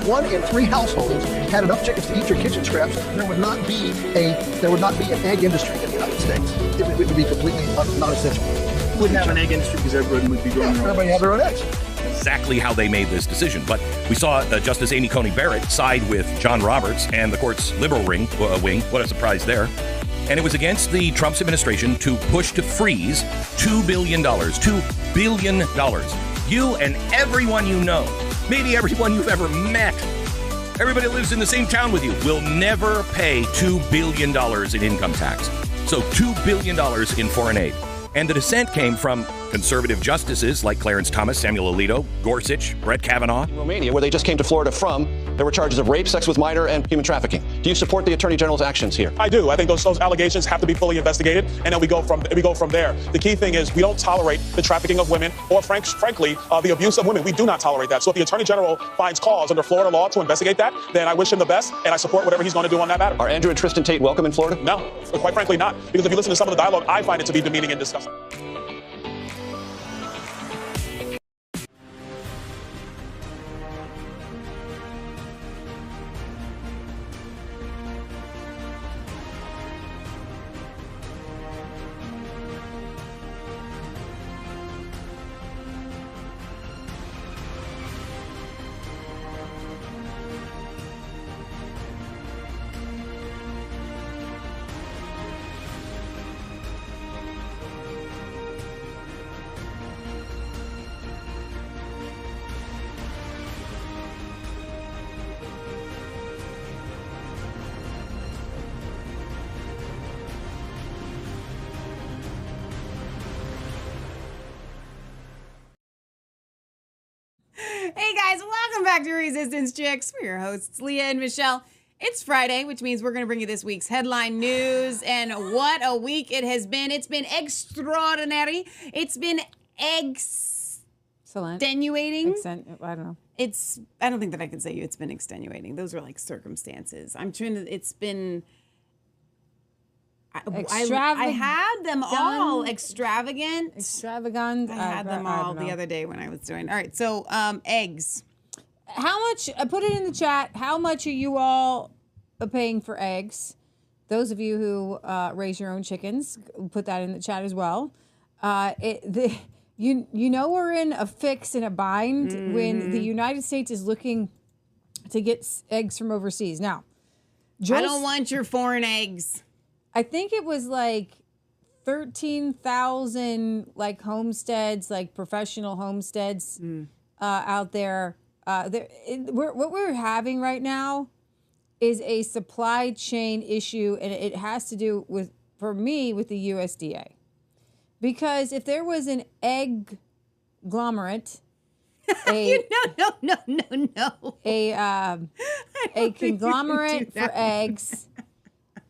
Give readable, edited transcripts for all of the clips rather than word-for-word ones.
1 in 3 households had enough chickens to eat your kitchen scraps, there would not be an egg industry in the United States. It would be completely non-essential. Wouldn't have an egg industry because everyone would be growing their own. Everybody have their own eggs. Exactly how they made this decision. But we saw Justice Amy Coney Barrett side with John Roberts and the court's liberal wing. What a surprise there. And it was against the Trump's administration to push to freeze $2 billion. $2 billion. You and everyone you know, maybe everyone you've ever met, everybody that lives in the same town with you, will never pay $2 billion in income tax. So $2 billion in foreign aid. And the dissent came from conservative justices like Clarence Thomas, Samuel Alito, Gorsuch, Brett Kavanaugh. Romania, where they just came to Florida from, there were charges of rape, sex with minor, and human trafficking. Do you support the Attorney General's actions here? I do. I think those allegations have to be fully investigated, and then we go from there. The key thing is we don't tolerate the trafficking of women or, frankly, the abuse of women. We do not tolerate that. So if the Attorney General finds cause under Florida law to investigate that, then I wish him the best, and I support whatever he's going to do on that matter. Are Andrew and Tristan Tate welcome in Florida? No, quite frankly not. Because if you listen to some of the dialogue, I find it to be demeaning and disgusting. Hey guys, welcome back to Resistance Chicks. We're your hosts, Leah and Michelle. It's Friday, which means we're going to bring you this week's headline news. And what a week it has been. It's been extraordinary. It's been extenuating. I don't know. I don't think that I can say it's been extenuating. Those are like circumstances. It's been... I had them all extravagant. Extravagant. I had them all the other day when I was doing. All right, so eggs. How much? Put it in the chat. How much are you all paying for eggs? Those of you who raise your own chickens, put that in the chat as well. You know we're in a fix and a bind when the United States is looking to get eggs from overseas. Now, I don't want your foreign eggs. I think it was like 13,000 like homesteads, like professional homesteads out there. What we're having right now is a supply chain issue, and it has to do with, for me, with the USDA. Because if there was an egg glomerate, a conglomerate for eggs,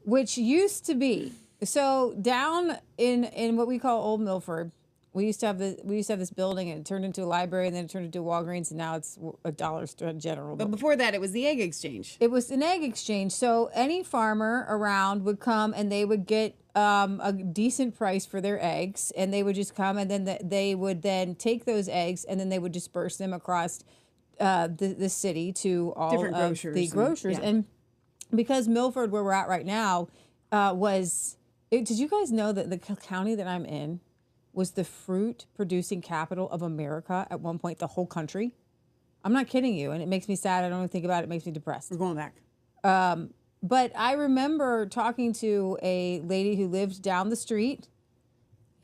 which used to be, so down in what we call Old Milford, we used to have this building, and it turned into a library, and then it turned into a Walgreens, and now it's a Dollar Store General. But before that, it was the egg exchange. It was an egg exchange. So any farmer around would come, and they would get a decent price for their eggs, and they would just come, and then they would then take those eggs, and then they would disperse them across the city to all different of grocers the grocers. And because Milford, where we're at right now, did you guys know that the county that I'm in was the fruit producing capital of America at one point, the whole country? I'm not kidding you. And it makes me sad. I don't even think about it. It makes me depressed. We're going back. But I remember talking to a lady who lived down the street.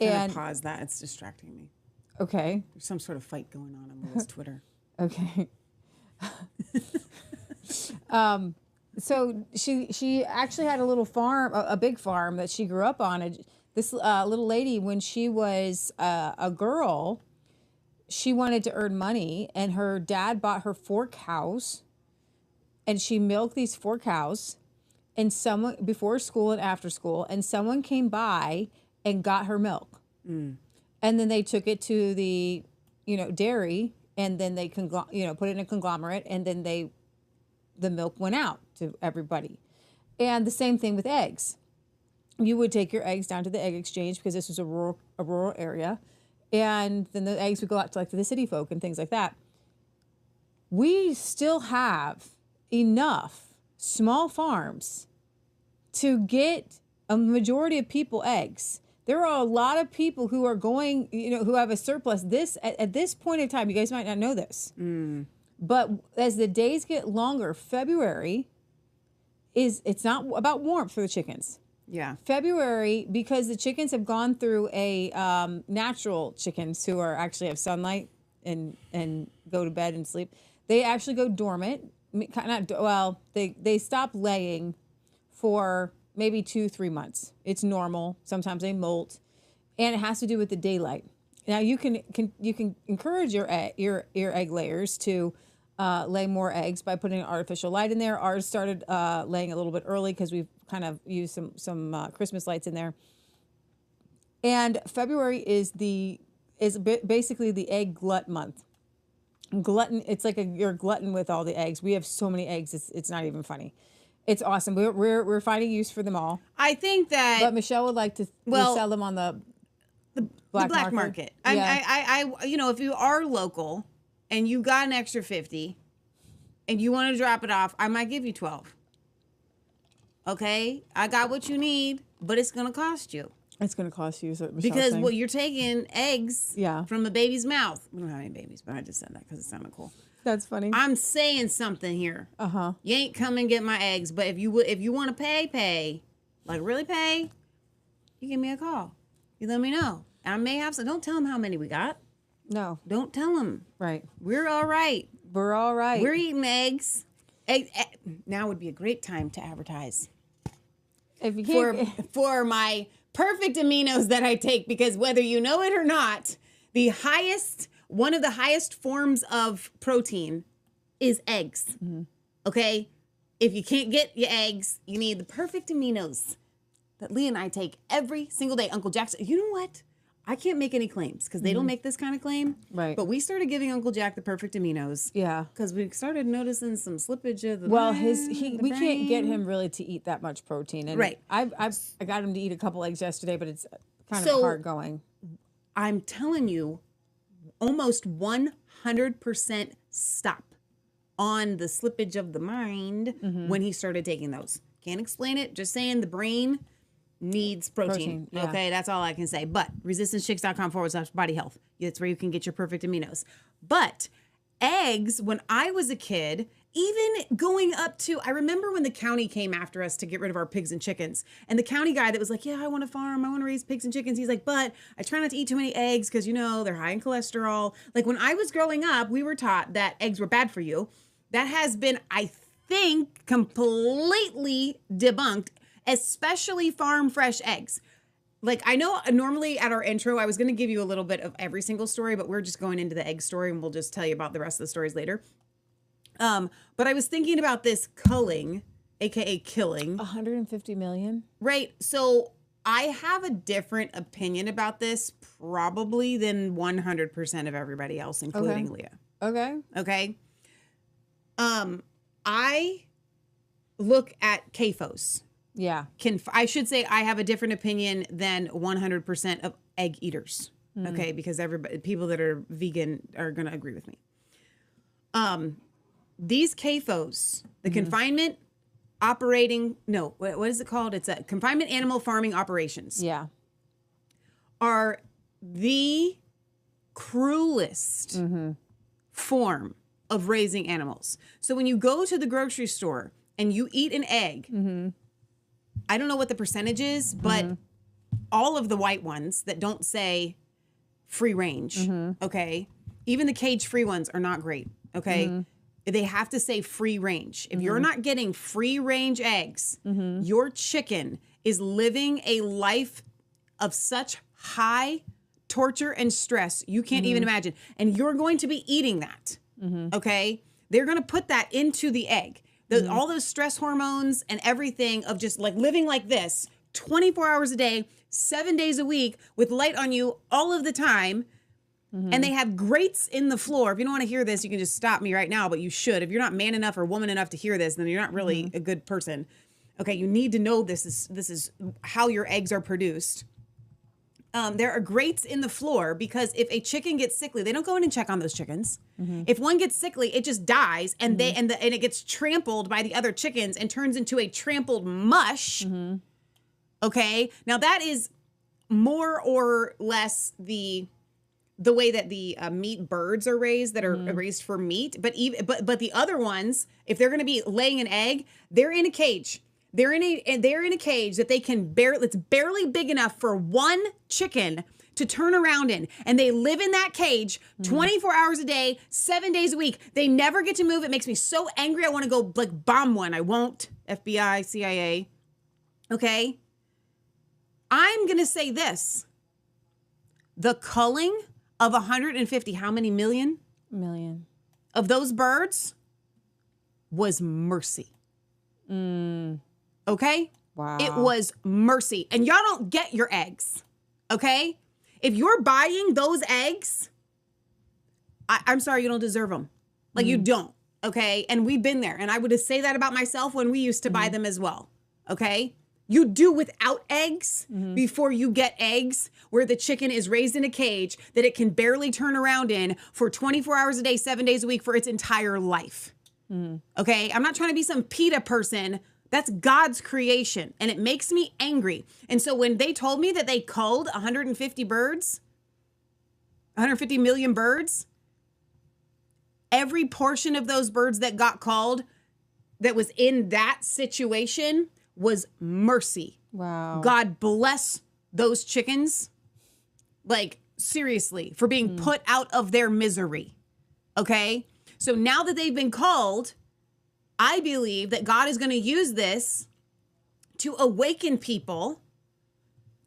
And pause that. It's distracting me. Okay. There's some sort of fight going on Will's Twitter. Okay. So she actually had a little farm, a big farm that she grew up on. This little lady, when she was a girl, she wanted to earn money, and her dad bought her 4 cows, and she milked these 4 cows, and someone before school and after school, and someone came by and got her milk, and then they took it to the dairy, and then they put it in a conglomerate, and then the milk went out to everybody. And the same thing with eggs. You would take your eggs down to the egg exchange, because this was a rural area, and then the eggs would go out to the city folk and things like that. we still have enough small farms to get a majority of people eggs. There are a lot of people who are going, who have a surplus. At this point in time, you guys might not know this, but as the days get longer, February it's not about warmth for the chickens. Yeah. February, because the chickens have gone through a natural chickens who actually have sunlight and go to bed and sleep. They actually go dormant. They stop laying for maybe 2-3 months. It's normal. Sometimes they molt, and it has to do with the daylight. Now you can encourage your egg layers to lay more eggs by putting artificial light in there. Ours started laying a little bit early because we've kind of used some Christmas lights in there. And February is basically the egg glut month. Glutton. It's like you're a glutton with all the eggs. We have so many eggs. It's not even funny. It's awesome. We're finding use for them all. I think that. But Michelle would like to sell them on the black market. Yeah. I if you are local and you got an extra 50 and you want to drop it off, I might give you 12. Okay? I got what you need, but it's going to cost you. It's going to cost you. Because you're taking eggs from a baby's mouth. We don't have any babies, but I just said that because it sounded cool. That's funny. I'm saying something here. Uh-huh. You ain't come and get my eggs, but if you want to pay, like really pay, you give me a call. You let me know. I may have some. Don't tell them how many we got. No. Don't tell them. Right. We're all right. We're all right. We're eating eggs. Now would be a great time to advertise. If you can't, for my perfect aminos that I take, because whether you know it or not, one of the highest forms of protein is eggs. Mm-hmm. Okay? If you can't get your eggs, you need the perfect aminos that Leah and I take every single day. Uncle Jackson, you know what? I can't make any claims because they don't make this kind of claim. Right. But we started giving Uncle Jack the perfect aminos. Yeah. Because we started noticing some slippage of the we can't get him really to eat that much protein. And right. I got him to eat a couple eggs yesterday, but it's kind of hard going. I'm telling you, almost 100% stop on the slippage of the mind when he started taking those. Can't explain it. Just saying the brain needs protein. Yeah. Okay, that's all I can say. But resistancechicks.com/body health. That's where you can get your perfect aminos. But eggs, when I was a kid, even going up to, I remember when the county came after us to get rid of our pigs and chickens. And the county guy that was like, yeah, I want to farm. I want to raise pigs and chickens. He's like, but I try not to eat too many eggs because, they're high in cholesterol. Like when I was growing up, we were taught that eggs were bad for you. That has been, I think, completely debunked, especially farm fresh eggs. Like, I know normally at our intro, I was going to give you a little bit of every single story, but we're just going into the egg story and we'll just tell you about the rest of the stories later. But I was thinking about this culling, aka killing. 150 million? Right. So I have a different opinion about this probably than 100% of everybody else, including Leah. Okay. I look at CAFOs. Yeah. I should say I have a different opinion than 100% of egg eaters. Okay, because people that are vegan are going to agree with me. These CAFOs, the confinement operating, what is it called? It's a confinement animal farming operations. Yeah. Are the cruelest form of raising animals. So when you go to the grocery store and you eat an egg, I don't know what the percentage is, but all of the white ones that don't say free range, okay? Even the cage-free ones are not great, okay? They have to say free range. If you're not getting free range eggs, your chicken is living a life of such high torture and stress you can't even imagine. And you're going to be eating that, okay? They're going to put that into the egg. All those stress hormones and everything of just like living like this 24 hours a day, 7 days a week with light on you all of the time. And they have grates in the floor. If you don't want to hear this, you can just stop me right now, but you should. If you're not man enough or woman enough to hear this, then you're not really a good person. Okay, you need to know this is how your eggs are produced. there are grates in the floor because if a chicken gets sickly, they don't go in and check on those chickens. If one gets sickly, it just dies, and and it gets trampled by the other chickens and turns into a trampled mush. Okay, now that is more or less the way that the meat birds are raised that are raised for meat. But the other ones, if they're going to be laying an egg, they're in a cage. They're in a cage that they can it's barely big enough for one chicken to turn around in. And they live in that cage 24 hours a day, 7 days a week. They never get to move. It makes me so angry. I want to go like bomb one. I won't. FBI, CIA. Okay. I'm going to say this. The culling of 150, how many million? Million. Of those birds was mercy. Okay? Wow. It was mercy. And y'all don't get your eggs. Okay? If you're buying those eggs, I'm sorry, you don't deserve them. Like you don't. Okay? And we've been there. And I would say that about myself when we used to buy them as well. Okay? You do without eggs before you get eggs where the chicken is raised in a cage that it can barely turn around in for 24 hours a day, 7 days a week for its entire life. Okay? I'm not trying to be some PETA person. That's God's creation, and it makes me angry. And so when they told me that they culled 150 birds, 150 million birds, every portion of those birds that got culled that was in that situation was mercy. Wow. God bless those chickens, like seriously, for being put out of their misery. Okay? So now that they've been culled, I believe that God is going to use this to awaken people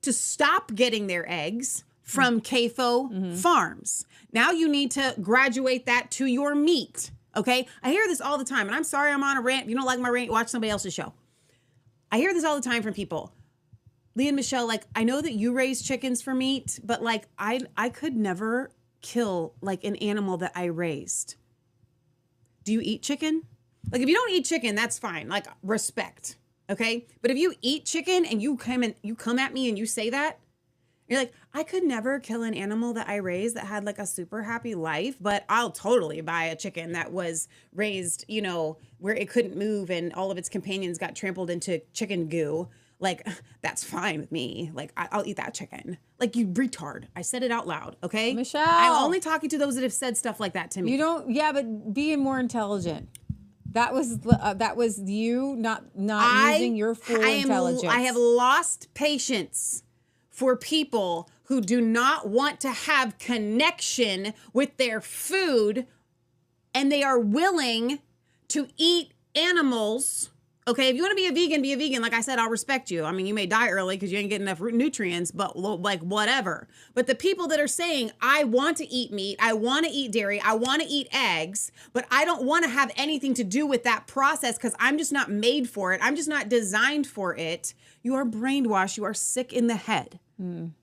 to stop getting their eggs from CAFO farms. Now you need to graduate that to your meat. Okay? I hear this all the time, and I'm sorry I'm on a rant. If you don't like my rant, watch somebody else's show. I hear this all the time from people. Lee and Michelle, like, I know that you raise chickens for meat, but like, I could never kill like an animal that I raised. Do you eat chicken? Like, if you don't eat chicken, that's fine. Like, respect. Okay? But if you eat chicken and you come at me and you say that, you're like, I could never kill an animal that I raised that had like a super happy life, but I'll totally buy a chicken that was raised, you know, where it couldn't move and all of its companions got trampled into chicken goo. Like, that's fine with me. Like, I'll eat that chicken. Like, you retard. I said it out loud, okay? Michelle. I'm only talking to those that have said stuff like that to me. You don't, yeah, but being more intelligent. That was you not using your full intelligence. I have lost patience for people who do not want to have connection with their food, and they are willing to eat animals. Okay, if you want to be a vegan, Like I said, I'll respect you. I mean, you may die early because you ain't getting enough nutrients, but like whatever. But the people that are saying, I want to eat meat, I want to eat dairy, I want to eat eggs, but I don't want to have anything to do with that process because I'm just not made for it. I'm just not designed for it. You are brainwashed. You are sick in the head.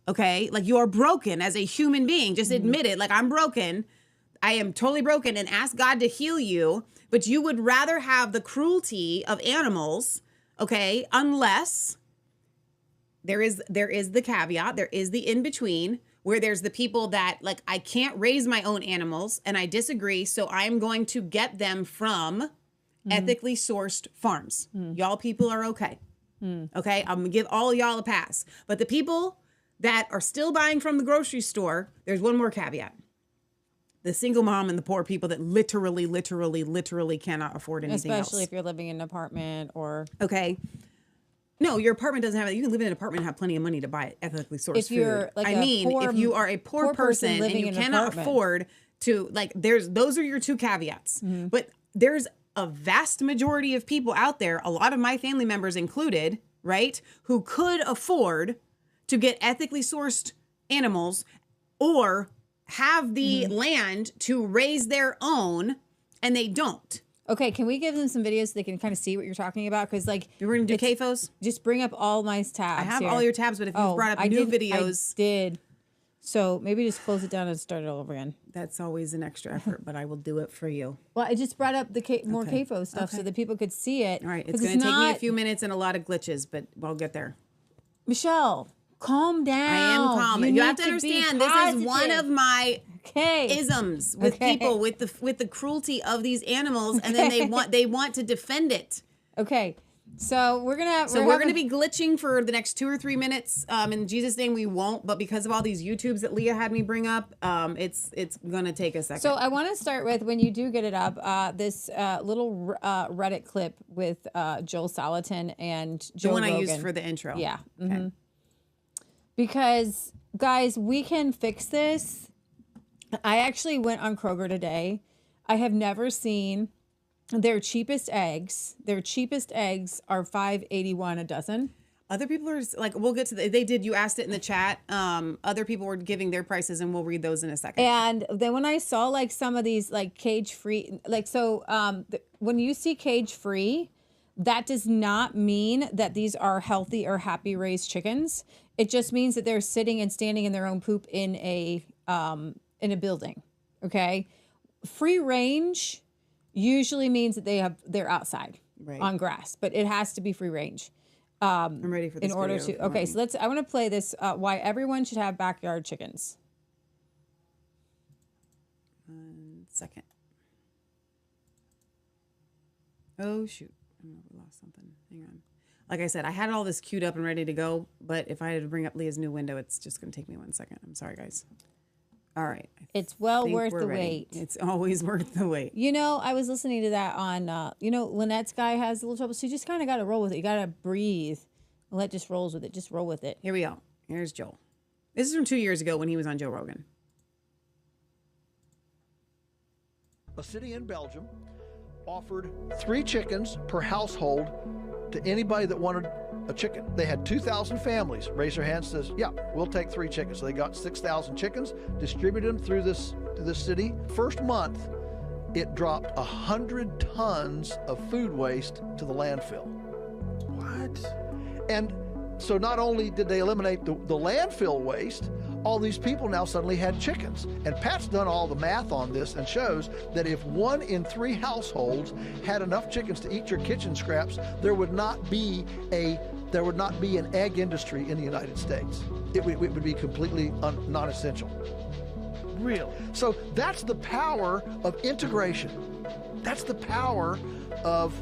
Okay? Like, you are broken as a human being. Just admit it. Like, I'm broken. I am totally broken, and ask God to heal you. But you would rather have the cruelty of animals, okay, unless there is the caveat, there is the in-between, where there's the people that, like, I can't raise my own animals, and I disagree, so I'm going to get them from ethically sourced farms. Y'all people are okay. Okay, I'm going to give all y'all a pass. But the people that are still buying from the grocery store, there's one more caveat. The single mom and the poor people that literally cannot afford anything else. Especially if you're living in an apartment or... Okay. No, your apartment doesn't have it. You can live in an apartment and have plenty of money to buy ethically sourced if you're, food. like, if you are a poor person and you cannot afford to, like, those are your two caveats. But there's a vast majority of people out there, a lot of my family members included, right, who could afford to get ethically sourced animals or have the land to raise their own, and they don't. Okay, can we give them some videos so they can kind of see what you're talking about? Because, like, we're going to do CAFOs? Just bring up all my tabs. I have here. all your tabs, but if you've brought up new videos. I did. So maybe just close it down and start it all over again. That's always an extra effort, but I will do it for you. Well, I just brought up the more CAFO stuff so that people could see it. All right, it's going to take me a few minutes and a lot of glitches, but I'll get there. Michelle, calm down. I am calm. You have to understand, this is one of my isms with people with the cruelty of these animals, and then they want to defend it. Okay. So we're gonna be glitching for the next 2 or 3 minutes. In Jesus' name, we won't. But because of all these YouTubes that Leah had me bring up, it's gonna take a second. So I want to start with, when you do get it up, this little Reddit clip with Joel Salatin and Joe Rogan. The one I used for the intro. Yeah. Okay. Mm-hmm. Because guys, we can fix this. I actually went on Kroger today. I have never seen. Their cheapest eggs are $5.81 a dozen. Other people are like, we'll get to they did. You asked it in the chat. Other people were giving their prices, and we'll read those in a second. And then when I saw like some of these like cage free, like when you see cage free, that does not mean that these are healthy or happy raised chickens. It just means that they're sitting and standing in their own poop in a building. Okay, free range usually means that they're outside on grass, but it has to be free range. I'm ready for this in order video. to. Okay, so I want to play this. Why everyone should have backyard chickens. 1 second. Oh shoot! We lost something. Hang on. Like I said, I had all this queued up and ready to go, but if I had to bring up Leah's new window, it's just going to take me 1 second. I'm sorry, guys. All right. It's well worth the wait. It's always worth the wait. You know, I was listening to that on, Lynette's guy has a little trouble. So you just kind of got to roll with it. You got to breathe. Lynette just rolls with it. Just roll with it. Here we go. Here's Joel. This is from 2 years ago when he was on Joe Rogan. A city in Belgium offered 3 chickens per household to anybody that wanted a chicken. They had 2,000 families. Raise their hand, says, yeah, we'll take 3 chickens. So they got 6,000 chickens, distributed them through this city. First month, it dropped 100 tons of food waste to the landfill. What? And so not only did they eliminate the landfill waste, all these people now suddenly had chickens. And Pat's done all the math on this and shows that if 1 in 3 households had enough chickens to eat your kitchen scraps, there would not be an egg industry in the United States. It would be completely non-essential. Really? So that's the power of integration. That's the power of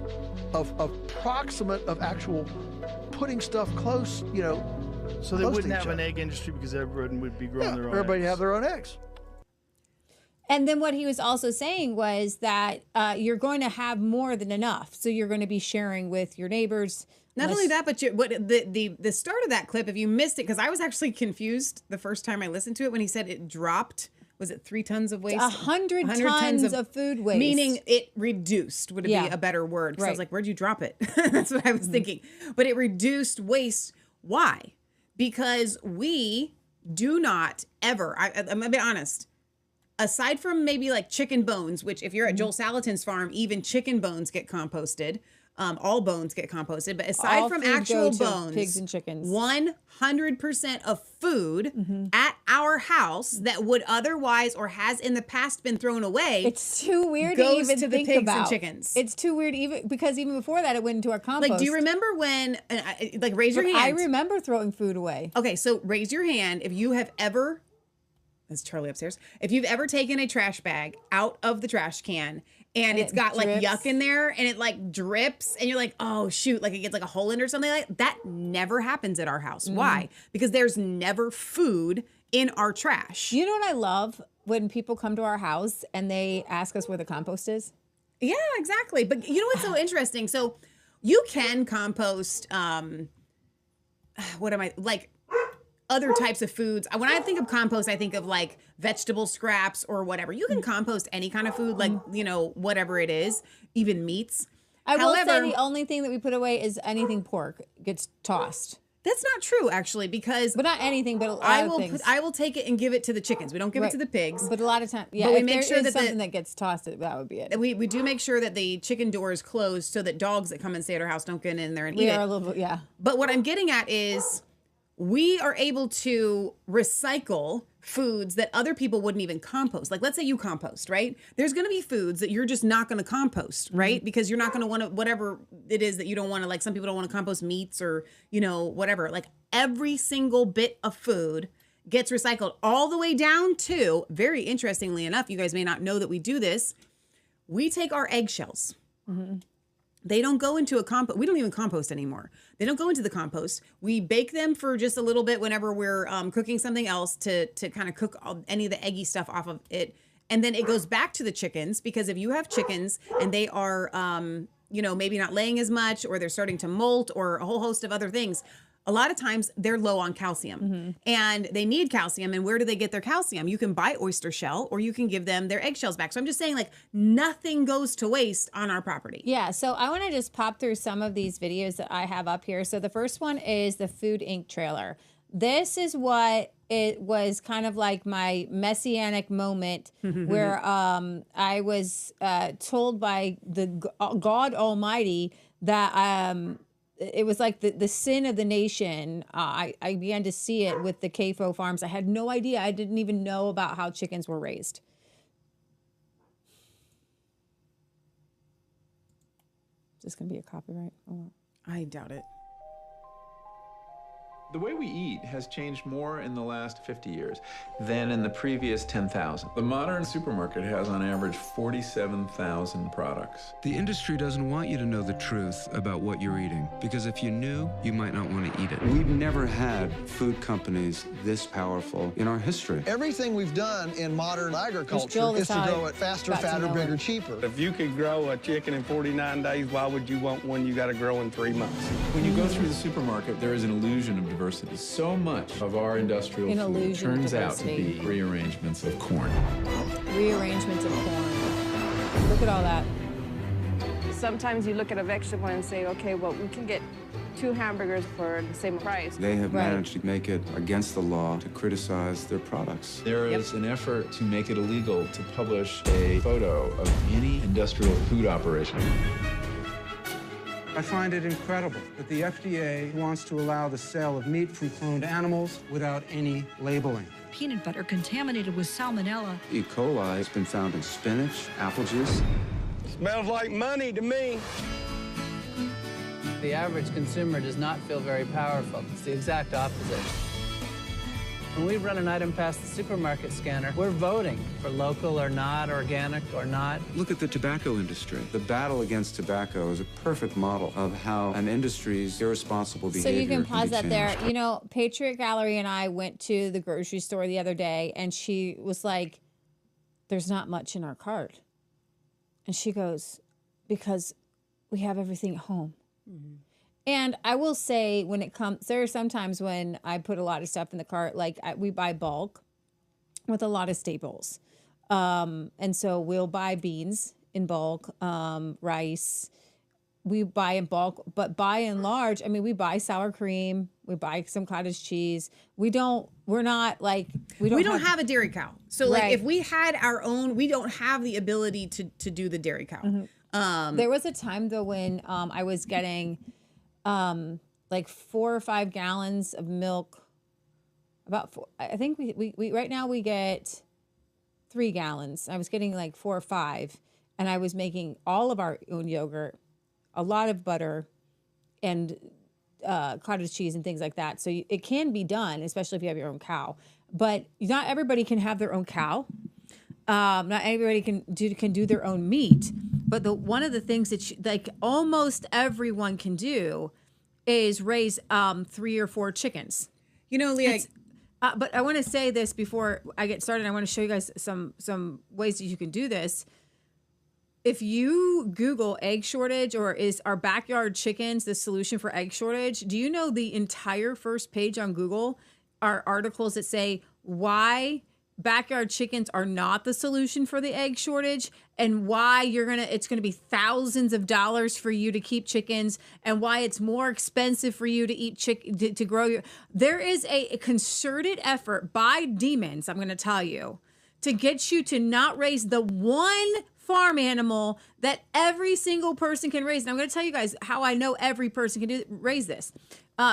proximate, of actual putting stuff close, So they wouldn't have an egg industry because everyone would be growing their own everybody eggs. have their own eggs. And then what he was also saying was that you're going to have more than enough. So you're going to be sharing with your neighbors. Not only that, but the start of that clip, if you missed it, because I was actually confused the first time I listened to it when he said it dropped. Was it 3 tons of waste? 100 tons of food waste. Meaning it reduced, would it be a better word? Because I was like, where'd you drop it? That's what I was thinking. But it reduced waste. Why? Because we do not ever, I'm going to be honest, aside from maybe like chicken bones, which if you're at Joel Salatin's farm, even chicken bones get composted. All bones get composted, but aside from actual bones, pigs and chickens, 100% of food at our house that would otherwise or has in the past been thrown away. It's too weird to even think the pigs about. And chickens. It's too weird because even before that, it went into our compost. Like, do you remember when? Raise your hand. I remember throwing food away. Okay, so raise your hand if you have ever. That's Charlie upstairs. If you've ever taken a trash bag out of the trash can and it's got like yuck in there and it like drips and you're like, oh shoot, like it gets like a hole in it or something like that never happens at our house. Why? Because there's never food in our trash. You know what I love? When people come to our house and they ask us where the compost is. Yeah, exactly. But you know what's so interesting? So you can compost, other types of foods. When I think of compost, I think of like vegetable scraps or whatever. You can compost any kind of food, like, whatever it is, even meats. I will say the only thing that we put away is anything pork gets tossed. That's not true, actually, because... But not anything, but a lot of things. I will take it and give it to the chickens. We don't give it to the pigs. But a lot of times, yeah, but we if make sure that something that gets tossed, that would be it. We do make sure that the chicken door is closed so that dogs that come and stay at our house don't get in there and eat it. We are a little bit, yeah. But what I'm getting at is... we are able to recycle foods that other people wouldn't even compost. Like, let's say you compost, right? There's going to be foods that you're just not going to compost, right? Because you're not going to want to, whatever it is that you don't want to, like some people don't want to compost meats or, you know, whatever. Like every single bit of food gets recycled all the way down to, very interestingly enough, you guys may not know that we do this. We take our eggshells. They don't go into a compost. We don't even compost anymore. They don't go into the compost. We bake them for just a little bit whenever we're cooking something else to kind of cook any of the eggy stuff off of it. And then it goes back to the chickens, because if you have chickens and they are, you know, maybe not laying as much, or they're starting to molt, or a whole host of other things, a lot of times they're low on calcium and they need calcium. And where do they get their calcium? You can buy oyster shell, or you can give them their eggshells back. So I'm just saying, like, nothing goes to waste on our property. Yeah. So I want to just pop through some of these videos that I have up here. So the first one is the Food Inc. trailer. This is what it was kind of like my messianic moment where I was told by the God Almighty that it was like the sin of the nation. I began to see it with the CAFO farms. I had no idea. I didn't even know about how chickens were raised. Is this going to be a copyright? Oh. I doubt it. The way we eat has changed more in the last 50 years than in the previous 10,000. The modern supermarket has on average 47,000 products. The industry doesn't want you to know the truth about what you're eating, because if you knew, you might not want to eat it. We've never had food companies this powerful in our history. Everything we've done in modern agriculture is to grow it faster, fatter, bigger, cheaper. If you could grow a chicken in 49 days, why would you want one you got to grow in 3 months? When you go through the supermarket, there is an illusion of diversity. So much of our industrial food turns out to be rearrangements of corn. Rearrangements of corn. Look at all that. Sometimes you look at a vegetable and say, okay, well, we can get 2 hamburgers for the same price. They have managed to make it against the law to criticize their products. There is an effort to make it illegal to publish a photo of any industrial food operation. I find it incredible that the FDA wants to allow the sale of meat from cloned animals without any labeling. Peanut butter contaminated with salmonella. E. coli has been found in spinach, apple juice. Smells like money to me. The average consumer does not feel very powerful. It's the exact opposite. When we run an item past the supermarket scanner, we're voting for local or not, organic or not. Look at the tobacco industry. The battle against tobacco is a perfect model of how an industry's irresponsible behavior So you can pause that there. changed. You know, Patriot Gallery and I went to the grocery store the other day, and she was like, there's not much in our cart. And she goes, because we have everything at home. And I will say, when it comes, there are sometimes when I put a lot of stuff in the cart, like we buy bulk with a lot of staples. And so we'll buy beans in bulk, rice, we buy in bulk, but by and large, I mean, we buy sour cream, we buy some cottage cheese. We don't have a dairy cow. So like if we had our own, we don't have the ability to do the dairy cow. There was a time though when I was getting like 4 or 5 gallons of milk. I think we right now we get 3 gallons. I was getting like 4 or 5, and I was making all of our own yogurt, a lot of butter, and cottage cheese and things like that. So it can be done, especially if you have your own cow. But not everybody can have their own cow. Not everybody can do their own meat. But one of the things that like almost everyone can do is raise 3 or 4 chickens. You know, Leah. But I want to say this before I get started. I want to show you guys some ways that you can do this. If you Google egg shortage or is our backyard chickens the solution for egg shortage, do you know the entire first page on Google are articles that say why backyard chickens are not the solution for the egg shortage, and why it's gonna be thousands of dollars for you to keep chickens, and why it's more expensive for you to eat to grow your. There is a concerted effort by demons, I'm gonna tell you, to get you to not raise the one farm animal that every single person can raise. And I'm gonna tell you guys how I know every person can raise this.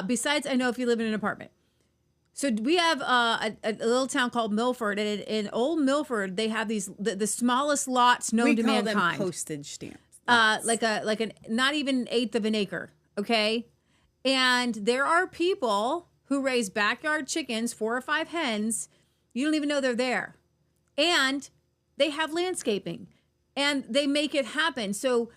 Besides, I know if you live in an apartment. So we have a little town called Milford, and in old Milford, they have the smallest lots known to mankind. We call them postage stamps. Like a not even an eighth of an acre. Okay, and there are people who raise backyard chickens, 4 or 5 hens. You don't even know they're there, and they have landscaping, and they make it happen. So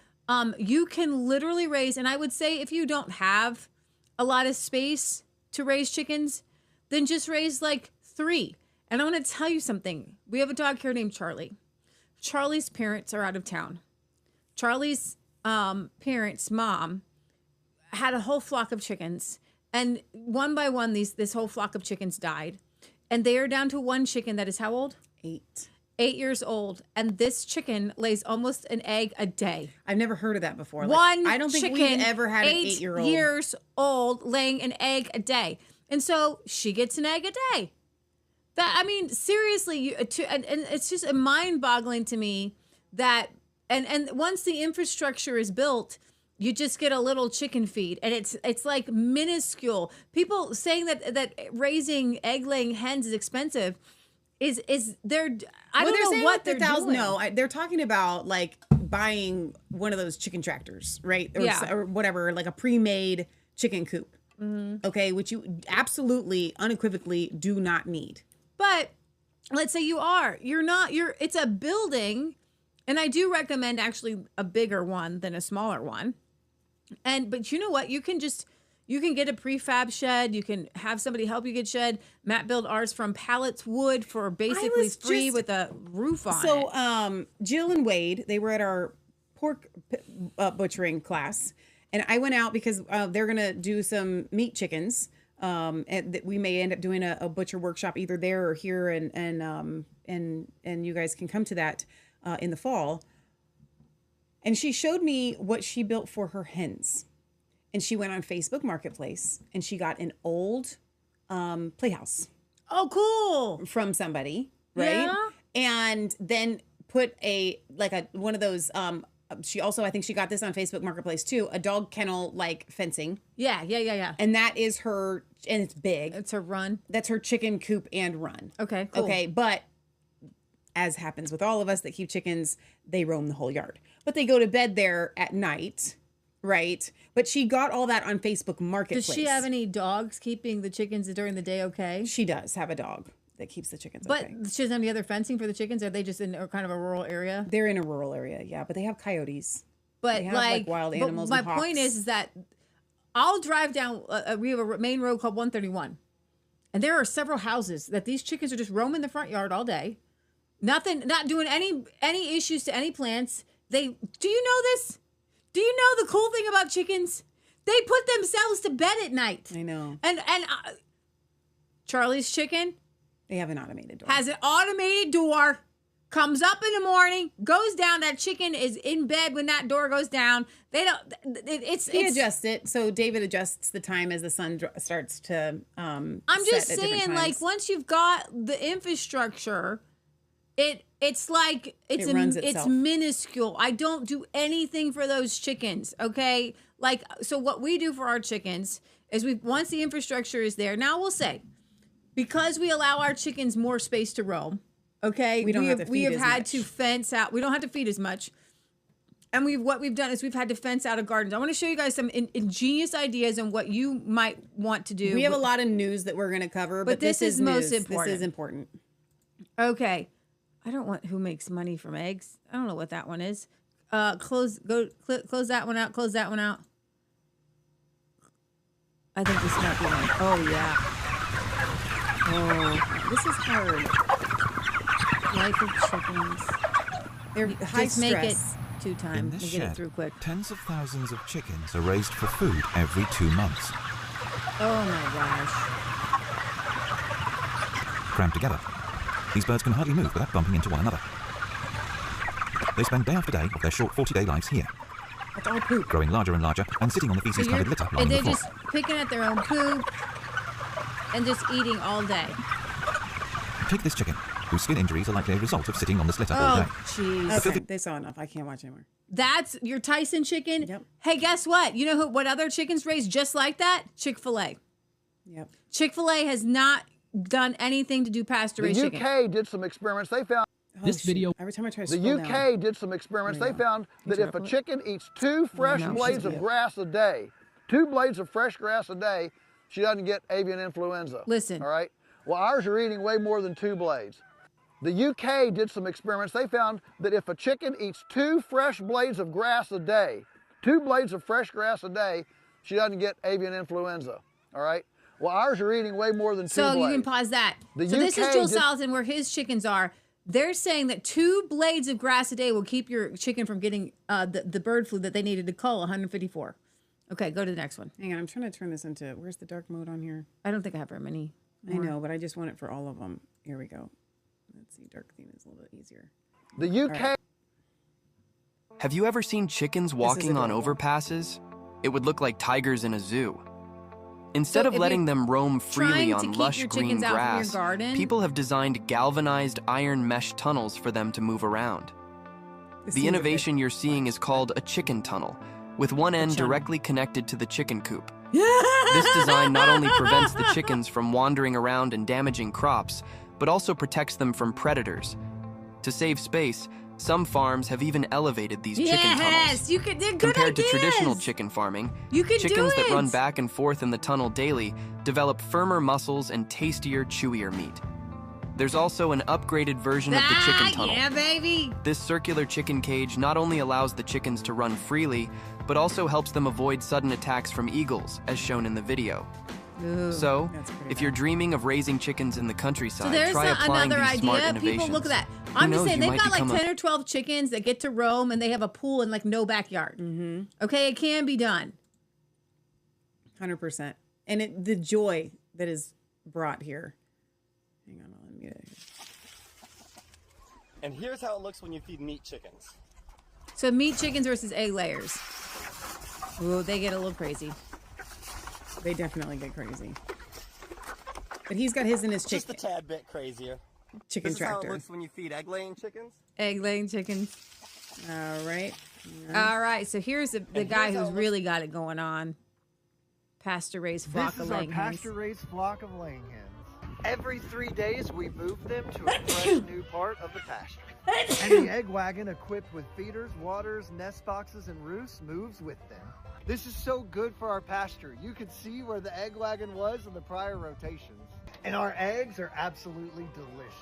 you can literally raise, and I would say if you don't have a lot of space to raise chickens, then just raise like 3. And I want to tell you something. We have a dog here named Charlie. Charlie's parents are out of town. Charlie's parents' mom had a whole flock of chickens. And one by one, this whole flock of chickens died. And they are down to one chicken that is how old? 8. 8 years old. And this chicken lays almost an egg a day. I've never heard of that before. I don't think we've ever had an 8-year-old. 8 years old laying an egg a day. And so she gets an egg a day. Seriously, and it's just mind-boggling to me that, and once the infrastructure is built, you just get a little chicken feed, and it's like minuscule. People saying that raising egg-laying hens is expensive I don't know what they're doing. No, they're talking about like buying one of those chicken tractors, right? Or whatever, like a pre-made chicken coop. Mm-hmm. Okay, which you absolutely, unequivocally do not need. But let's say it's a building, and I do recommend actually a bigger one than a smaller one. But you know what? You can get a prefab shed. You can have somebody help you get shed. Matt built ours from pallets wood for basically free with a roof on it. So Jill and Wade, they were at our pork butchering class. And I went out because they're going to do some meat chickens. And we may end up doing a butcher workshop either there or here. And you guys can come to that in the fall. And she showed me what she built for her hens. And she went on Facebook Marketplace and she got an old playhouse. Oh, cool. From somebody, right? Yeah. And then put one of those... I think she got this on Facebook Marketplace too, a dog kennel like fencing. Yeah. And that is her, and it's big. It's her run. That's her chicken coop and run. Okay, cool. Okay, but as happens with all of us that keep chickens, they roam the whole yard. But they go to bed there at night, right? But she got all that on Facebook Marketplace. Does she have any dogs keeping the chickens during the day okay? She does have a dog that keeps the chickens but okay. She doesn't have any other fencing for the chickens? Are they just in kind of a rural area? They're in a rural area, yeah, but they have coyotes. But they have like wild animals. My and hawks. point is that I'll drive down. We have a main road called 131, and there are several houses that these chickens are just roaming the front yard all day. Not doing any issues to any plants. Do you know this? Do you know the cool thing about chickens? They put themselves to bed at night. I know. And Charlie's chicken. They have an automated door. Has an automated door. Comes up in the morning, goes down. That chicken is in bed when that door goes down. They don't. He adjusts it. So David adjusts the time as the sun starts to. I'm just saying, like once you've got the infrastructure, it's like it's minuscule. I don't do anything for those chickens. Okay, like so what we do for our chickens is once the infrastructure is there. Now we'll say, because we allow our chickens more space to roam. Okay, we have had to fence out. We don't have to feed as much, and what we've done is we've had to fence out a garden. I want to show you guys some ingenious ideas on what you might want to do. We have a lot of news that we're going to cover, but this is most important. This is important. Okay, I don't want who makes money from eggs. I don't know what that one is. Close that one out. Close that one out. I think this might be one. Oh yeah. Oh, this is hard. Life of chickens. They're high stress. Make it 2 times. In this We'll shed, get it through quick. tens of thousands of chickens are raised for food every 2 months. Oh my gosh. Crammed together, these birds can hardly move without bumping into one another. They spend day after day of their short 40-day lives here. That's all poop. Growing larger and larger and sitting on the feces-covered litter And lining the they're floor. just picking at their own poop and just eating all day. Take this chicken, whose skin injuries are likely a result of sitting on this litter all day. Jeez. Okay, they saw enough. I can't watch anymore. That's your Tyson chicken? Yep. Hey, guess what? You know what other chickens raise just like that? Chick-fil-A. Yep. Chick-fil-A has not done anything to do pasture-raised The chicken. UK did some experiments. They found This video. Every time I try to the scroll UK down. did some experiments. There They you go. found that if a chicken eats 2 fresh no, blades she's of good. grass a day, 2 blades of fresh grass a day, she doesn't get avian influenza. Listen. All right? Well, ours are eating way more than 2 blades. The UK did some experiments. They found that if a chicken eats 2 fresh blades of grass a day, 2 blades of fresh grass a day, she doesn't get avian influenza. All right? Well, ours are eating way more than 2 So blades. you can pause that. The So this is UK Joel did- Salatin, where his chickens are. They're saying that 2 blades of grass a day will keep your chicken from getting the bird flu that they needed to cull 154. Okay, go to the next one. Hang on, I'm trying to turn this into, where's the dark mode on here? I don't think I have very many. I know, but I just want it for all of them. Here we go. Let's see, dark theme is a little bit easier. The UK. Have you ever seen chickens walking on overpasses? It would look like tigers in a zoo. Instead So of if letting you're them roam freely trying to on keep lush your green chickens out from your grass, garden- people have designed galvanized iron mesh tunnels for them to move around. This The seems a bit- innovation you're seeing is called a chicken tunnel, with one end channel. directly connected to the chicken coop. This design not only prevents the chickens from wandering around and damaging crops, but also protects them from predators. To save space, some farms have even elevated these chicken tunnels. Yes, you could. They're good Compared to ideas. traditional chicken farming, You could do chickens that it. run back and forth in the tunnel daily develop firmer muscles and tastier, chewier meat. There's also an upgraded version of the chicken tunnel. Yeah, baby. This circular chicken cage not only allows the chickens to run freely, but also helps them avoid sudden attacks from eagles, as shown in the video. Ooh, So, that's pretty if you're dreaming of raising chickens in the countryside, So there's try applying another these smart idea. innovations. People look at that. Who I'm just knows, saying you they've might got like become 10 or 12 chickens that get to roam and they have a pool and like no backyard. Mm-hmm. Okay, it can be done. 100%. And the joy that is brought here. Hang on, I'll unmute it. And here's how it looks when you feed meat chickens. So meat chickens versus egg layers. Ooh, they get a little crazy. They definitely get crazy. But he's got his in his Just chicken. a tad bit crazier. Chicken This is how it tractor. looks when you feed egg-laying chickens. Egg-laying chickens. All right. All right, so here's the guy here's how who's it really got it going on. Pasture-raised flock This of is our laying hens. pasture-raised flock of laying hens. Every 3 days, we move them to a fresh new part of the pasture. And the egg wagon, equipped with feeders, waters, nest boxes, and roosts, moves with them. This is so good for our pasture. You can see where the egg wagon was in the prior rotations. And our eggs are absolutely delicious.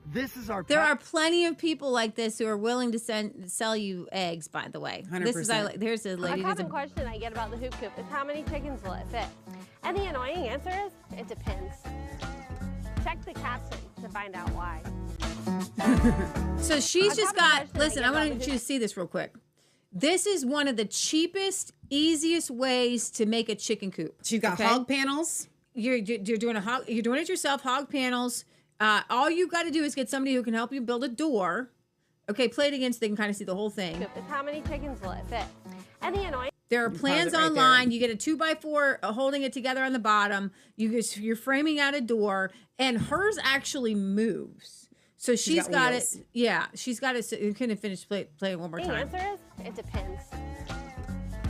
This is our There are plenty of people like this who are willing to sell you eggs, by the way. 100%. This is there's a lady A who's common question I get about the hoop coop is how many chickens will it fit? And the annoying answer is, it depends. Check the caption to find out why. So she's A just common got, question I listen, get I about want the you to see this real quick. This is one of the cheapest, easiest ways to make a chicken coop. She's got hog panels. You're doing you're doing it yourself, hog panels. All you got to do is get somebody who can help you build a door. Okay, play it again so they can kind of see the whole thing. Is how many chickens will it fit? And the annoying There are plans online. You get a 2x4 holding it together on the bottom. You're framing out a door, and hers actually moves. So she's got it. Yeah, she's got it. So you couldn't finish play it one more The time. answer is, it depends.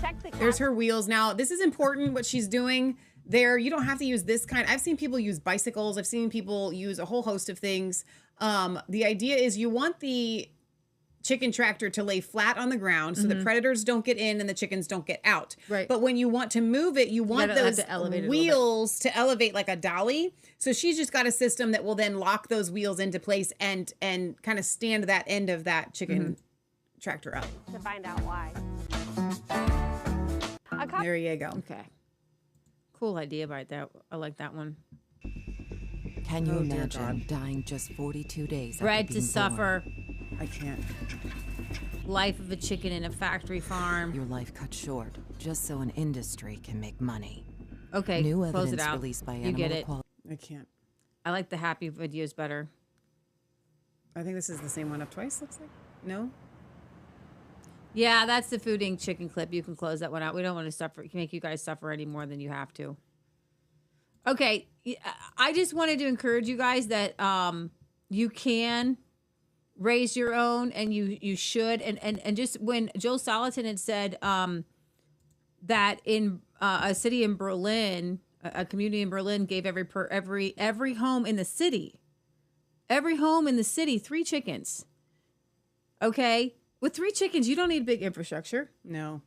Check the There's her wheels. Now, this is important what she's doing there. You don't have to use this kind. I've seen people use bicycles. I've seen people use a whole host of things. The idea is you want the chicken tractor to lay flat on the ground so the predators don't get in and the chickens don't get out. Right. But when you want to move it, you want gotta have those to elevate it a little wheels to elevate like a dolly. So she's just got a system that will then lock those wheels into place and kind of stand that end of that chicken tractor up. to find out why. There you go. Okay. Cool idea right there. I like that one. Can you Oh, dear imagine dying just 42 days after Bred to being suffer. born? I can't. Life of a chicken in a factory farm. Your life cut short just so an industry can make money. Okay, New close evidence it out. released by You Animal get it. Equality. I can't. I like the happy videos better. I think this is the same one up twice, looks like. No? Yeah, that's the Food Inc. chicken clip. You can close that one out. We don't want to suffer, make you guys suffer any more than you have to. Okay, I just wanted to encourage you guys that you can raise your own, and you should. And just when Joel Salatin had said that in a city in Berlin, a community in Berlin gave every home in the city, 3 chickens. Okay, with 3 chickens, you don't need big infrastructure. No,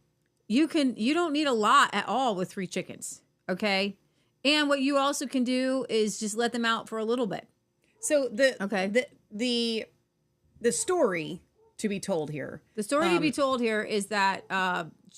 you don't need a lot at all with 3 chickens. Okay, and what you also can do is just let them out for a little bit. So the story to be told here. The story to be told here is that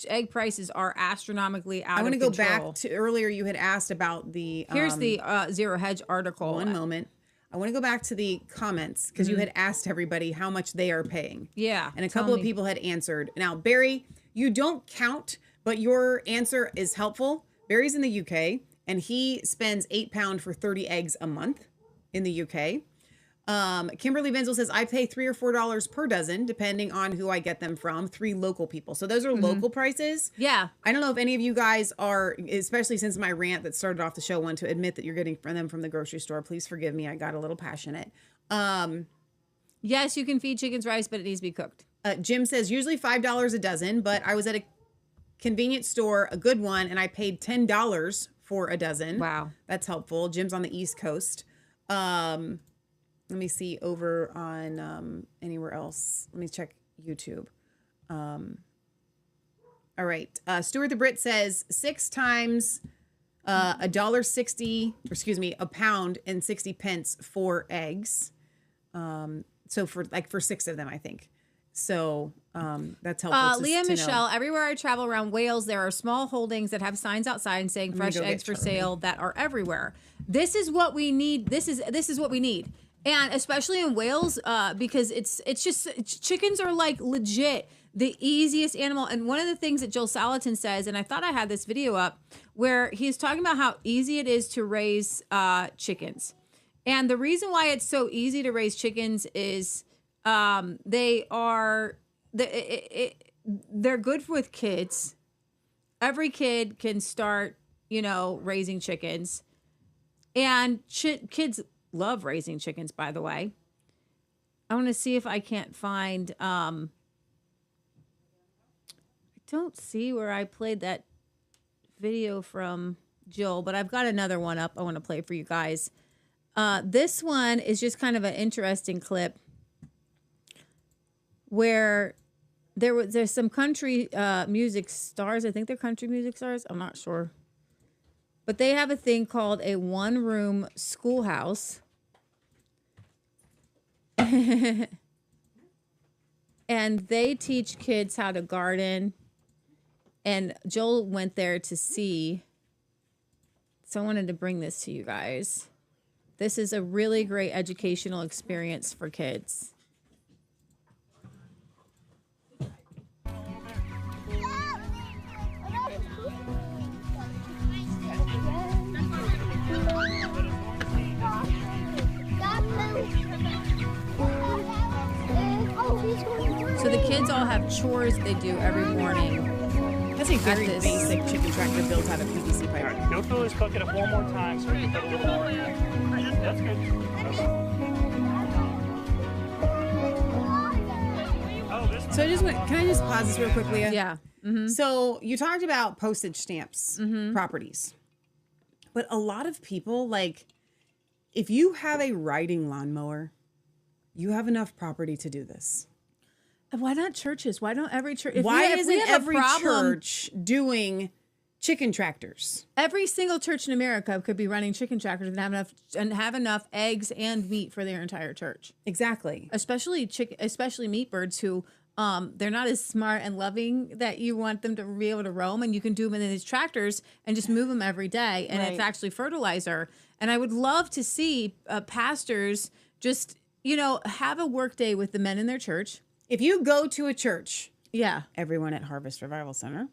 egg prices are astronomically out of control. I want to go back to earlier. You had asked about the. Here's the Zero Hedge article. One moment. I want to go back to the comments because you had asked everybody how much they are paying. Yeah. And a couple of people had answered. Now, Barry, you don't count, but your answer is helpful. Barry's in the UK and he spends £8 for 30 eggs a month in the UK. Kimberly Benzel says, I pay $3 or $4 per dozen, depending on who I get them from. 3 local people. So those are local prices. Yeah. I don't know if any of you guys are, especially since my rant that started off the show, want to admit that you're getting them from the grocery store. Please forgive me. I got a little passionate. Yes, you can feed chickens rice, but it needs to be cooked. Jim says, usually $5 a dozen, but I was at a convenience store, a good one, and I paid $10 for a dozen. Wow. That's helpful. Jim's on the East Coast. Let me see over on anywhere else. Let me check YouTube. All right. Stuart the Brit says 6 times $1.60, a pound and 60 pence for eggs. So for 6 of them, I think. So that's helpful. Leah to Michelle, know. Everywhere I travel around Wales, there are small holdings that have signs outside saying fresh eggs for sale that are everywhere. This is what we need. This is what we need. And especially in Wales, because chickens are like legit the easiest animal. And one of the things that Joel Salatin says, and I thought I had this video up, where he's talking about how easy it is to raise chickens. And the reason why it's so easy to raise chickens is they're good with kids. Every kid can start, raising chickens. And kids love raising chickens, by the way. I want to see if I can't find I don't see where I played that video from Jill, but I've got another one up I want to play for you guys. This one is just kind of an interesting clip where there's some country music stars. I think they're country music stars. I'm not sure. But they have a thing called a one-room schoolhouse. And they teach kids how to garden. And Joel went there to see. So I wanted to bring this to you guys. This is a really great educational experience for kids. So the kids all have chores they do every morning. That's a very basic chicken tractor built out of PVC pipe. All right, go through this bucket up one more time so we can put a little more in. That's good. So can I just pause this real quick, Leah? Yeah. Mm-hmm. So you talked about postage stamps properties, but a lot of people, if you have a riding lawnmower, you have enough property to do this. Why not churches? Why don't every church? Why isn't every church doing chicken tractors? Every single church in America could be running chicken tractors and have enough eggs and meat for their entire church. Exactly. Especially meat birds who they're not as smart and loving that you want them to be able to roam, and you can do them in these tractors and just move them every day, and it's actually fertilizer. And I would love to see pastors just have a work day with the men in their church. If you go to a church, yeah, everyone at Harvest Revival Center,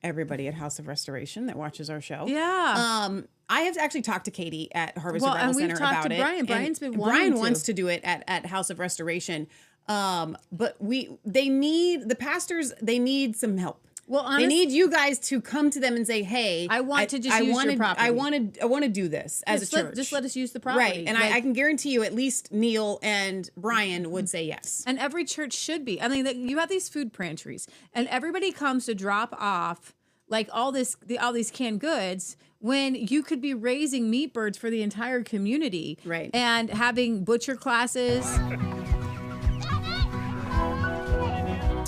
everybody at House of Restoration that watches our show, yeah. I have actually taled to Katie at Harvest Revival Center about it. Brian. Brian's been Brian wants to do it at House of Restoration, but the pastors need some help. Well, honestly, they need you guys to come to them and say, "Hey, I want to just use your property. I want to do this as a church. Just let us use the property." Right, and I can guarantee you, at least Neil and Brian would say yes. And every church should be. I mean, you have these food pantries, and everybody comes to drop off all these canned goods. when you could be raising meat birds for the entire community, right? And having butcher classes.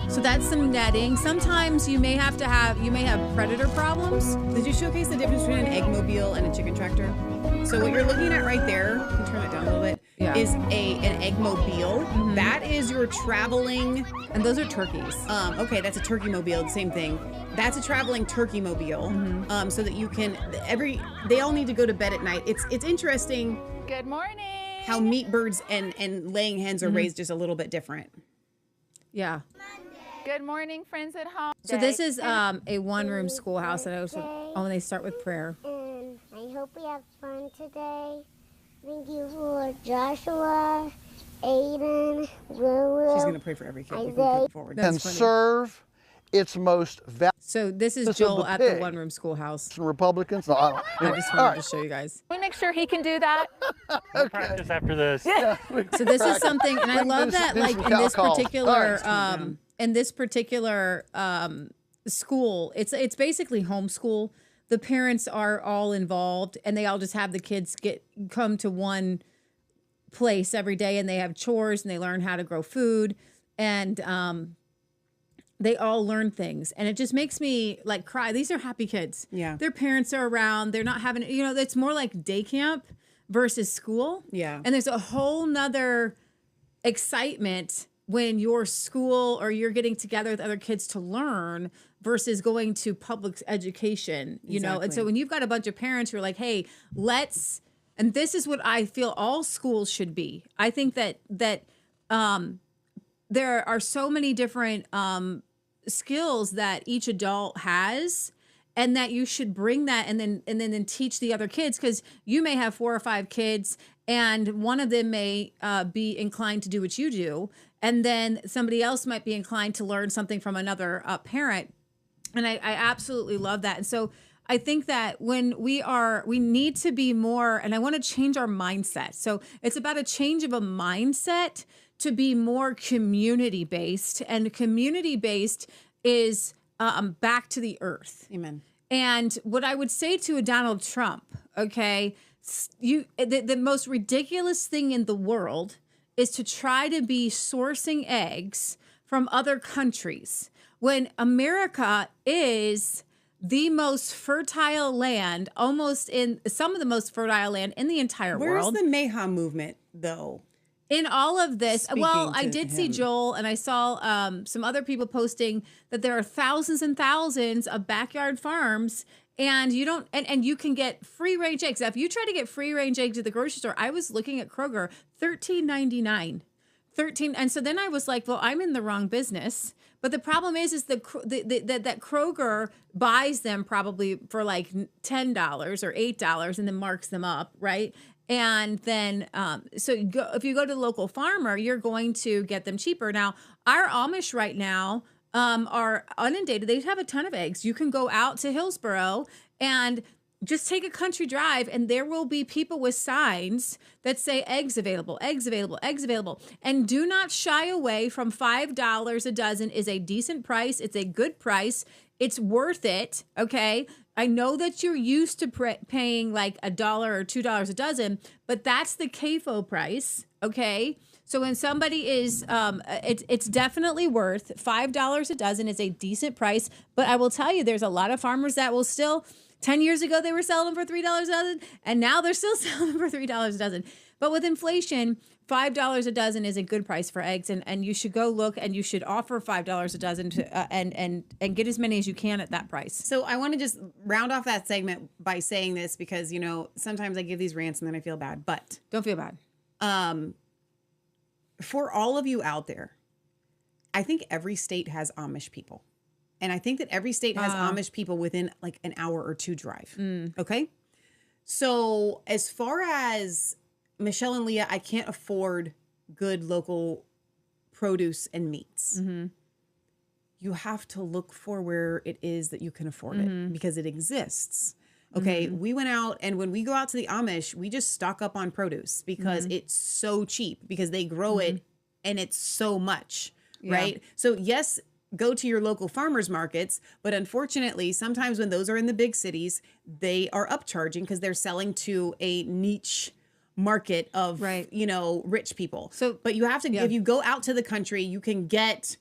So that's some netting. Sometimes you may have predator problems. Did you showcase the difference between an eggmobile and a chicken tractor? So what you're looking at right there, you can turn it down a little bit, is an eggmobile. That is your traveling, and those are turkeys. Okay, that's a turkey mobile, the same thing. That's a traveling turkey mobile, so that you can they all need to go to bed at night. It's interesting. Good morning. How meat birds and laying hens are raised just a little bit different. Yeah. Good morning, friends at home. So this is a one-room schoolhouse, and they start with prayer. I hope we have fun today. Thank you for Joshua, Aiden, Willow. She's going to pray for every kid. We can put forward. And serve its most valuable. So this is Joel at the one-room schoolhouse. Republicans. No, I just wanted to show you guys. Can we make sure he can do that? We'll practice after this. Yeah. So this is something, and I love that, like in this particular school, it's basically homeschool. The parents are all involved, and they all just have the kids come to one place every day, and they have chores, and they learn how to grow food, and they all learn things, and it just makes me like cry. These are happy kids. Yeah, their parents are around. They're not having, it's more like day camp versus school. Yeah, and there's a whole nother excitement when you're school or you're getting together with other kids to learn versus going to public education, you know? And so when you've got a bunch of parents who are like, hey, and this is what I feel all schools should be. I think that there are so many different skills that each adult has, and that you should bring that and then teach the other kids, because you may have 4 or 5 kids and one of them may be inclined to do what you do, and then somebody else might be inclined to learn something from another parent. And I absolutely love that. And so I think that when we need to be more, and I want to change our mindset. So it's about a change of a mindset to be more community-based, and community-based is back to the earth. Amen. And what I would say to a Donald Trump, okay, the most ridiculous thing in the world is to try to be sourcing eggs from other countries when America is the most fertile land, almost in some of the most fertile land in the entire world. Where's the Mayha movement, though? In all of this, I did see Joel, and I saw some other people posting that there are thousands and thousands of backyard farms, and you don't, and you can get free range eggs. Now, if you try to get free range eggs at the grocery store, I was looking at Kroger, $13.99, and so then I was like, well, I'm in the wrong business. But the problem is that Kroger buys them probably for like $10 or $8 and then marks them up, right? And then, if you go to the local farmer, you're going to get them cheaper. Now, our Amish right now are inundated. They have a ton of eggs. You can go out to Hillsborough and just take a country drive, and there will be people with signs that say eggs available, eggs available, eggs available. And do not shy away from $5 a dozen is a decent price. It's a good price. It's worth it, okay? I know that you're used to paying like $1 or $2 a dozen, but that's the CAFO price, okay? So when somebody is, it's definitely worth $5 a dozen is a decent price. But I will tell you, there's a lot of farmers that will still, 10 years ago, they were selling them for $3 a dozen, and now they're still selling them for $3 a dozen. But with inflation, $5 a dozen is a good price for eggs, and you should go look, and you should offer $5 a dozen to and get as many as you can at that price. So I want to just round off that segment by saying this, because sometimes I give these rants and then I feel bad, but don't feel bad. For all of you out there, I think every state has Amish people. And I think that every state has Amish people within like an hour or 2 drive. Okay. So as far as Michelle and Leah, I can't afford good local produce and meats. Mm-hmm. You have to look for where it is that you can afford it, because it exists. Okay. We went out, and when we go out to the Amish, we just stock up on produce because it's so cheap, because they grow it and it's so much. Right. So yes, go to your local farmers markets, but unfortunately, sometimes when those are in the big cities, they are upcharging because they're selling to a niche market of, you know, rich people. So, but you have to, if you go out to the country, you can get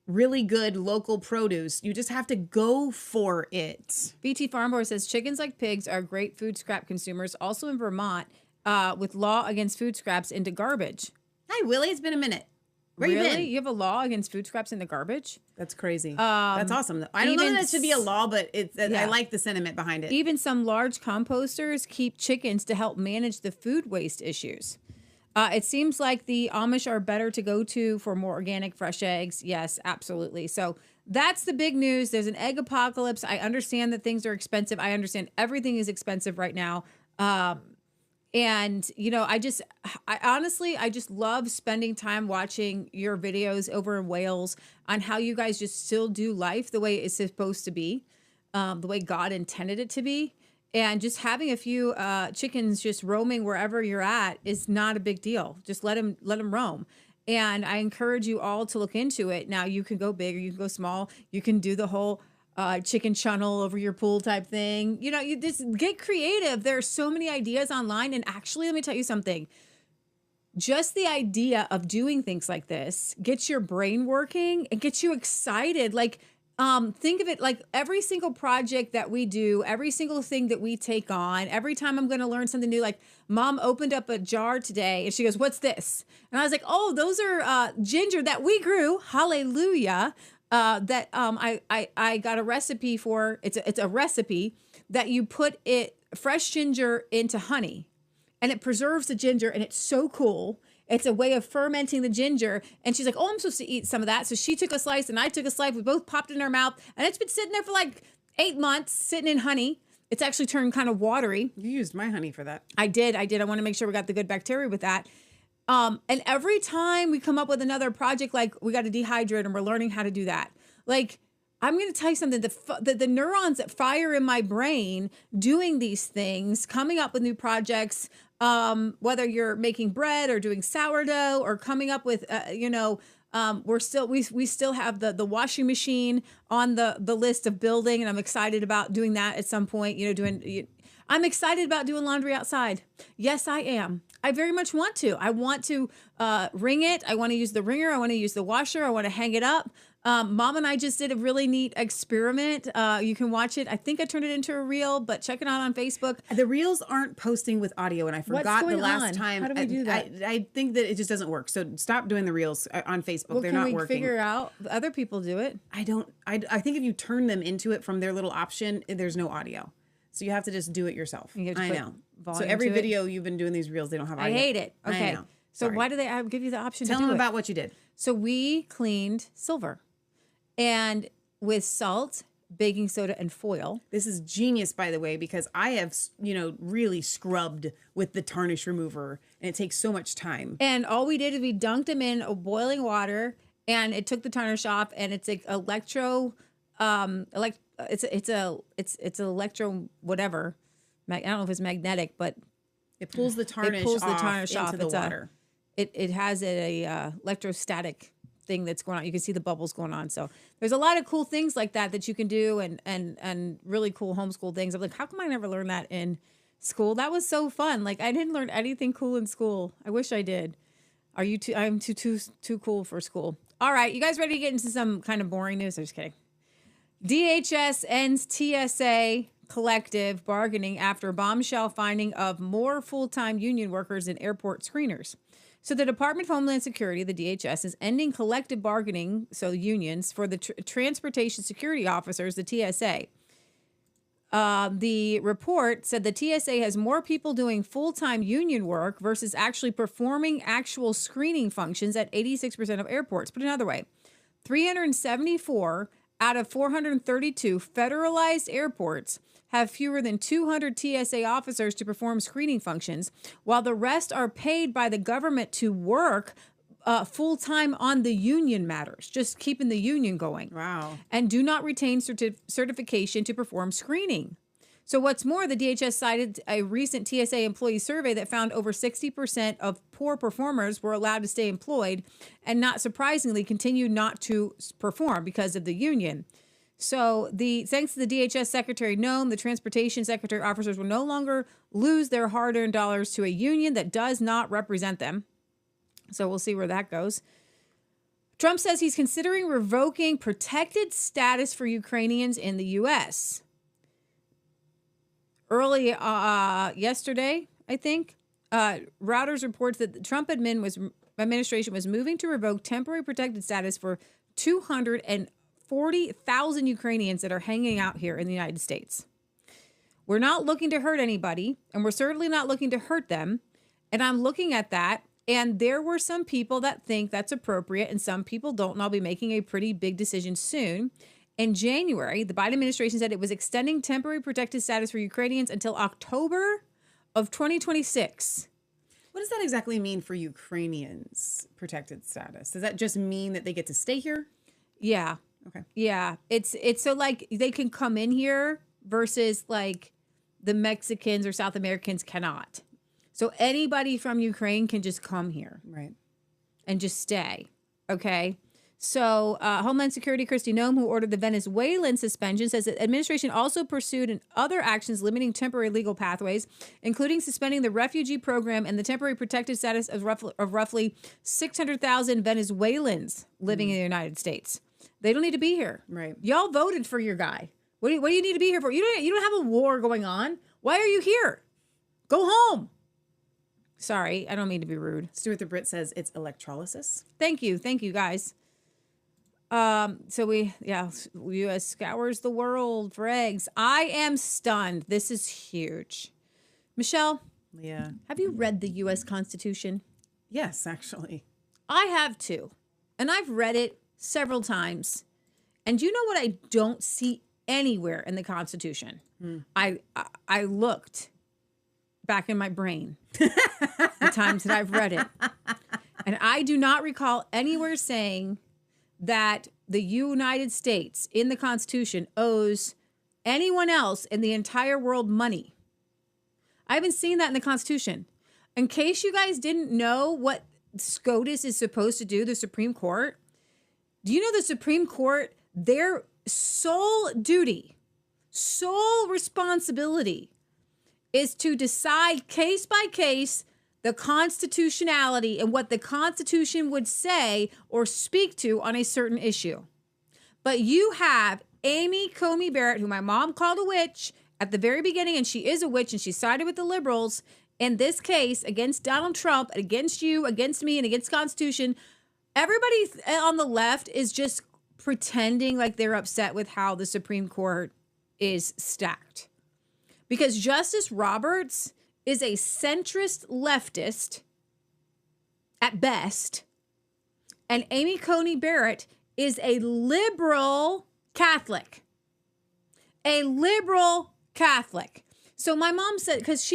really good local produce. You just have to go for it. BT Farm Board says chickens, like pigs, are great food scrap consumers. Also in Vermont, with law against food scraps into garbage. Hi, Willie. It's been a minute. Where really? you been? You have a law against food scraps in the garbage? That's crazy. That's awesome. I don't know that it should be a law, but it's. I like the sentiment behind it. Even some large composters keep chickens to help manage the food waste issues. It seems like the Amish are better to go to for more organic, fresh eggs. Yes, absolutely. So that's the big news. There's an egg apocalypse. I understand that things are expensive. I understand everything is expensive right now. And, you know, I honestly just love spending time watching your videos over in Wales on how you guys just still do life the way it's supposed to be, the way God intended it to be. And just having a few chickens just roaming wherever you're at is not a big deal. Just let them roam. And I encourage you all to look into it. Now, you can go big or you can go small. You can do the whole chicken channel over your pool type thing. You know, you just get creative. There are so many ideas online. And actually, let me tell you something. Just the idea of doing things like this gets your brain working and gets you excited. Like, think of it like every single project that we do, every single thing that we take on, every time I'm going to learn something new, like Mom opened up a jar today and she goes, "What's this?" And I was like, "Oh, those are ginger that we grew." Hallelujah. I got a recipe for, it's a recipe that you put fresh ginger into honey and it preserves the ginger, and it's so cool. It's a way of fermenting the ginger. And she's like, "Oh, I'm supposed to eat some of that." So she took a slice and I took a slice. We both popped it in our mouth, and it's been sitting there for like 8 months, sitting in honey. It's actually turned kind of watery. You used my honey for that. I did. I want to make sure we got the good bacteria with that. And every time we come up with another project, like we got to dehydrate and we're learning how to do that. Like, I'm going to tell you something, the neurons that fire in my brain doing these things, coming up with new projects, whether you're making bread or doing sourdough or coming up with, we still have the washing machine on the list of building. And I'm excited about doing that at some point, I'm excited about doing laundry outside. Yes, I am. I very much want to. I want to wring it. I want to use the wringer. I want to use the washer. I want to hang it up. Mom and I just did a really neat experiment. You can watch it. I think I turned it into a reel, but check it out on Facebook. The reels aren't posting with audio, and I forgot the last time. How do we do that? I think that it just doesn't work. So stop doing the reels on Facebook. Well, they're not working. Can we figure out? Other people do it. I think if you turn them into it from their little option, there's no audio. So you have to just do it yourself. I know. So every video you've been doing these reels, they don't have audio. I hate it. Okay. I know. So why do they give you the option to do it? Tell them about what you did. So we cleaned silver. And with salt, baking soda, and foil. This is genius, by the way, because I have, really scrubbed with the tarnish remover, and it takes so much time. And all we did is we dunked them in boiling water, and it took the tarnish off. And it's like it's electro whatever. I don't know if it's magnetic, but it pulls the tarnish off into the water. It has a electrostatic thing that's going on. You can see the bubbles going on. So there's a lot of cool things like that you can do, and really cool homeschool things. I'm like, how come I never learned that in school? That was so fun. Like, I didn't learn anything cool in school. I wish I did. I'm too cool for school. All right, you guys ready to get into some kind of boring news? I'm just kidding. DHS ends TSA collective bargaining after bombshell finding of more full-time union workers in airport screeners. So the Department of Homeland Security, the DHS, is ending collective bargaining, so unions, for the transportation security officers, the TSA. The report said the TSA has more people doing full-time union work versus actually performing actual screening functions at 86% of airports. Put another way, 374 out of 432 federalized airports have fewer than 200 TSA officers to perform screening functions, while the rest are paid by the government to work full-time on the union matters, just keeping the union going. Wow. And do not retain certification to perform screening. So what's more, the DHS cited a recent TSA employee survey that found over 60% of poor performers were allowed to stay employed and, not surprisingly, continued not to perform because of the union. So thanks to the DHS Secretary Noem, the Transportation Secretary officers will no longer lose their hard-earned dollars to a union that does not represent them. So we'll see where that goes. Trump says he's considering revoking protected status for Ukrainians in the U.S. Early yesterday, I think, Reuters reports that the Trump administration was moving to revoke temporary protected status for 240,000 Ukrainians that are hanging out here in the United States. We're not looking to hurt anybody, and we're certainly not looking to hurt them. And I'm looking at that, and there were some people that think that's appropriate, and some people don't, and I'll be making a pretty big decision soon. In January, the Biden administration said it was extending temporary protected status for Ukrainians until October of 2026. What does that exactly mean for Ukrainians, protected status? Does that just mean that they get to stay here? Yeah. Okay. Yeah. It's so like they can come in here versus like the Mexicans or South Americans cannot. So anybody from Ukraine can just come here. Right. And just stay. Okay. So Homeland Security Kristi Noem, who ordered the Venezuelan suspension, says that administration also pursued other actions limiting temporary legal pathways, including suspending the refugee program and the temporary protected status of roughly 600,000 Venezuelans living in the United States. They don't need to be here. Right. Y'all voted for your guy. What do you need to be here for? You don't have a war going on. Why are you here? Go home. Sorry, I don't mean to be rude. Stuart the Brit says it's electrolysis. Thank you, guys. U.S. scours the world for eggs. I am stunned. This is huge. Michelle, Leah, have you read the U.S. Constitution? Yes, actually. I have too. And I've read it several times. And you know what I don't see anywhere in the Constitution? I looked back in my brain the times that I've read it. And I do not recall anywhere saying that the United States in the Constitution owes anyone else in the entire world money. I haven't seen that in the Constitution. In case you guys didn't know what SCOTUS is supposed to do, the Supreme Court, do you know the Supreme Court, their sole duty, sole responsibility is to decide case by case the constitutionality and what the Constitution would say or speak to on a certain issue. But you have Amy Coney Barrett, who my mom called a witch at the very beginning, and she is a witch, and she sided with the liberals in this case against Donald Trump, against you, against me, and against the Constitution. Everybody on the left is just pretending like they're upset with how the Supreme Court is stacked. Because Justice Roberts is a centrist leftist at best, and Amy Coney Barrett is a liberal Catholic. A liberal Catholic. So my mom said, because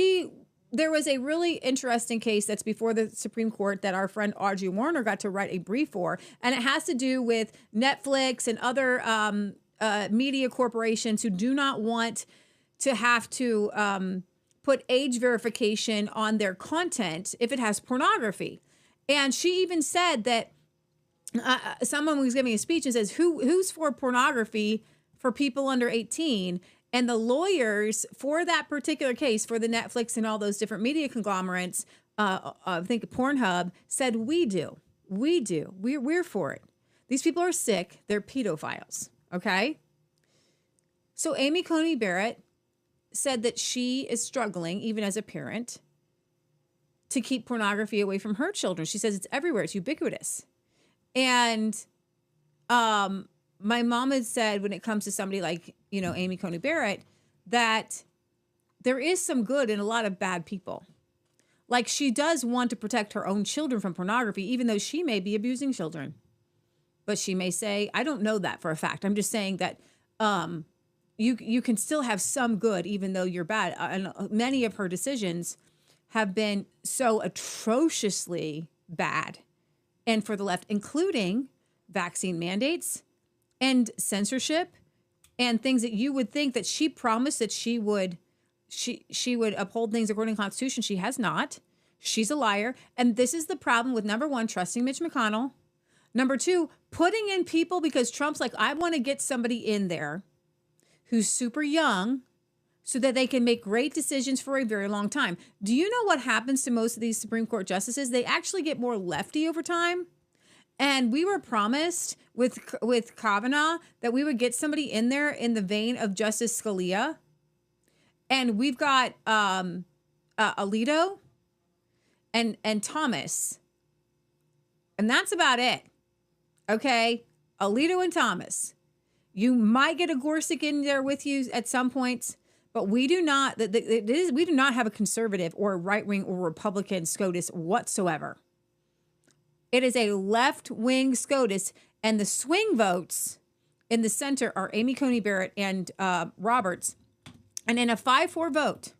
there was a really interesting case that's before the Supreme Court that our friend Audrey Warner got to write a brief for, and it has to do with Netflix and other media corporations who do not want to have to put age verification on their content if it has pornography. And she even said that someone was giving a speech and says, who's for pornography for people under 18? And the lawyers for that particular case, for the Netflix and all those different media conglomerates, I think Pornhub, said, we do. We're for it. These people are sick. They're pedophiles. Okay? So Amy Coney Barrett said that she is struggling, even as a parent, to keep pornography away from her children. She says it's everywhere. It's ubiquitous. And my mom had said, when it comes to somebody like, Amy Coney Barrett, that there is some good in a lot of bad people. Like, she does want to protect her own children from pornography, even though she may be abusing children. But she may say, I don't know that for a fact. I'm just saying that you can still have some good, even though you're bad. And many of her decisions have been so atrociously bad, and for the left, including vaccine mandates and censorship and things that you would think that she promised that she would she would uphold things according to the Constitution. She has not. She's a liar. And this is the problem with, number one, trusting Mitch McConnell. Number two, putting in people because Trump's like, I want to get somebody in there who's super young so that they can make great decisions for a very long time. Do you know what happens to most of these Supreme Court justices? They actually get more lefty over time. And we were promised with Kavanaugh that we would get somebody in there in the vein of Justice Scalia. And we've got Alito and Thomas. And that's about it. Okay? Alito and Thomas. You might get a Gorsuch in there with you at some points, but we do not we do not have a conservative or a right-wing or Republican SCOTUS whatsoever. It is a left-wing SCOTUS, and the swing votes in the center are Amy Coney Barrett and Roberts. And in a 5-4 vote,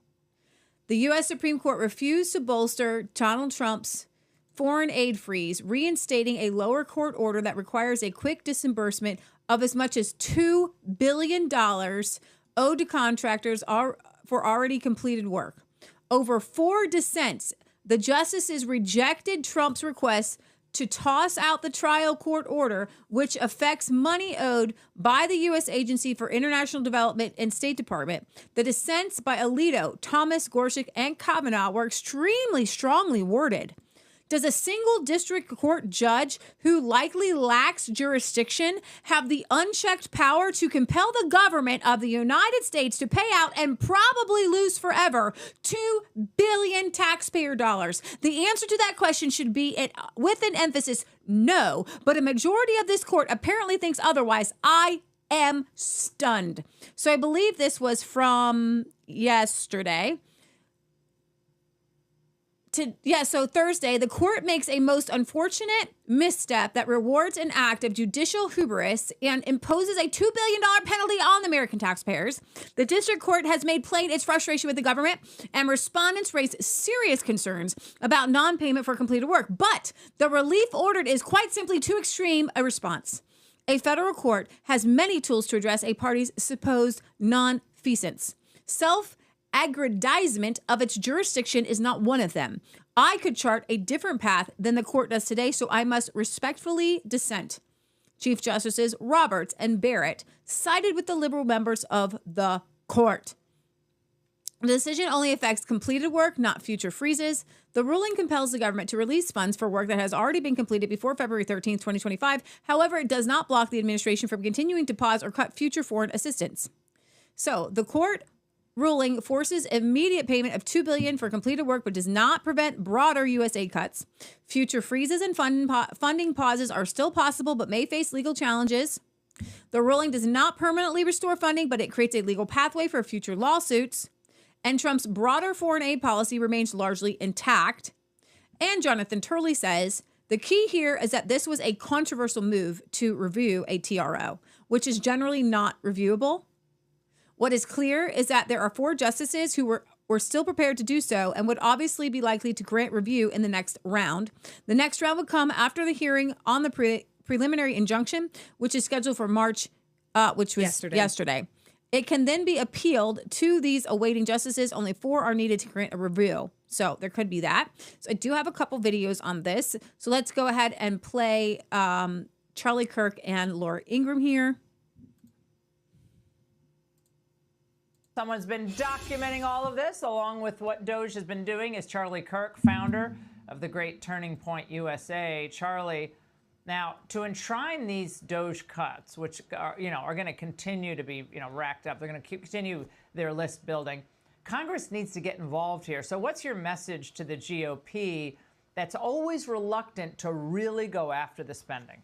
the U.S. Supreme Court refused to bolster Donald Trump's foreign aid freeze, reinstating a lower court order that requires a quick disbursement of as much as $2 billion owed to contractors for already completed work. Over 4 dissents, the justices rejected Trump's request to toss out the trial court order, which affects money owed by the U.S. Agency for International Development and State Department. The dissents by Alito, Thomas, Gorsuch, and Kavanaugh were extremely strongly worded. Does a single district court judge who likely lacks jurisdiction have the unchecked power to compel the government of the United States to pay out and probably lose forever $2 billion taxpayer dollars? The answer to that question should be, with an emphasis, no. But a majority of this court apparently thinks otherwise. I am stunned. So I believe this was from yesterday. So Thursday, the court makes a most unfortunate misstep that rewards an act of judicial hubris and imposes a $2 billion penalty on the American taxpayers. The district court has made plain its frustration with the government, and respondents raised serious concerns about non-payment for completed work. But the relief ordered is quite simply too extreme a response. A federal court has many tools to address a party's supposed non-feasance. Self-aggrandizement of its jurisdiction is not one of them. I could chart a different path than the court does today, so I must respectfully dissent. Chief Justices Roberts and Barrett sided with the liberal members of the court. The decision only affects completed work, not future freezes. The ruling compels the government to release funds for work that has already been completed before February 13th, 2025. However, it does not block the administration from continuing to pause or cut future foreign assistance. So the court ruling forces immediate payment of $2 billion for completed work, but does not prevent broader U.S. aid cuts. Future freezes and funding pauses are still possible, but may face legal challenges. The ruling does not permanently restore funding, but it creates a legal pathway for future lawsuits. And Trump's broader foreign aid policy remains largely intact. And Jonathan Turley says, the key here is that this was a controversial move to review a TRO, which is generally not reviewable. What is clear is that there are 4 justices who were still prepared to do so and would obviously be likely to grant review in the next round. The next round would come after the hearing on the preliminary injunction, which is scheduled for March, which was yesterday. It can then be appealed to these awaiting justices. Only 4 are needed to grant a review. So there could be that. So I do have a couple videos on this. So let's go ahead and play Charlie Kirk and Laura Ingraham here. Someone's been documenting all of this, along with what DOGE has been doing, is Charlie Kirk, founder of the great Turning Point USA. Charlie, now, to enshrine these DOGE cuts, which are going to continue to be, racked up, they're going to continue their list building, Congress needs to get involved here. So what's your message to the GOP that's always reluctant to really go after the spending?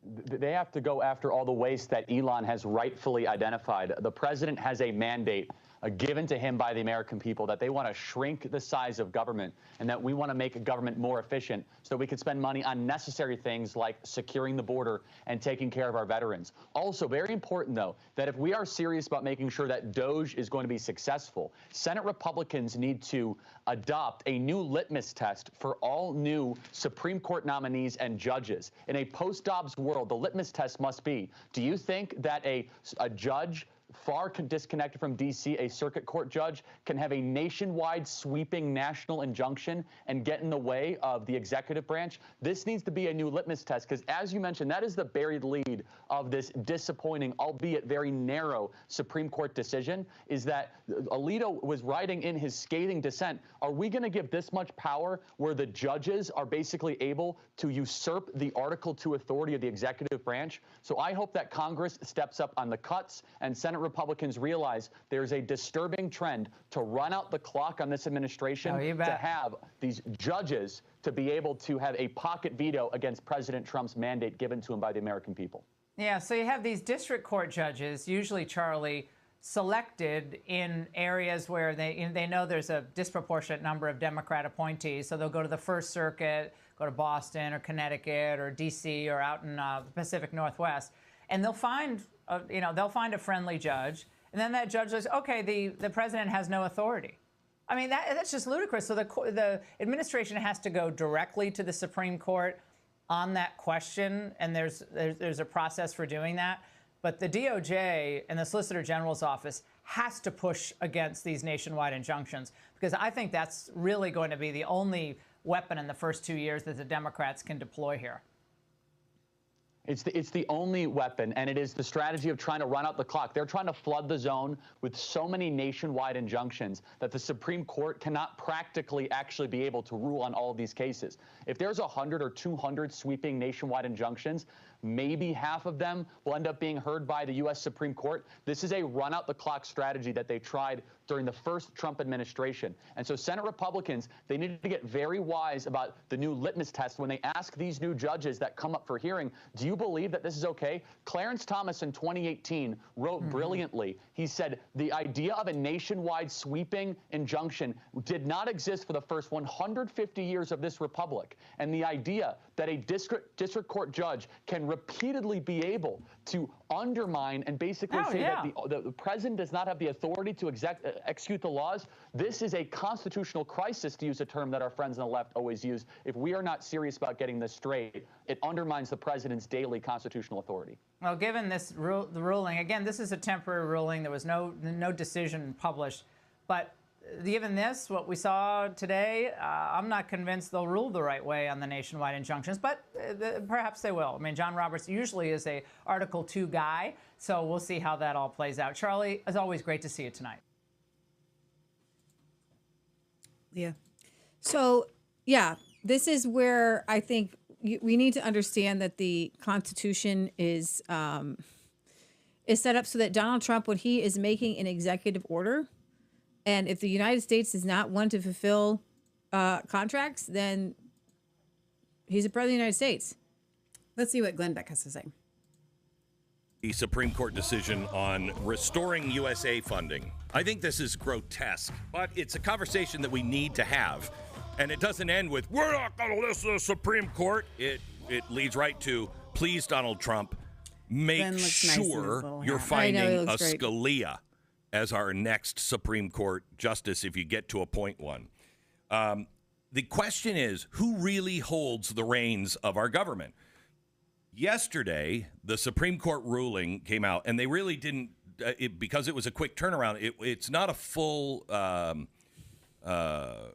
They have to go after all the waste that Elon has rightfully identified. The president has a mandate given to him by the American people that they want to shrink the size of government and that we want to make government more efficient so that we can spend money on necessary things like securing the border and taking care of our veterans. Also, very important, though, that if we are serious about making sure that DOGE is going to be successful, Senate Republicans need to adopt a new litmus test for all new Supreme Court nominees and judges. In a post-Dobbs world, the litmus test must be, do you think that a judge far disconnected from D.C., a circuit court judge can have a nationwide sweeping national injunction and get in the way of the executive branch. This needs to be a new litmus test because, as you mentioned, that is the buried lead of this disappointing, albeit very narrow, Supreme Court decision, is that Alito was writing in his scathing dissent, are we going to give this much power where the judges are basically able to usurp the Article 2 authority of the executive branch? So I hope that Congress steps up on the cuts and Senate Republicans realize there's a disturbing trend to run out the clock on this administration, to have these judges to be able to have a pocket veto against President Trump's mandate given to him by the American people. Yeah, so you have these district court judges, usually, Charlie, selected in areas where they know there's a disproportionate number of Democrat appointees. So they'll go to the First Circuit, go to Boston or Connecticut or D.C. or out in the Pacific Northwest, and they'll find a friendly judge, and then that judge says, okay, the president has no authority. I mean, that's just ludicrous. So the administration has to go directly to the Supreme Court on that question, and there's a process for doing that. But the DOJ and the Solicitor General's office has to push against these nationwide injunctions, because I think that's really going to be the only weapon in the first 2 years that the Democrats can deploy here. It's the only weapon, and it is the strategy of trying to run out the clock. They're trying to flood the zone with so many nationwide injunctions that the Supreme Court cannot practically actually be able to rule on all of these cases. If there's 100 or 200 sweeping nationwide injunctions, maybe half of them will end up being heard by the U.S. Supreme Court. This is a run-out-the-clock strategy that they tried during the first Trump administration. And so Senate Republicans, they need to get very wise about the new litmus test when they ask these new judges that come up for hearing, do you believe that this is okay? Clarence Thomas in 2018 wrote brilliantly. He said the idea of a nationwide sweeping injunction did not exist for the first 150 years of this republic. And the idea that a district court judge can repeatedly be able to undermine and basically that the president does not have the authority to execute the laws, this is a constitutional crisis, to use a term that our friends on the left always use. If we are not serious about getting this straight, it undermines the president's daily constitutional authority. Well, given this the ruling, again, this is a temporary ruling. There was no decision published. But given this, what we saw today, I'm not convinced they'll rule the right way on the nationwide injunctions, but perhaps they will. I mean, John Roberts usually is a Article 2 guy, so we'll see how that all plays out. Charlie, as always, great to see you tonight. Yeah. So, yeah, this is where I think we need to understand that the Constitution is set up so that Donald Trump, when he is making an executive order, and if the United States does not want to fulfill contracts, then he's a president of the United States. Let's see what Glenn Beck has to say. The Supreme Court decision on restoring USA funding. I think this is grotesque, but it's a conversation that we need to have. And it doesn't end with, we're not going to listen to the Supreme Court. It leads right to, please, Donald Trump, make sure you're finding a Scalia as our next Supreme Court justice if you get to appoint one. The question is, who really holds the reins of our government? Yesterday, the Supreme Court ruling came out, and they really didn't, because it was a quick turnaround, it's not a full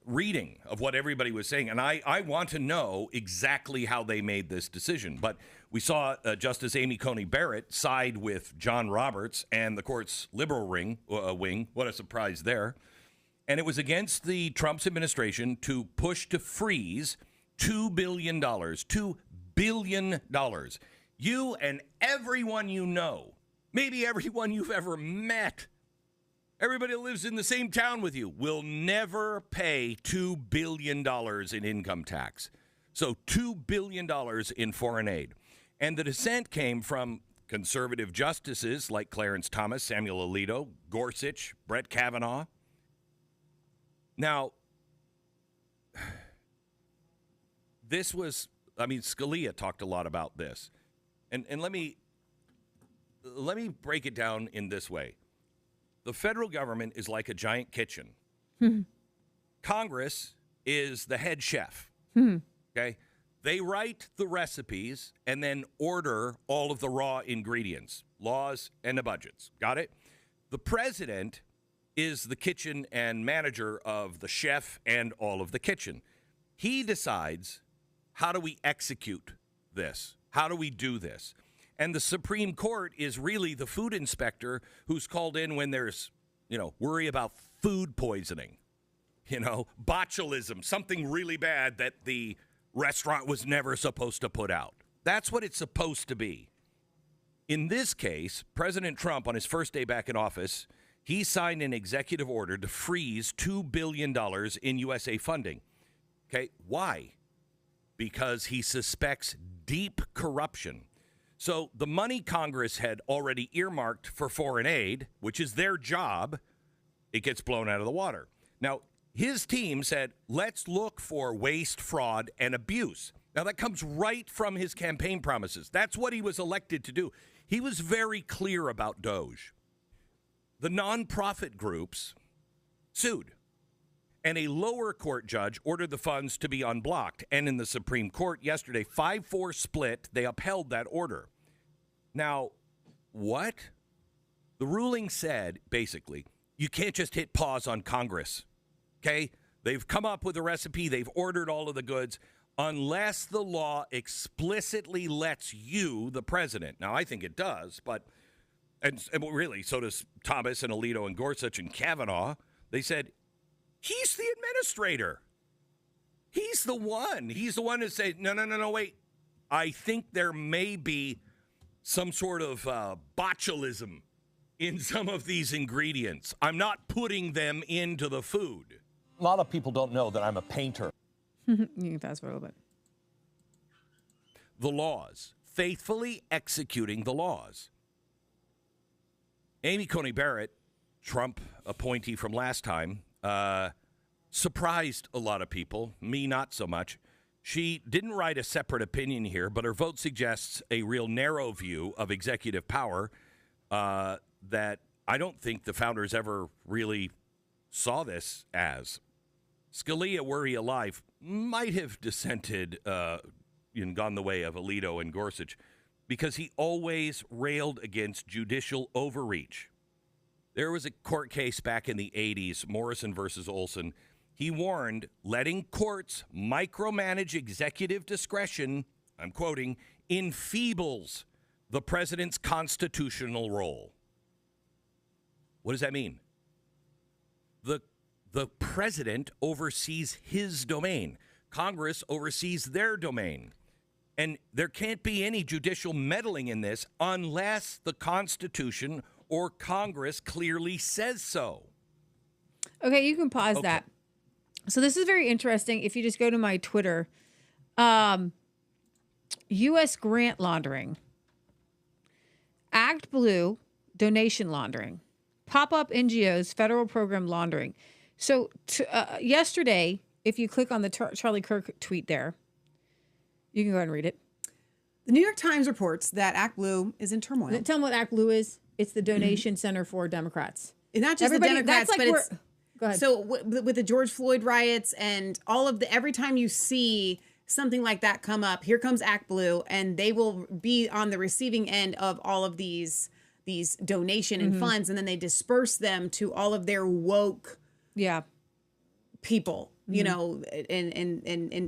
reading of what everybody was saying. And I want to know exactly how they made this decision. But we saw Justice Amy Coney Barrett side with John Roberts and the court's liberal wing. What a surprise there. And it was against the Trump's administration to push to freeze $2 billion. $2 billion. You and everyone you know, maybe everyone you've ever met, everybody who lives in the same town with you, will never pay $2 billion in income tax. So $2 billion in foreign aid. And the dissent came from conservative justices like Clarence Thomas, Samuel Alito, Gorsuch, Brett Kavanaugh. Now, this was, Scalia talked a lot about this. And let me break it down in this way. The federal government is like a giant kitchen. Congress is the head chef. Okay? They write the recipes and then order all of the raw ingredients, laws, and the budgets. Got it? The president is the kitchen and manager of the chef and all of the kitchen. He decides, how do we execute this? How do we do this? And the Supreme Court is really the food inspector who's called in when there's, worry about food poisoning, botulism, something really bad that the restaurant was never supposed to put out. That's what it's supposed to be. In this case, President Trump, on his first day back in office, he signed an executive order to freeze $2 billion in USA funding. Okay, why? Because he suspects deep corruption. So the money Congress had already earmarked for foreign aid, which is their job, it gets blown out of the water. Now, his team said, let's look for waste, fraud, and abuse. Now, that comes right from his campaign promises. That's what he was elected to do. He was very clear about DOGE. The nonprofit groups sued, and a lower court judge ordered the funds to be unblocked. And in the Supreme Court yesterday, 5-4 split, they upheld that order. Now, what? The ruling said, basically, you can't just hit pause on Congress, okay? They've come up with a recipe. They've ordered all of the goods unless the law explicitly lets you, the president. Now, I think it does, but, and really, so does Thomas and Alito and Gorsuch and Kavanaugh. They said, he's the administrator. He's the one. He's the one to say, no, wait. I think there may be some sort of botulism in some of these ingredients. I'm not putting them into the food. A lot of people don't know that I'm a painter. You can fast forward a little bit. The laws, faithfully executing the laws. Amy Coney Barrett, Trump appointee from last time, surprised a lot of people, me not so much. She didn't write a separate opinion here, but her vote suggests a real narrow view of executive power that I don't think the founders ever really saw this as. Scalia, were he alive, might have dissented and gone the way of Alito and Gorsuch because he always railed against judicial overreach. There was a court case back in the 80s, Morrison versus Olson. He warned letting courts micromanage executive discretion, I'm quoting, enfeebles the president's constitutional role. What does that mean? The president oversees his domain. Congress oversees their domain. And there can't be any judicial meddling in this unless the Constitution or Congress clearly says so. Okay, you can pause that. So this is very interesting. If you just go to my Twitter, U.S. grant laundering, Act Blue, donation laundering, pop-up NGOs, federal program laundering. So yesterday, if you click on the Charlie Kirk tweet there, you can go ahead and read it. The New York Times reports that Act Blue is in turmoil. Tell them what Act Blue is. It's the donation center for Democrats. It's not just the Democrats, but it's... Go ahead. So with the George Floyd riots and all of every time you see something like that come up, here comes Act Blue, and they will be on the receiving end of all of these donation and funds, and then they disperse them to all of their woke people, and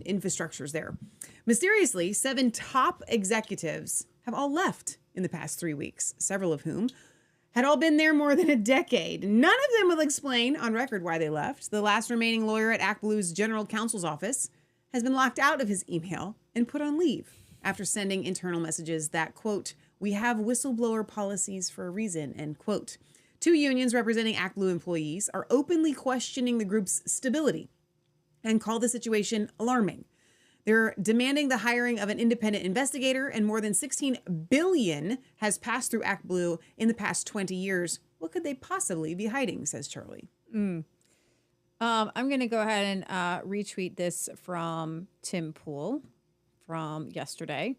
infrastructures there. Mysteriously, 7 top executives have all left in the past 3 weeks, several of whom had all been there more than a decade. None of them will explain on record why they left. The last remaining lawyer at Act Blue's general counsel's office has been locked out of his email and put on leave after sending internal messages that, quote, we have whistleblower policies for a reason, end quote. 2 unions representing Act Blue employees are openly questioning the group's stability and call the situation alarming. They're demanding the hiring of an independent investigator, and more than $16 billion has passed through Act Blue in the past 20 years. What could they possibly be hiding, says Charlie. I'm going to go ahead and retweet this from Tim Pool from yesterday.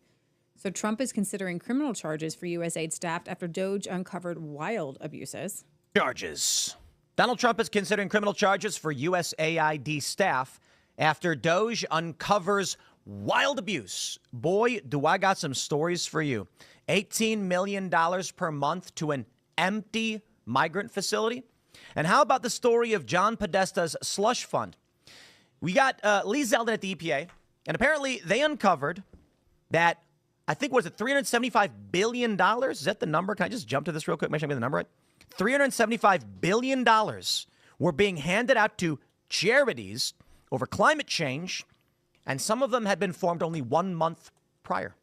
So Trump is considering criminal charges for USAID staff after DOGE uncovered wild abuses. Charges. Donald Trump is considering criminal charges for USAID staff after DOGE uncovers wild abuse. Boy, do I got some stories for you. $18 million per month to an empty migrant facility? And how about the story of John Podesta's slush fund? We got Lee Zeldin at the EPA, and apparently they uncovered that, I think, was it $375 billion? Is that the number? Can I just jump to this real quick? Make sure I get the number right. $375 billion were being handed out to charities over climate change, and some of them had been formed only 1 month prior.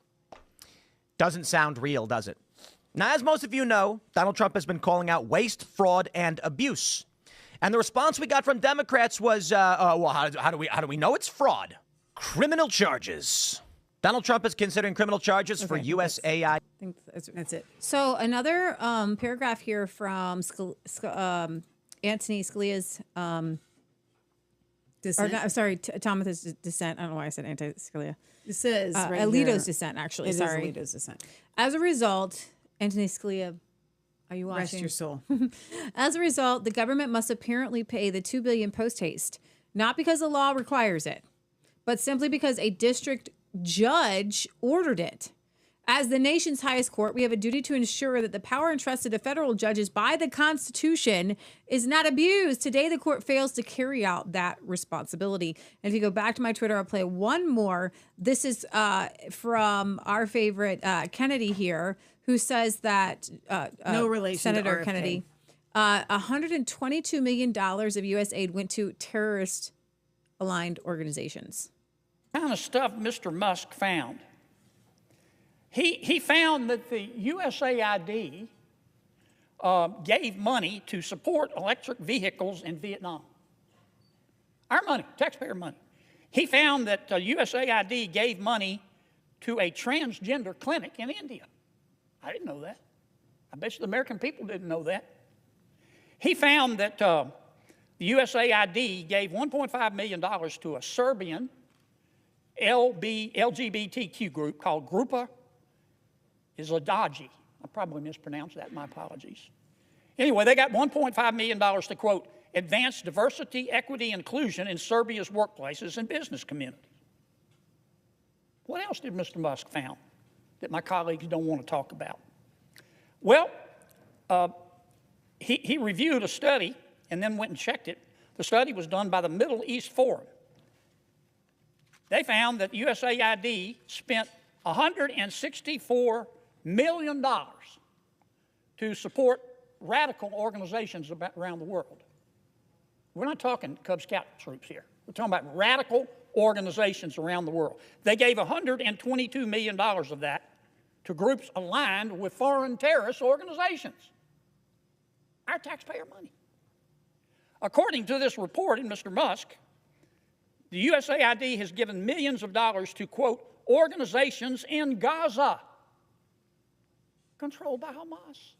Doesn't sound real, does it? Now, as most of you know, Donald Trump has been calling out waste, fraud, and abuse. And the response we got from Democrats was, well, how do we know it's fraud? Criminal charges. Donald Trump is considering criminal charges for USAID. I think that's it. So another paragraph here from Anthony Scalia's dissent. Thomas's dissent. I don't know why I said anti-Scalia. It says right Alito's here. dissent, actually. It is Sorry. Alito's dissent. As a result, Anthony Scalia, are you watching? Rest your soul. As a result, the government must apparently pay the $2 billion post haste, not because the law requires it, but simply because a district judge ordered it. As the nation's highest court, we have a duty to ensure that the power entrusted to federal judges by the Constitution is not abused. Today, the court fails to carry out that responsibility. And if you go back to my Twitter, I'll play one more. This is from our favorite Kennedy here, who says that no relation Senator to RFK. Kennedy, $122 million of U.S. aid went to terrorist-aligned organizations. Kind of stuff Mr. Musk found. He found that the USAID gave money to support electric vehicles in Vietnam. Our money, taxpayer money. He found that USAID gave money to a transgender clinic in India. I didn't know that. I bet you the American people didn't know that. He found that the USAID gave $1.5 million to a Serbian LGBTQ group called Grupa Izladaji. I probably mispronounced that. My apologies. Anyway, they got $1.5 million to, quote, advance diversity, equity, inclusion in Serbia's workplaces and business communities. What else did Mr. Musk found that my colleagues don't want to talk about? Well, he reviewed a study and then went and checked it. The study was done by the Middle East Forum. They found that USAID spent $164 million to support radical organizations around the world. We're not talking Cub Scout troops here. We're talking about radical organizations around the world. They gave $122 million of that to groups aligned with foreign terrorist organizations. Our taxpayer money. According to this report in Mr. Musk, the USAID has given millions of dollars to, quote, organizations in Gaza controlled by Hamas.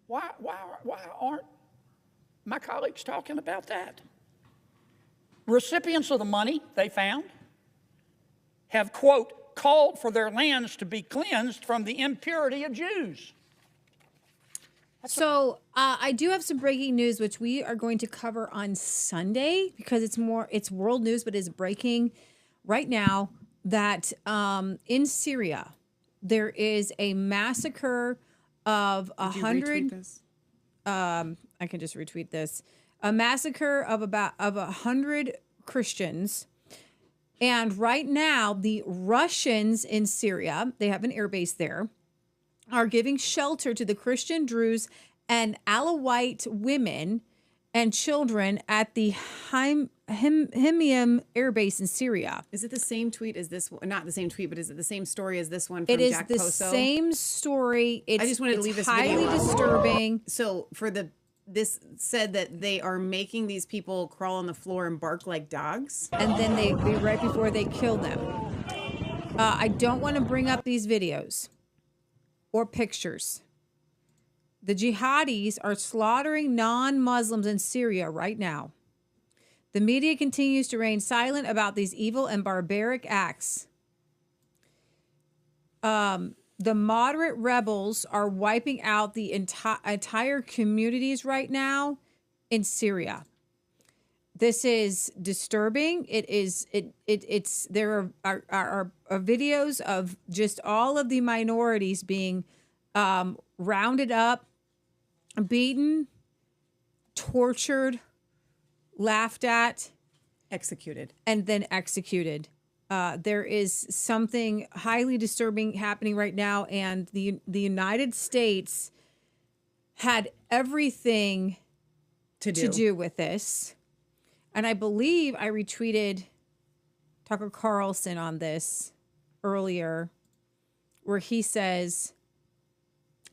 Why aren't my colleagues talking about that? Recipients of the money, they found, have, quote, called for their lands to be cleansed from the impurity of Jews. So I do have some breaking news, which we are going to cover on Sunday because it's world news, but it's breaking right now that in Syria there is a massacre of 100. I can just retweet this. A massacre of about 100 Christians. And right now, the Russians in Syria, they have an air base there, are giving shelter to the Christian Druze and Alawite women and children at the Himyim air base in Syria. Is it the same tweet as this one? Not the same tweet, but is it the same story as this one from It is Jack the Poso? same story. I just wanted to leave this highly video up. disturbing. So this said that they are making these people crawl on the floor and bark like dogs. And then they right before they kill them. I don't want to bring up these videos or pictures. The jihadis are slaughtering non-Muslims in Syria right now. The media continues to remain silent about these evil and barbaric acts. The moderate rebels are wiping out the entire communities right now in Syria. This is disturbing. There are videos of just all of the minorities being rounded up beaten, tortured, laughed at, executed, and then executed. There is something highly disturbing happening right now, and the United States had everything to do with this. And I believe I retweeted Tucker Carlson on this earlier, where he says,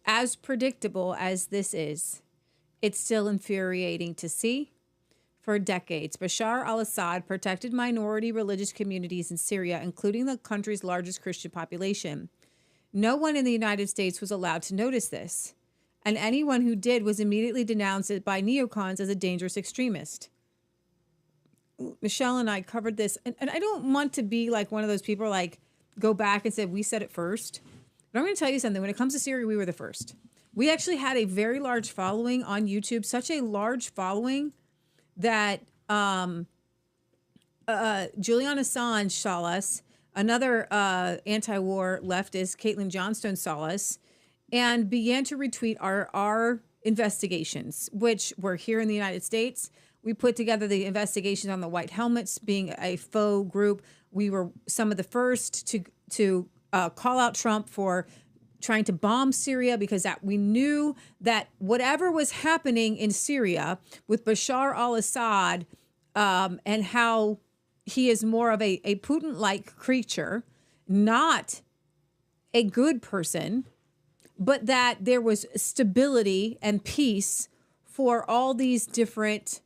as predictable as this is, it's still infuriating to see. For decades, Bashar al-Assad protected minority religious communities in Syria, including the country's largest Christian population. No one in the United States was allowed to notice this, and anyone who did was immediately denounced by neocons as a dangerous extremist. Michelle and I covered this, and I don't want to be like one of those people like go back and say we said it first. But I'm going to tell you something. When it comes to Syria, we were the first. We actually had a very large following on YouTube, such a large following that Julian Assange saw us, another anti-war leftist, Caitlin Johnstone, saw us, and began to retweet our investigations, which were here in the United States. We put together the investigations on the White Helmets, being a faux group. We were some of the first to call out Trump for trying to bomb Syria, because that we knew that whatever was happening in Syria with Bashar al-Assad and how he is more of a Putin-like creature, not a good person, but that there was stability and peace for all these different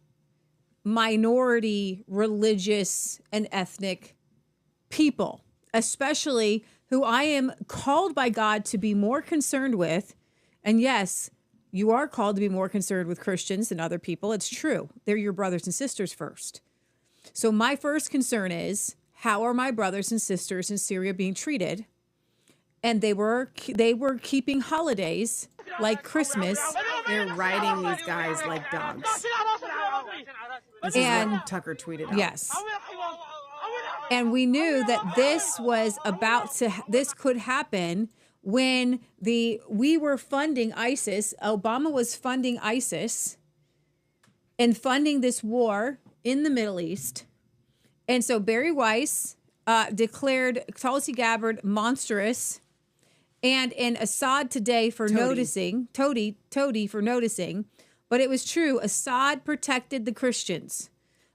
minority religious and ethnic people, especially who I am called by God to be more concerned with. And yes, you are called to be more concerned with Christians than other people. It's true. They're your brothers and sisters first. So my first concern is, how are my brothers and sisters in Syria being treated? And they were keeping holidays like Christmas. They're riding these guys like dogs. This is what Tucker tweeted out. Yes. And we knew that this could happen when we were funding ISIS. Obama was funding ISIS and funding this war in the Middle East. And so Barry Weiss declared Tulsi Gabbard monstrous, and Assad today for noticing, Toady for noticing. But it was true. Assad protected the Christians.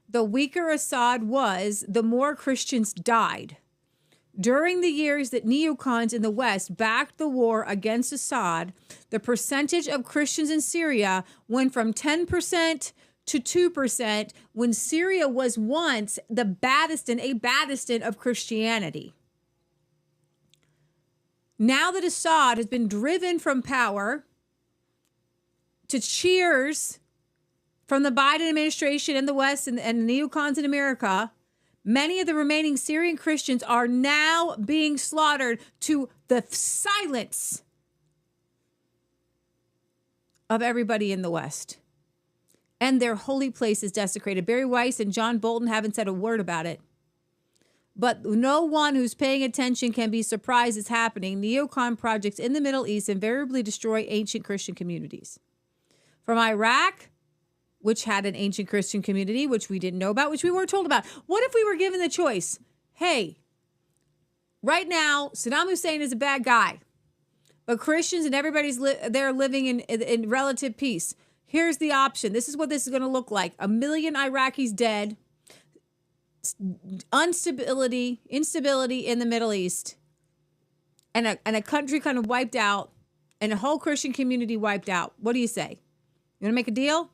The weaker Assad was, the more Christians died. During the years that neocons in the West backed the war against Assad, the percentage of Christians in Syria went from 10% to 2%, when Syria was once a Badistan of Christianity. Now that Assad has been driven from power, to cheers from the Biden administration in the West and neocons in America, many of the remaining Syrian Christians are now being slaughtered to the silence of everybody in the West. And their holy place is desecrated. Barry Weiss and John Bolton haven't said a word about it. But no one who's paying attention can be surprised it's happening. Neocon projects in the Middle East invariably destroy ancient Christian communities. From Iraq, which had an ancient Christian community, which we didn't know about, which we weren't told about. What if we were given the choice? Hey, right now, Saddam Hussein is a bad guy, but Christians and everybody's there living in relative peace. Here's the option. This is what this is going to look like. 1 million Iraqis dead, instability in the Middle East, and a country kind of wiped out, and a whole Christian community wiped out. What do you say? You want to make a deal?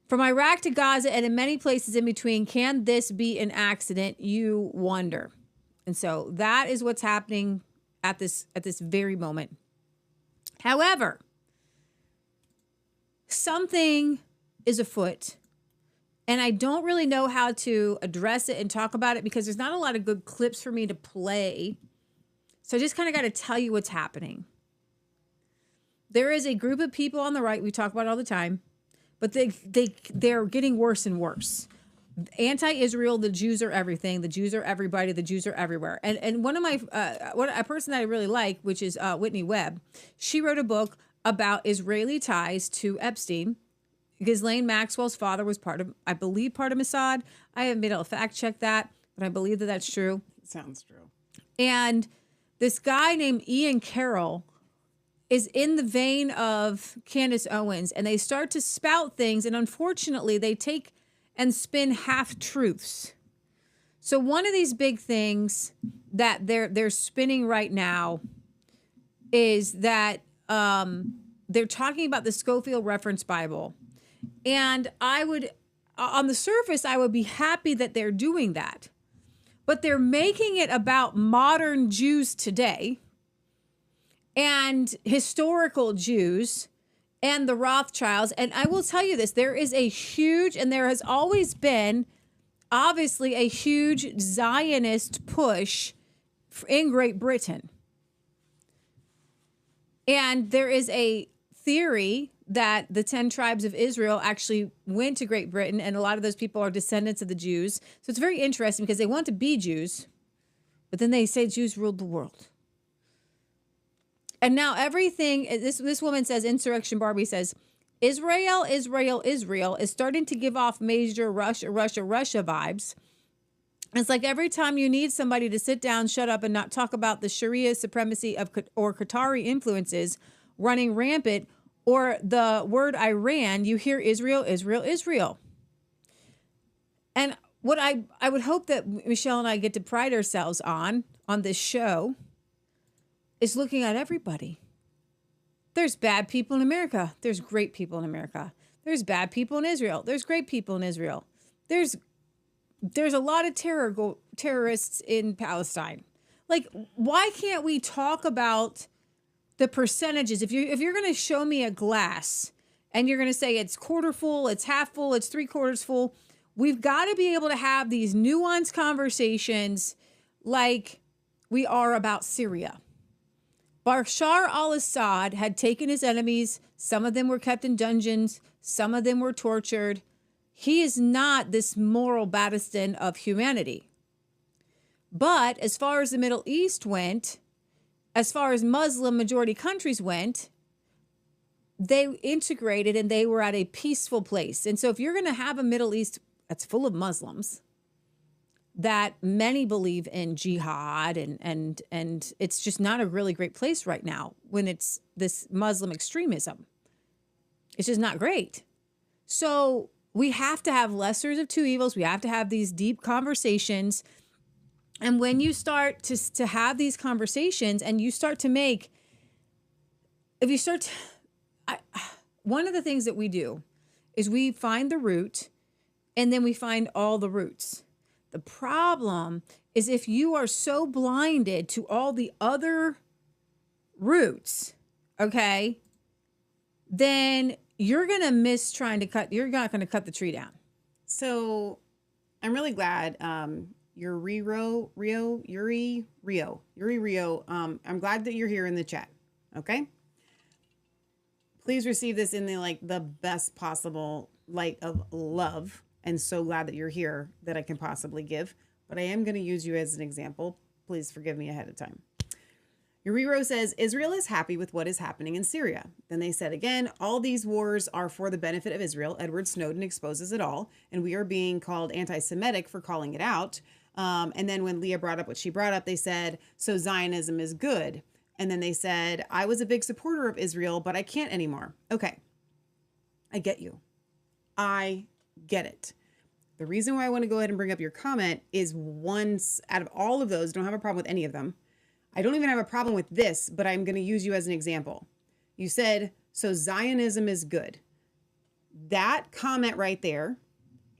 From Iraq to Gaza and in many places in between, can this be an accident? You wonder. And so that is what's happening at this very moment. However, something is afoot, and I don't really know how to address it and talk about it because there's not a lot of good clips for me to play. So I just kind of got to tell you what's happening. There is a group of people on the right, we talk about it all the time, but they're getting worse and worse. Anti-Israel, the Jews are everything. The Jews are everybody. The Jews are everywhere. And one of my, a person that I really like, which is Whitney Webb, she wrote a book, about Israeli ties to Epstein. Ghislaine Maxwell's father was part of Mossad. I haven't been able to fact check that, but I believe that that's true. Sounds true. And this guy named Ian Carroll is in the vein of Candace Owens, and they start to spout things, and unfortunately, they take and spin half-truths. So one of these big things that they're spinning right now is that they're talking about the Scofield Reference Bible. And I would, on the surface, I would be happy that they're doing that. But they're making it about modern Jews today and historical Jews and the Rothschilds. And I will tell you this, there is a huge, and there has always been, obviously, a huge Zionist push in Great Britain. And there is a theory that the 10 tribes of Israel actually went to Great Britain, and a lot of those people are descendants of the Jews. So it's very interesting because they want to be Jews, but then they say Jews ruled the world. And now everything, this woman says, Insurrection Barbie says, Israel is starting to give off major Russia vibes. It's like every time you need somebody to sit down, shut up, and not talk about the Sharia supremacy or Qatari influences running rampant, or the word Iran, you hear Israel. And what I would hope that Michelle and I get to pride ourselves on this show is looking at everybody. There's bad people in America. There's great people in America. There's bad people in Israel. There's great people in Israel. There's a lot of terrorists in Palestine. Like, why can't we talk about the percentages? If you're going to show me a glass and you're going to say it's quarter full, it's half full, it's 3/4 full, we've got to be able to have these nuanced conversations like we are about Syria. Bashar al-Assad had taken his enemies. Some of them were kept in dungeons. Some of them were tortured. He is not this moral bastion of humanity. But as far as the Middle East went, as far as Muslim majority countries went, they integrated and they were at a peaceful place. And so if you're going to have a Middle East that's full of Muslims, that many believe in jihad, and it's just not a really great place right now when it's this Muslim extremism. It's just not great. So we have to have lessers of two evils. We have to have these deep conversations. And when you start to have these conversations and you start to make, one of the things that we do is we find the root and then we find all the roots. The problem is if you are so blinded to all the other roots, okay, then you're going to miss you're not going to cut the tree down. So I'm really glad Yuri Rio. I'm glad that you're here in the chat. Okay. Please receive this in the best possible light of love. And so glad that you're here that I can possibly give. But I am going to use you as an example. Please forgive me ahead of time. Yuriro says, Israel is happy with what is happening in Syria. Then they said again, all these wars are for the benefit of Israel. Edward Snowden exposes it all. And we are being called anti-Semitic for calling it out. And then when Leah brought up what she brought up, they said, so Zionism is good. And then they said, I was a big supporter of Israel, but I can't anymore. Okay. I get you. I get it. The reason why I want to go ahead and bring up your comment is once out of all of those, don't have a problem with any of them. I don't even have a problem with this, but I'm going to use you as an example. You said, so Zionism is good. That comment right there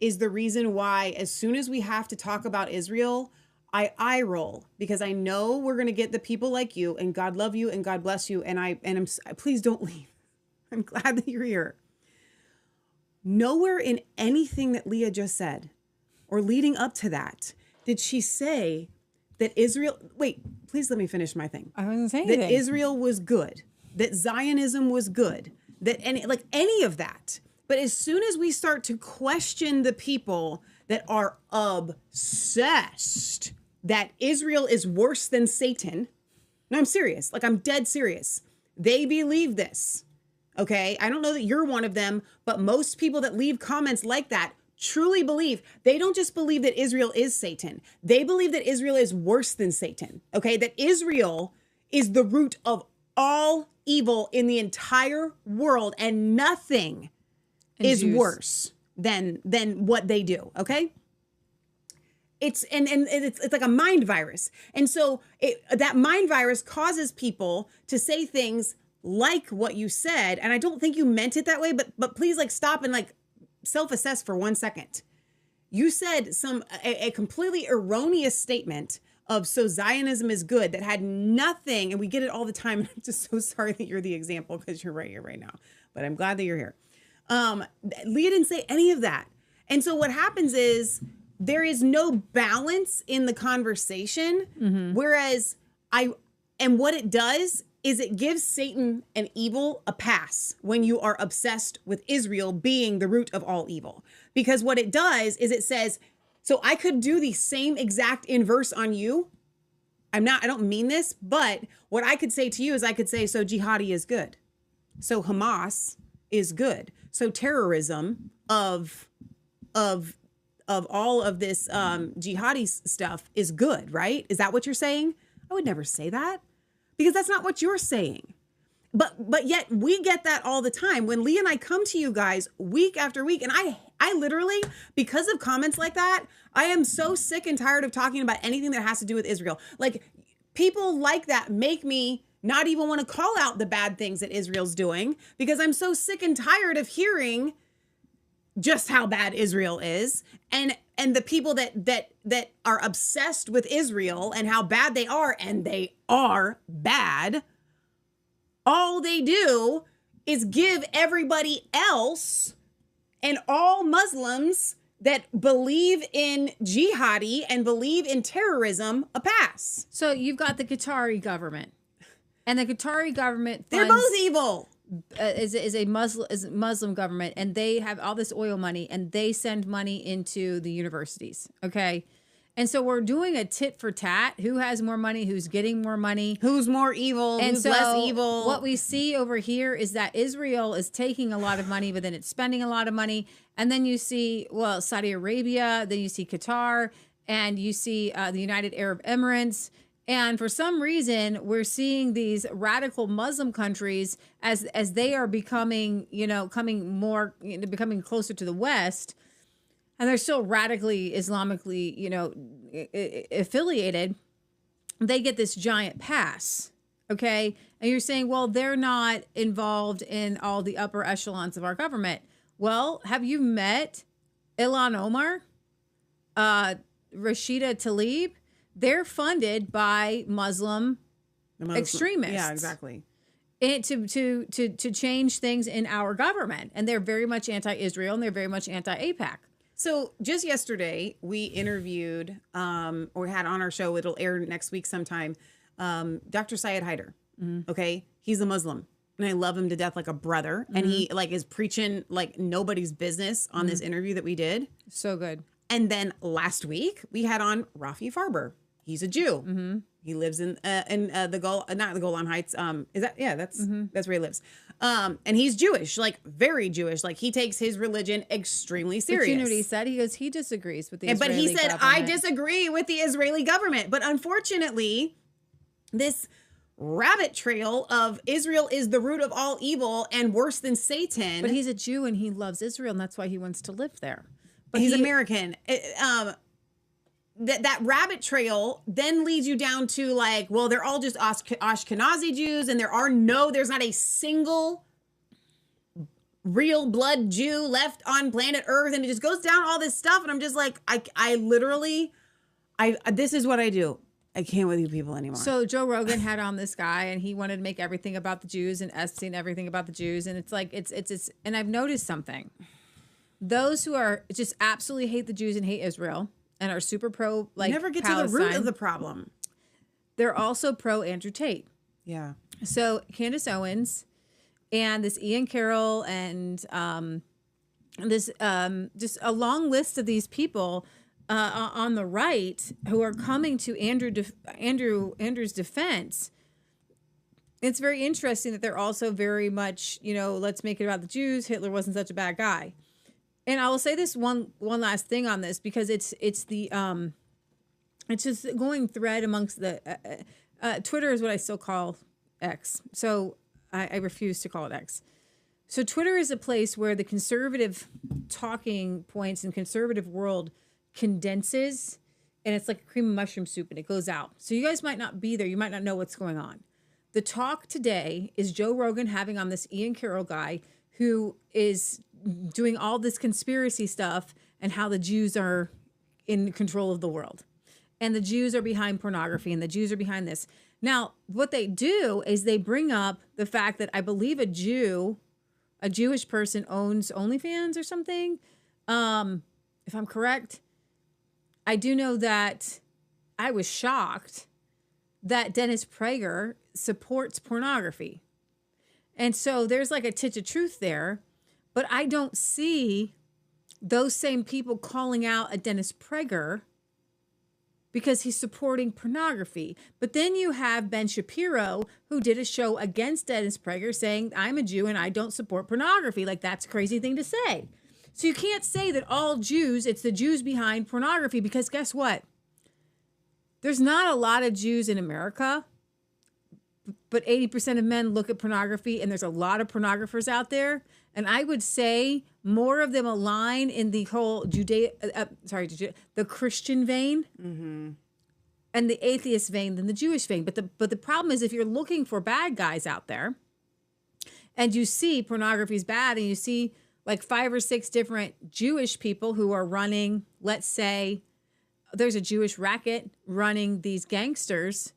is the reason why as soon as we have to talk about Israel, I eye roll, because I know we're going to get the people like you, and God love you and God bless you. And I'm please don't leave. I'm glad that you're here. Nowhere in anything that Leah just said or leading up to that did she say that Israel, wait, please let me finish my thing. I wasn't saying that anything. Israel was good, that Zionism was good, that any of that. But as soon as we start to question the people that are obsessed that Israel is worse than Satan, no, I'm serious. I'm dead serious. They believe this. Okay. I don't know that you're one of them, but most people that leave comments like that truly believe. They don't just believe that Israel is Satan. They believe that Israel is worse than Satan. Okay. That Israel is the root of all evil in the entire world, and nothing is worse than what they do. Okay. It's like a mind virus. And so that mind virus causes people to say things like what you said. And I don't think you meant it that way, but please like stop and like self-assess for 1 second. You said a completely erroneous statement of so Zionism is good that had nothing, and we get it all the time. I'm just so sorry that you're the example because you're right here right now, but I'm glad that you're here. Leah didn't say any of that. And so what happens is there is no balance in the conversation. Whereas what it does is it gives Satan and evil a pass when you are obsessed with Israel being the root of all evil. Because what it does is it says, so I could do the same exact inverse on you. I don't mean this, but what I could say to you is I could say, so jihadi is good. So Hamas is good. So terrorism of all of this jihadi stuff is good, right? Is that what you're saying? I would never say that, because that's not what you're saying. But yet we get that all the time when Lee and I come to you guys week after week. And I literally, because of comments like that, I am so sick and tired of talking about anything that has to do with Israel. Like, people like that make me not even want to call out the bad things that Israel's doing, because I'm so sick and tired of hearing just how bad Israel is, and the people that are obsessed with Israel and how bad they are, and they are bad. All they do is give everybody else and all Muslims that believe in jihadi and believe in terrorism a pass. So you've got the Qatari government, and the Qatari government they're both evil. Is a Muslim government, and they have all this oil money, and they send money into the universities. Okay. And so we're doing a tit for tat. Who has more money? Who's getting more money? Who's more evil? And who's less evil? What we see over here is that Israel is taking a lot of money, but then it's spending a lot of money. And then you see, well, Saudi Arabia, then you see Qatar, and you see the United Arab Emirates. And for some reason, we're seeing these radical Muslim countries as they are becoming, becoming closer to the West. And they're still radically Islamically, affiliated. They get this giant pass, okay? And you're saying, well, they're not involved in all the upper echelons of our government. Well, have you met Ilhan Omar, Rashida Tlaib? They're funded by Muslim extremists. Yeah, exactly. And to change things in our government. And they're very much anti-Israel, and they're very much anti-AIPAC. So just yesterday, we interviewed, or had on our show, it'll air next week sometime, Dr. Syed Haider. Okay? He's a Muslim, and I love him to death like a brother. And he is preaching like nobody's business on this interview that we did. So good. And then last week, we had on Rafi Farber. He's a Jew. He lives in not the Golan Heights. That's where he lives. And he's Jewish, like very Jewish. Like, he takes his religion extremely serious. But you know what he said? He goes, he disagrees with the Israeli government. But he said, government. I disagree with the Israeli government. But unfortunately, this rabbit trail of Israel is the root of all evil and worse than Satan. But he's a Jew and he loves Israel, and that's why he wants to live there. But he's American. That rabbit trail then leads you down to like, well, they're all just Ashkenazi Jews, and there's not a single real blood Jew left on planet Earth, and it just goes down all this stuff, and I'm just like, I literally, this is what I do. I can't with you people anymore. So Joe Rogan had on this guy, and he wanted to make everything about the Jews, and Epstein everything about the Jews, and it's like it's and I've noticed something. Those who are just absolutely hate the Jews and hate Israel and are super pro, like, never get Palestine, to the root of the problem. They're also pro Andrew Tate. Yeah. So Candace Owens and this Ian Carroll and this just a long list of these people on the right who are coming to Andrew's defense. It's very interesting that they're also very much, let's make it about the Jews. Hitler wasn't such a bad guy. And I will say this one last thing on this, because it's just going thread amongst the Twitter is what I still call X. So I refuse to call it X. So Twitter is a place where the conservative talking points in conservative world condenses, and it's like a cream of mushroom soup, and it goes out. So you guys might not be there. You might not know what's going on. The talk today is Joe Rogan having on this Ian Carroll guy who is doing all this conspiracy stuff and how the Jews are in control of the world. And the Jews are behind pornography, and the Jews are behind this. Now, what they do is they bring up the fact that I believe a Jewish person owns OnlyFans or something. If I'm correct, I do know that I was shocked that Dennis Prager supports pornography. And so there's like a titch of truth there, but I don't see those same people calling out a Dennis Prager because he's supporting pornography. But then you have Ben Shapiro, who did a show against Dennis Prager saying, I'm a Jew and I don't support pornography. Like, that's a crazy thing to say. So you can't say that all Jews, it's the Jews behind pornography, because guess what? There's not a lot of Jews in America, but 80% of men look at pornography, and there's a lot of pornographers out there. And I would say more of them align in the whole the Christian vein and the atheist vein than the Jewish vein. But the problem is, if you're looking for bad guys out there and you see pornography is bad, and you see like 5 or 6 different Jewish people who are running, let's say there's a Jewish racket running these gangsters,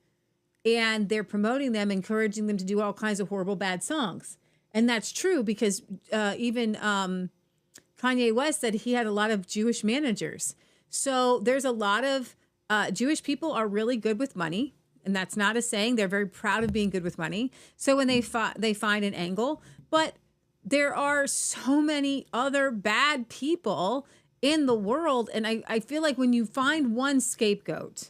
and they're promoting them, encouraging them to do all kinds of horrible, bad songs. And that's true, because even Kanye West said he had a lot of Jewish managers. So there's a lot of Jewish people are really good with money. And that's not a saying. They're very proud of being good with money. So when they find an angle. But there are so many other bad people in the world. And I feel like when you find one scapegoat,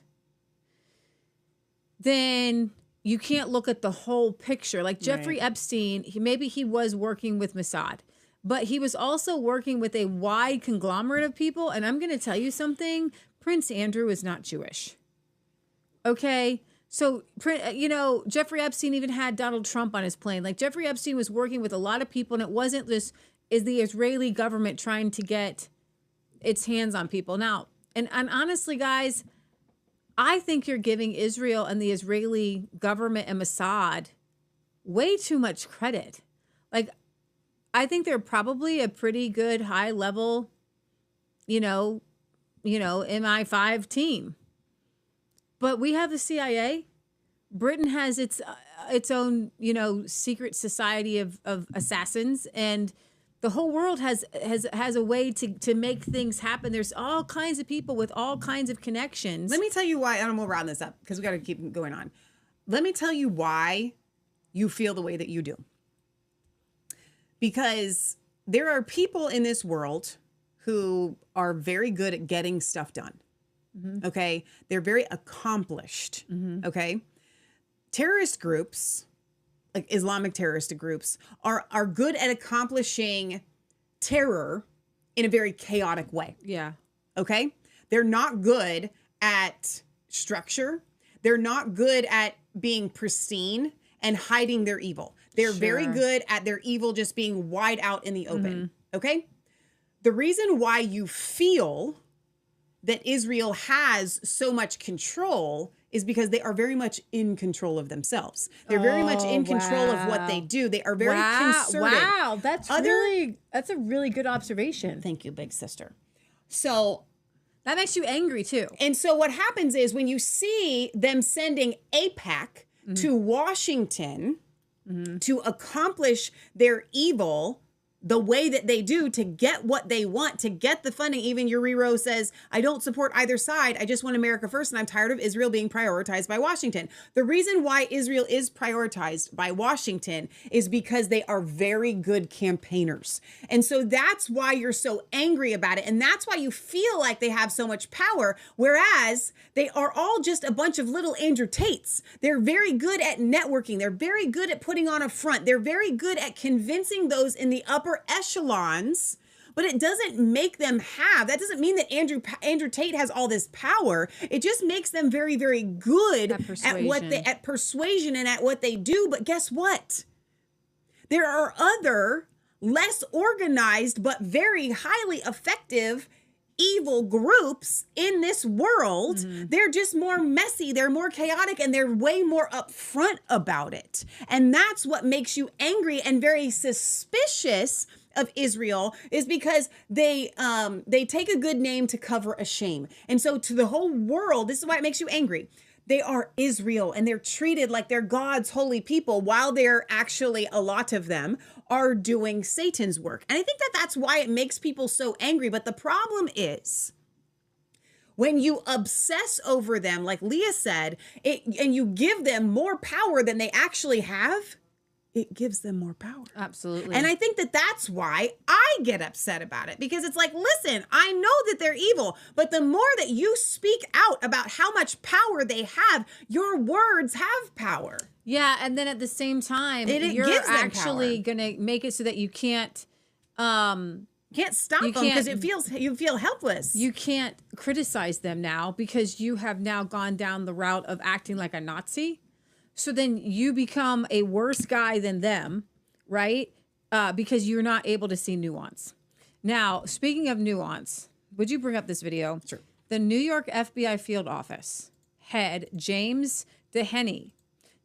then you can't look at the whole picture. Like Jeffrey Epstein, maybe he was working with Mossad, but he was also working with a wide conglomerate of people. And I'm going to tell you something. Prince Andrew is not Jewish. Okay? So, Jeffrey Epstein even had Donald Trump on his plane. Like, Jeffrey Epstein was working with a lot of people, and it wasn't just is the Israeli government trying to get its hands on people. Now, and honestly, guys, I think you're giving Israel and the Israeli government and Mossad way too much credit. Like, I think they're probably a pretty good high level, MI5 team. But we have the CIA. Britain has its own, secret society of assassins, and the whole world has a way to make things happen. There's all kinds of people with all kinds of connections. Let me tell you why, and we'll round this up because we got to keep going on. Let me tell you why you feel the way that you do. Because there are people in this world who are very good at getting stuff done. Mm-hmm. Okay? They're very accomplished. Mm-hmm. Okay? Terrorist groups, like Islamic terrorist groups, are good at accomplishing terror in a very chaotic way. Yeah. Okay? They're not good at structure. They're not good at being pristine and hiding their evil. They're very good at their evil just being wide out in the open. Mm-hmm. Okay? The reason why you feel that Israel has so much control is because they are very much in control of themselves. They're very much in control of what they do. They are very concerted. Wow, that's a really good observation. Thank you, big sister. So that makes you angry too. And so what happens is when you see them sending AIPAC to Washington to accomplish their evil, the way that they do to get what they want, to get the funding. Even Uriro says, I don't support either side. I just want America first, and I'm tired of Israel being prioritized by Washington. The reason why Israel is prioritized by Washington is because they are very good campaigners. And so that's why you're so angry about it. And that's why you feel like they have so much power, whereas they are all just a bunch of little Andrew Tates. They're very good at networking. They're very good at putting on a front. They're very good at convincing those in the upper echelons, but it doesn't make them have, that doesn't mean that Andrew Tate has all this power. It just makes them very, very good at persuasion and at what they do. But guess what? There are other less organized, but very highly effective evil groups in this world. They're just more messy, they're more chaotic, and they're way more upfront about it. And that's what makes you angry and very suspicious of Israel, is because they take a good name to cover a shame. And so to the whole world, this is why it makes you angry. They are Israel, and they're treated like they're God's holy people, while they're actually, a lot of them are doing Satan's work. And I think that that's why it makes people so angry. But the problem is, when you obsess over them, like Leah said, and you give them more power than they actually have, it gives them more power. Absolutely. And I think that that's why I get upset about it, because it's like, listen, I know that they're evil, but the more that you speak out about how much power they have, your words have power. Yeah, and then at the same time, you're actually going to make it so that you can't stop them, because you feel helpless. You can't criticize them now, because you have now gone down the route of acting like a Nazi. So then you become a worse guy than them, right? Because you're not able to see nuance. Now, speaking of nuance, would you bring up this video? Sure. The New York FBI field office head, James Dehaney.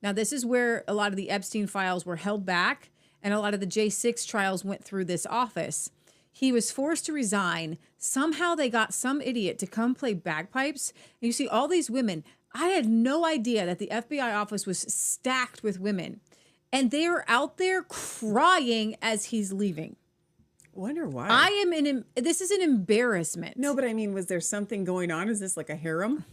Now, this is where a lot of the Epstein files were held back, and a lot of the J6 trials went through this office. He was forced to resign. Somehow they got some idiot to come play bagpipes. And you see all these women. I had no idea that the FBI office was stacked with women, and they are out there crying as he's leaving. Wonder why. This is an embarrassment. No, but I mean, was there something going on? Is this like a harem?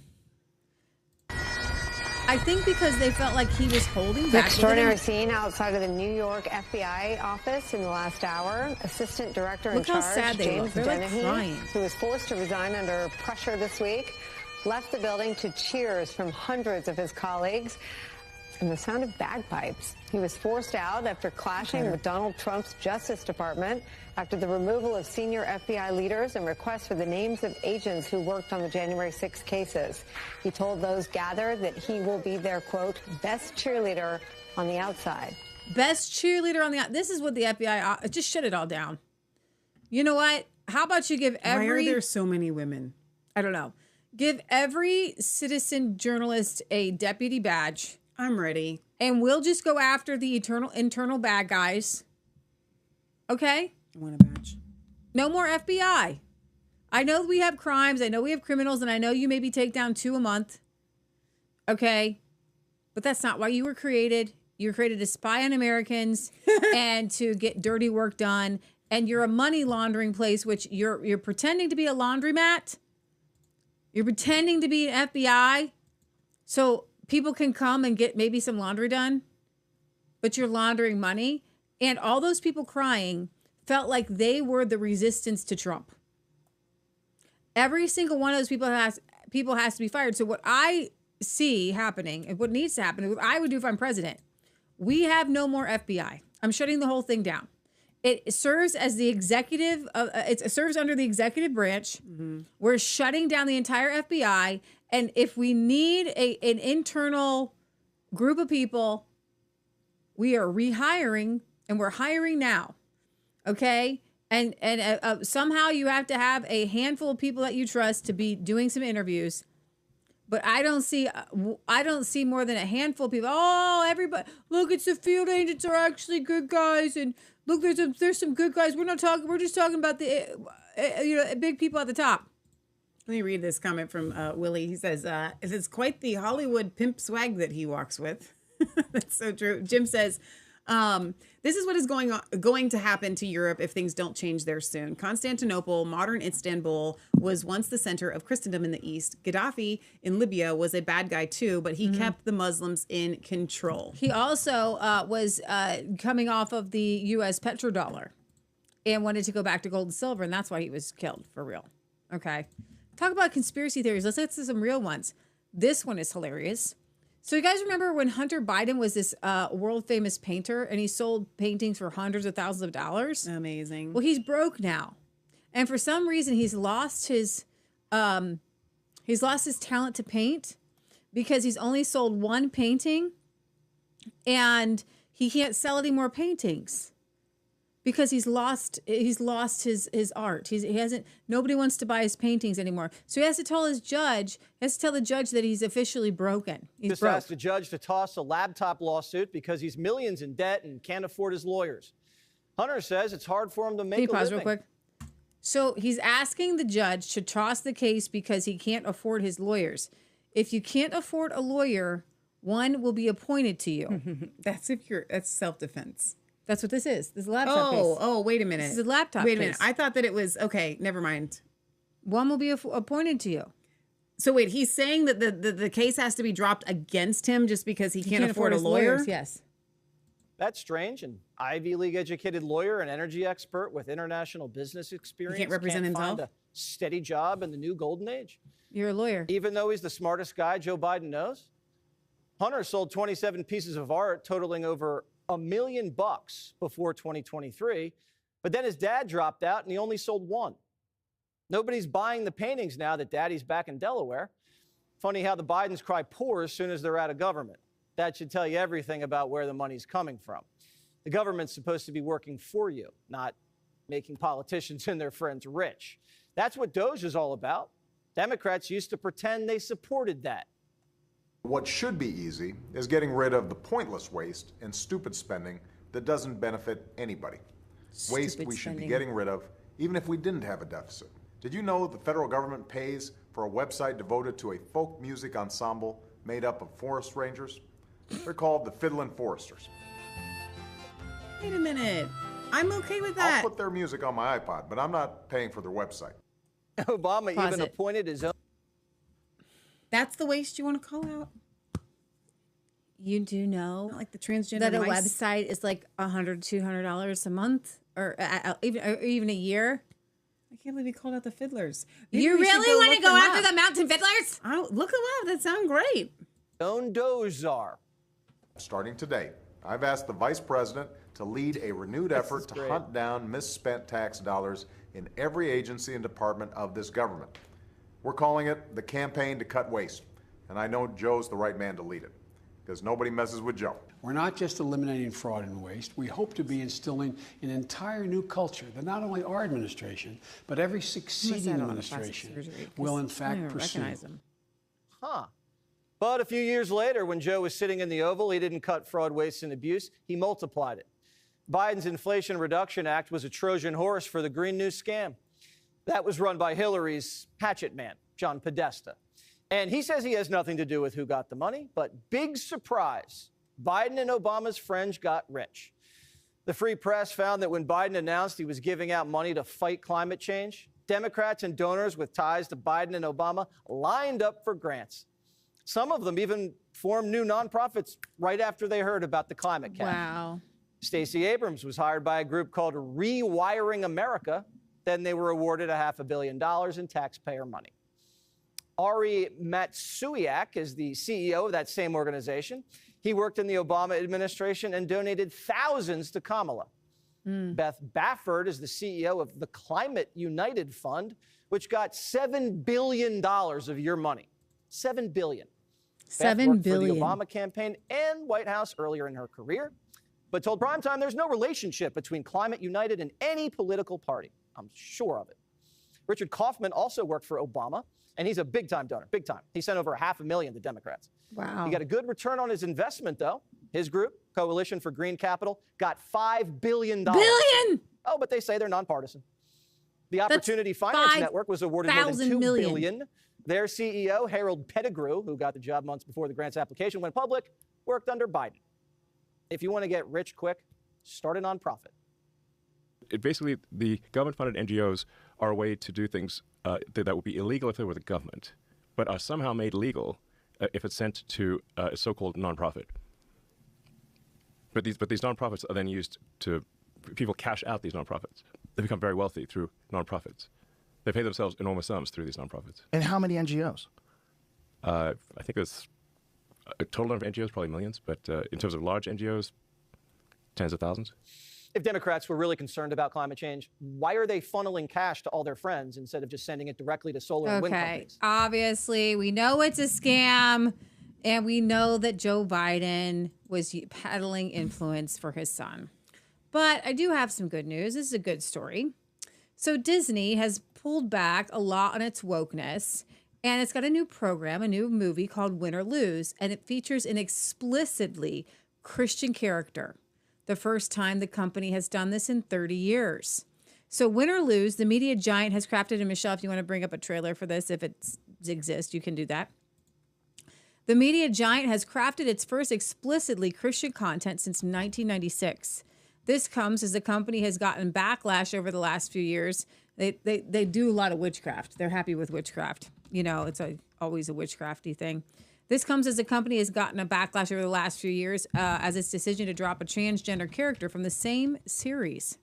I think because they felt like he was holding The back. extraordinary scene outside of the New York FBI office in the last hour. Assistant Director in Look how charge, sad they James look. They're like Dennehy, crying. who was forced to resign under pressure this week, left the building to cheers from hundreds of his colleagues and the sound of bagpipes. He was forced out after clashing with Donald Trump's Justice Department after the removal of senior FBI leaders and requests for the names of agents who worked on the January 6 cases. He told those gathered that he will be their, quote, best cheerleader on the outside. Best cheerleader on the outside. This is what the FBI, just shut it all down. You know what? How about you give every... Why are there so many women? I don't know. Give every citizen journalist a deputy badge. I'm ready. And we'll just go after the internal bad guys. Okay? I want a badge. No more FBI. I know we have crimes. I know we have criminals. And I know you maybe take down 2 a month. Okay? But that's not why you were created. You were created to spy on Americans and to get dirty work done. And you're a money laundering place, which you're pretending to be a laundromat. You're pretending to be an FBI. So people can come and get maybe some laundry done, but you're laundering money. And all those people crying felt like they were the resistance to Trump. Every single one of those people has to be fired. So what I see happening, and what needs to happen, what I would do if I'm president, we have no more FBI. I'm shutting the whole thing down. It serves as the executive, it serves under the executive branch. Mm-hmm. We're shutting down the entire FBI. And if we need an internal group of people, we are rehiring, and we're hiring now. Okay? And somehow you have to have a handful of people that you trust to be doing some interviews. But I don't see more than a handful of people. Oh, everybody, look, it's the field agents are actually good guys, and look, there's some good guys. We're just talking about the big people at the top. Let me read this comment from Willie. He says, it's quite the Hollywood pimp swag that he walks with. That's so true. Jim says, This is what is going to happen to Europe if things don't change there soon. Constantinople, modern Istanbul, was once the center of Christendom in the East. Gaddafi in Libya was a bad guy too, but he kept the Muslims in control. He also was coming off of the U.S. petrodollar and wanted to go back to gold and silver, and that's why he was killed, for real. Okay. Talk about conspiracy theories. Let's get to some real ones. This one is hilarious. So you guys remember when Hunter Biden was this world-famous painter and he sold paintings for hundreds of thousands of dollars? Amazing. Well, he's broke now. And for some reason, he's lost his talent to paint because he's only sold one painting and he can't sell any more paintings because he's lost his art. Nobody wants to buy his paintings anymore. So he has to tell the judge that he's officially broken. He's broke. Asked the judge to toss a laptop lawsuit because he's millions in debt and can't afford his lawyers. Hunter says it's hard for him to make a living. Can you pause real quick? So he's asking the judge to toss the case because he can't afford his lawyers. If you can't afford a lawyer, one will be appointed to you. That's self-defense. That's what this is. This is a laptop case. Oh, wait a minute. This is a laptop Wait a case. minute. I thought that it was, okay, never mind. One will be appointed to you. So wait, he's saying that the case has to be dropped against him just because he can't afford a lawyer? Lawyers, yes. That's strange. An Ivy League educated lawyer, an energy expert with international business experience, can't represent himself? find a steady job in the new golden age. You're a lawyer. Even though he's the smartest guy Joe Biden knows. Hunter sold 27 pieces of art totaling over $1 million before 2023, but then his dad dropped out and he only sold one. Nobody's buying the paintings now that daddy's back in Delaware. Funny how the Bidens cry poor as soon as they're out of government. That should tell you everything about where the money's coming from. The government's supposed to be working for you, not making politicians and their friends rich. That's what DOGE is all about. Democrats used to pretend they supported that. What should be easy is getting rid of the pointless waste and stupid spending that doesn't benefit anybody. Waste we should be getting rid of, even if we didn't have a deficit. Did you know the federal government pays for a website devoted to a folk music ensemble made up of forest rangers? They're called the Fiddlin' Foresters. Wait a minute. I'm okay with that. I'll put their music on my iPod, but I'm not paying for their website. Obama even appointed his own. That's the waste you want to call out? You do know Not like the transgender that a mice? website is like $100, $200 a month or even a year? I can't believe you called out the fiddlers. You really want to go after the mountain fiddlers? Oh, look them up. That sounds great. Own DOGE czar. Starting today, I've asked the Vice President to lead a renewed effort to hunt down misspent tax dollars in every agency and department of this government. We're calling it the Campaign to Cut Waste, and I know Joe's the right man to lead it, because nobody messes with Joe. We're not just eliminating fraud and waste. We hope to be instilling an entire new culture that not only our administration, but every succeeding administration will in fact pursue. Huh. But a few years later, when Joe was sitting in the Oval, he didn't cut fraud, waste, and abuse. He multiplied it. Biden's Inflation Reduction Act was a Trojan horse for the Green New scam. That was run by Hillary's hatchet man, John Podesta. And he says he has nothing to do with who got the money, but big surprise, Biden and Obama's friends got rich. The Free Press found that when Biden announced he was giving out money to fight climate change, Democrats and donors with ties to Biden and Obama lined up for grants. Some of them even formed new nonprofits right after they heard about the climate cash. Wow. Stacey Abrams was hired by a group called Rewiring America. Then they were awarded $500 million in taxpayer money. Ari Matsuiak is the CEO of that same organization. He worked in the Obama administration and donated thousands to Kamala. Beth Baffert is the CEO of the Climate United Fund, which got $7 billion of your money. $7 billion. $7 billion. For the Obama campaign and White House earlier in her career, but told Primetime there's no relationship between Climate United and any political party. I'm sure of it. Richard Kaufman also worked for Obama, and he's a big-time donor, big time. He sent over $500,000 to Democrats. Wow. He got a good return on his investment, though. His group, Coalition for Green Capital, got $5 billion. Billion? Oh, but they say they're nonpartisan. The Opportunity Finance Network was awarded more than $2 billion. Their CEO, Harold Pettigrew, who got the job months before the grant's application went public, worked under Biden. If you want to get rich quick, start a nonprofit. Basically, the government-funded NGOs are a way to do things that would be illegal if they were the government, but are somehow made legal if it's sent to a so-called nonprofit. But these nonprofits are then used to, people cash out these nonprofits. They become very wealthy through nonprofits. They pay themselves enormous sums through these nonprofits. And how many NGOs? I think there's a total number of NGOs, probably millions, but in terms of large NGOs, tens of thousands. If Democrats were really concerned about climate change, why are they funneling cash to all their friends instead of just sending it directly to solar and wind companies? Obviously, we know it's a scam, and we know that Joe Biden was peddling influence for his son. But I do have some good news. This is a good story. So Disney has pulled back a lot on its wokeness, and it's got a new program, a new movie called Win or Lose, and it features an explicitly Christian character. The first time the company has done this in 30 years. So Win or Lose, the media giant has crafted, and Michelle, if you want to bring up a trailer for this, if it exists, you can do that. The media giant has crafted its first explicitly Christian content since 1996. This comes as the company has gotten backlash over the last few years. They do a lot of witchcraft. They're happy with witchcraft. You know, it's always a witchcrafty thing. This comes as the company has gotten a backlash over the last few years as its decision to drop a transgender character from the same series.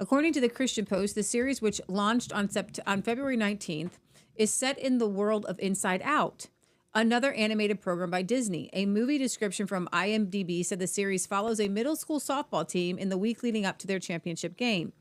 According to the Christian Post, the series, which launched on February 19th, is set in the world of Inside Out, another animated program by Disney. A movie description from IMDb said the series follows a middle school softball team in the week leading up to their championship game.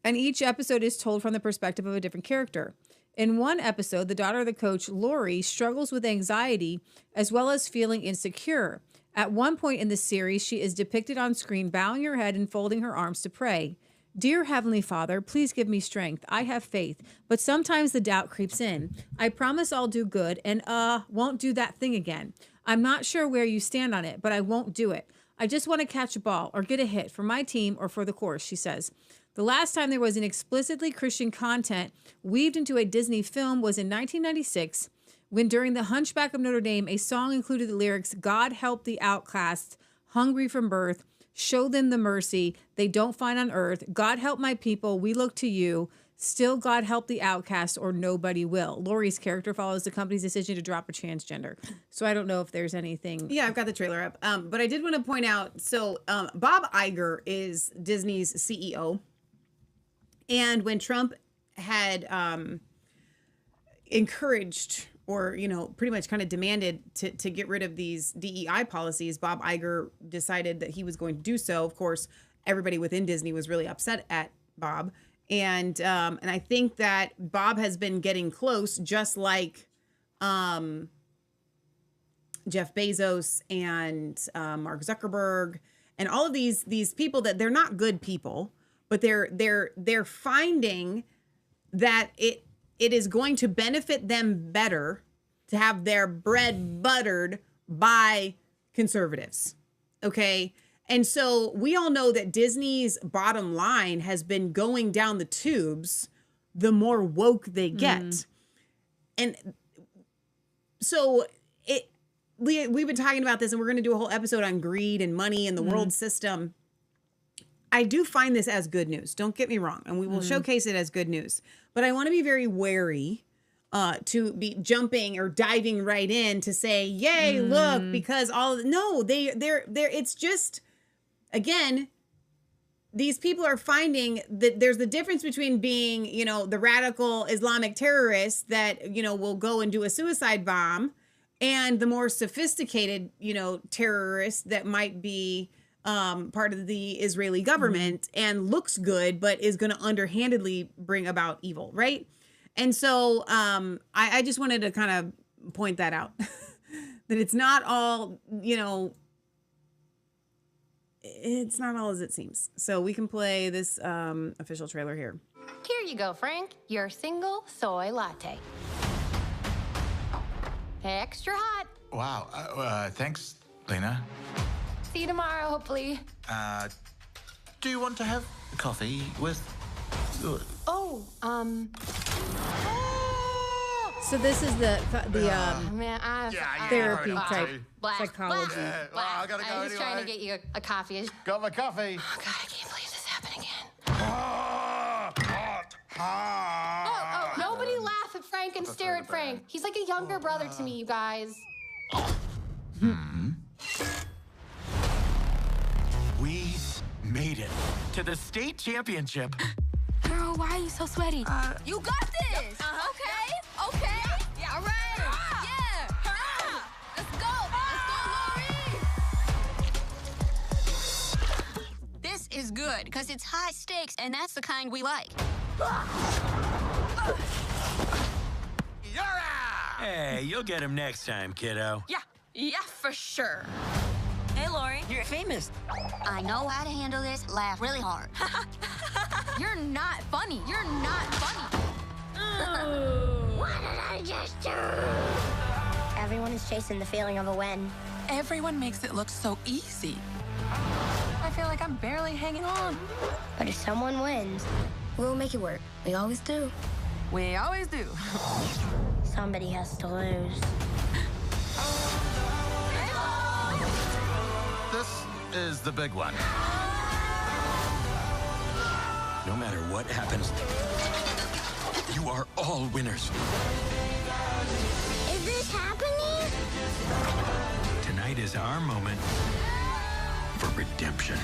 And each episode is told from the perspective of a different character. In one episode, the daughter of the coach, Lori, struggles with anxiety as well as feeling insecure. At one point in the series, she is depicted on screen bowing her head and folding her arms to pray. Dear Heavenly Father, please give me strength. I have faith, but sometimes the doubt creeps in. I promise I'll do good and won't do that thing again. I'm not sure where you stand on it, but I won't do it. I just want to catch a ball or get a hit for my team or for the course, she says. The last time there was an explicitly Christian content weaved into a Disney film was in 1996, when during The Hunchback of Notre Dame, a song included the lyrics, God help the outcasts, hungry from birth, show them the mercy they don't find on earth. God help my people, we look to you. Still, God help the outcast or nobody will. Lori's character follows the company's decision to drop a transgender. So I don't know if there's anything. Yeah, I've got the trailer up. But I did want to point out, so Bob Iger is Disney's CEO. And when Trump had encouraged or, you know, pretty much kind of demanded to get rid of these DEI policies, Bob Iger decided that he was going to do so. Of course, everybody within Disney was really upset at Bob. And I think that Bob has been getting close, just like Jeff Bezos and Mark Zuckerberg and all of these people that they're not good people. But they're finding that it is going to benefit them better to have their bread buttered by conservatives. Okay. And so we all know that Disney's bottom line has been going down the tubes the more woke they get. And so Leah, we've been talking about this, and we're going to do a whole episode on greed and money and the world system. I do find this as good news. Don't get me wrong. And we will showcase it as good news. But I want to be very wary to be jumping or diving right in to say, yay, look, because they're it's just, again, these people are finding that there's the difference between being, you know, the radical Islamic terrorists that, you know, will go and do a suicide bomb, and the more sophisticated, you know, terrorists that might be part of the Israeli government and looks good, but is going to underhandedly bring about evil, right? And so I just wanted to kind of point that out, that it's not all, you know, it's not all as it seems. So we can play this official trailer here. Here you go, Frank. Your single soy latte. Extra hot. Wow. Thanks, Lena. See you tomorrow, hopefully. Do you want to have coffee with... So this is the Man, therapy type psychology. I gotta go He's trying to get you a coffee. Got my coffee. Oh, God, I can't believe this happened again. Oh, nobody laugh at Frank and stare at Frank. He's like a younger brother to me, you guys. We made it to the state championship. Girl, why are you so sweaty? You got this! Okay? Yeah, all right! Yeah! Let's go! Lori! This is good, because it's high stakes, and that's the kind we like. Hey, you'll get him next time, kiddo. Yeah, for sure. Hey, Lori, you're famous. I know how to handle this. Laugh really hard. You're not funny. You're not funny. What did I just do? Everyone is chasing the feeling of a win. Everyone makes it look so easy. I feel like I'm barely hanging on. But if someone wins, we'll make it work. We always do. We always do. Somebody has to lose. This is the big one. No matter what happens, you are all winners. Is this happening? Tonight is our moment for redemption.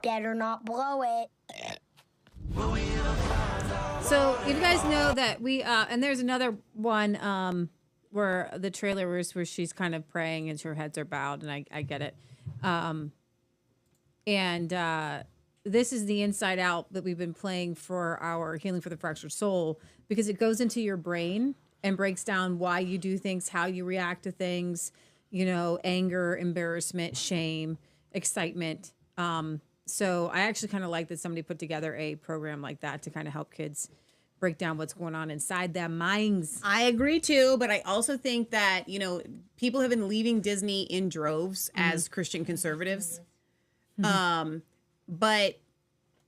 Better not blow it. So you guys know that we and there's another one where the trailer is where she's kind of praying and her heads are bowed, and I get it. This is the Inside Out that we've been playing for our Healing for the Fractured Soul, because it goes into your brain and breaks down why you do things, how you react to things, you know, anger, embarrassment, shame, excitement. So I actually kind of like that somebody put together a program like that to kind of help kids break down what's going on inside their minds. I agree too, but I also think that, you know, people have been leaving Disney in droves as Christian conservatives. But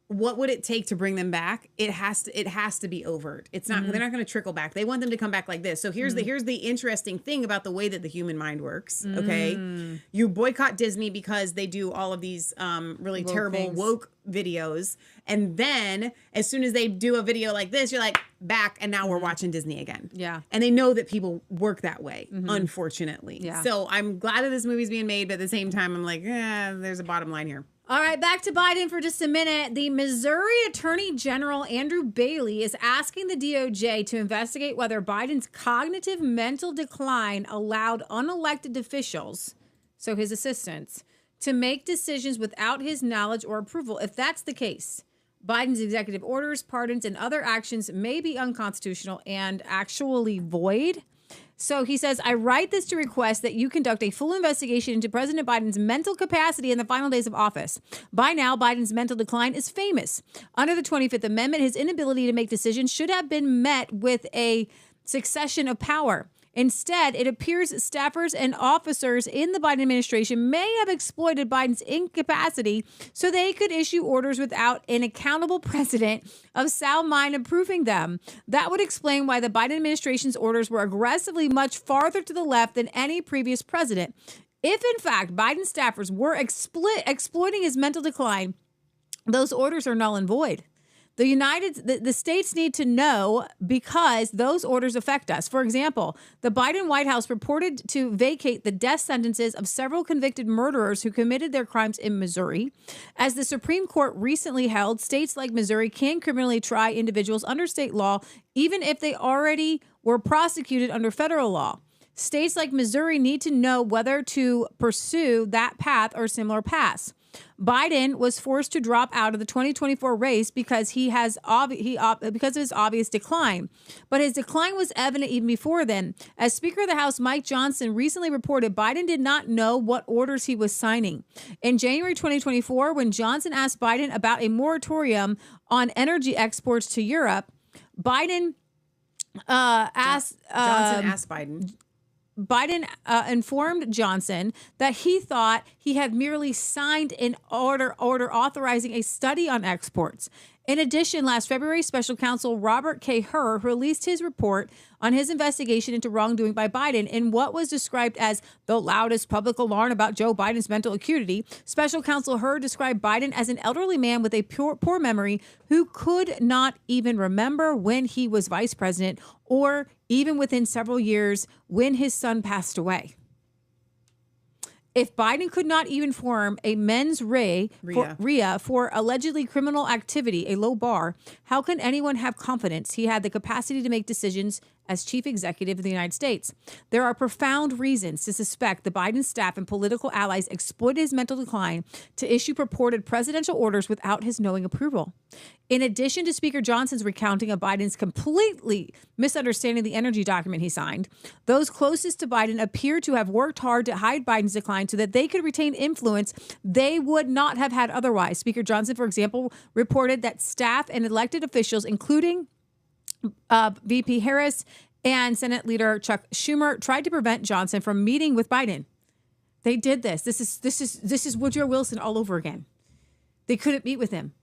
what would it take to bring them back? It has to be overt. It's not, they're not going to trickle back. They want them to come back like this. So here's the interesting thing about the way that the human mind works. Okay. You boycott Disney because they do all of these really Woke terrible things. woke videos. And then as soon as they do a video like this, you're like, back, and now we're watching Disney again. Yeah. And they know that people work that way, unfortunately. Yeah. So I'm glad that this movie's being made, but at the same time, I'm like, there's a bottom line here. All right, back to Biden for just a minute. The Missouri Attorney General Andrew Bailey is asking the DOJ to investigate whether Biden's cognitive mental decline allowed unelected officials, so his assistants, to make decisions without his knowledge or approval. If that's the case, Biden's executive orders, pardons, and other actions may be unconstitutional and actually void. So he says, I write this to request that you conduct a full investigation into President Biden's mental capacity in the final days of office. By now, Biden's mental decline is famous. Under the 25th Amendment, his inability to make decisions should have been met with a succession of power. Instead, it appears staffers and officers in the Biden administration may have exploited Biden's incapacity so they could issue orders without an accountable president of sound mind approving them. That would explain why the Biden administration's orders were aggressively much farther to the left than any previous president. If, in fact, Biden staffers were exploiting his mental decline, those orders are null and void. The states need to know because those orders affect us. For example, the Biden White House purported to vacate the death sentences of several convicted murderers who committed their crimes in Missouri. As the Supreme Court recently held, states like Missouri can criminally try individuals under state law, even if they already were prosecuted under federal law. States like Missouri need to know whether to pursue that path or similar paths. Biden was forced to drop out of the 2024 race because because of his obvious decline. But his decline was evident even before then. As Speaker of the House Mike Johnson recently reported, Biden did not know what orders he was signing. In January 2024, when Johnson asked Biden about a moratorium on energy exports to Europe, Biden Johnson asked Biden. Biden informed Johnson that he thought he had merely signed an order authorizing a study on exports. In addition, last February, Special Counsel Robert K. Hur released his report on his investigation into wrongdoing by Biden in what was described as the loudest public alarm about Joe Biden's mental acuity. Special Counsel Hur described Biden as an elderly man with a poor memory who could not even remember when he was vice president or even within several years when his son passed away. If Biden could not even form a mens rea for allegedly criminal activity, a low bar, how can anyone have confidence he had the capacity to make decisions as chief executive of the United States? There are profound reasons to suspect the Biden staff and political allies exploited his mental decline to issue purported presidential orders without his knowing approval. In addition to Speaker Johnson's recounting of Biden's completely misunderstanding the energy document he signed, those closest to Biden appear to have worked hard to hide Biden's decline so that they could retain influence they would not have had otherwise. Speaker Johnson, for example, reported that staff and elected officials, including VP Harris and Senate Leader Chuck Schumer, tried to prevent Johnson from meeting with Biden. They did this. This is Woodrow Wilson all over again. They couldn't meet with him.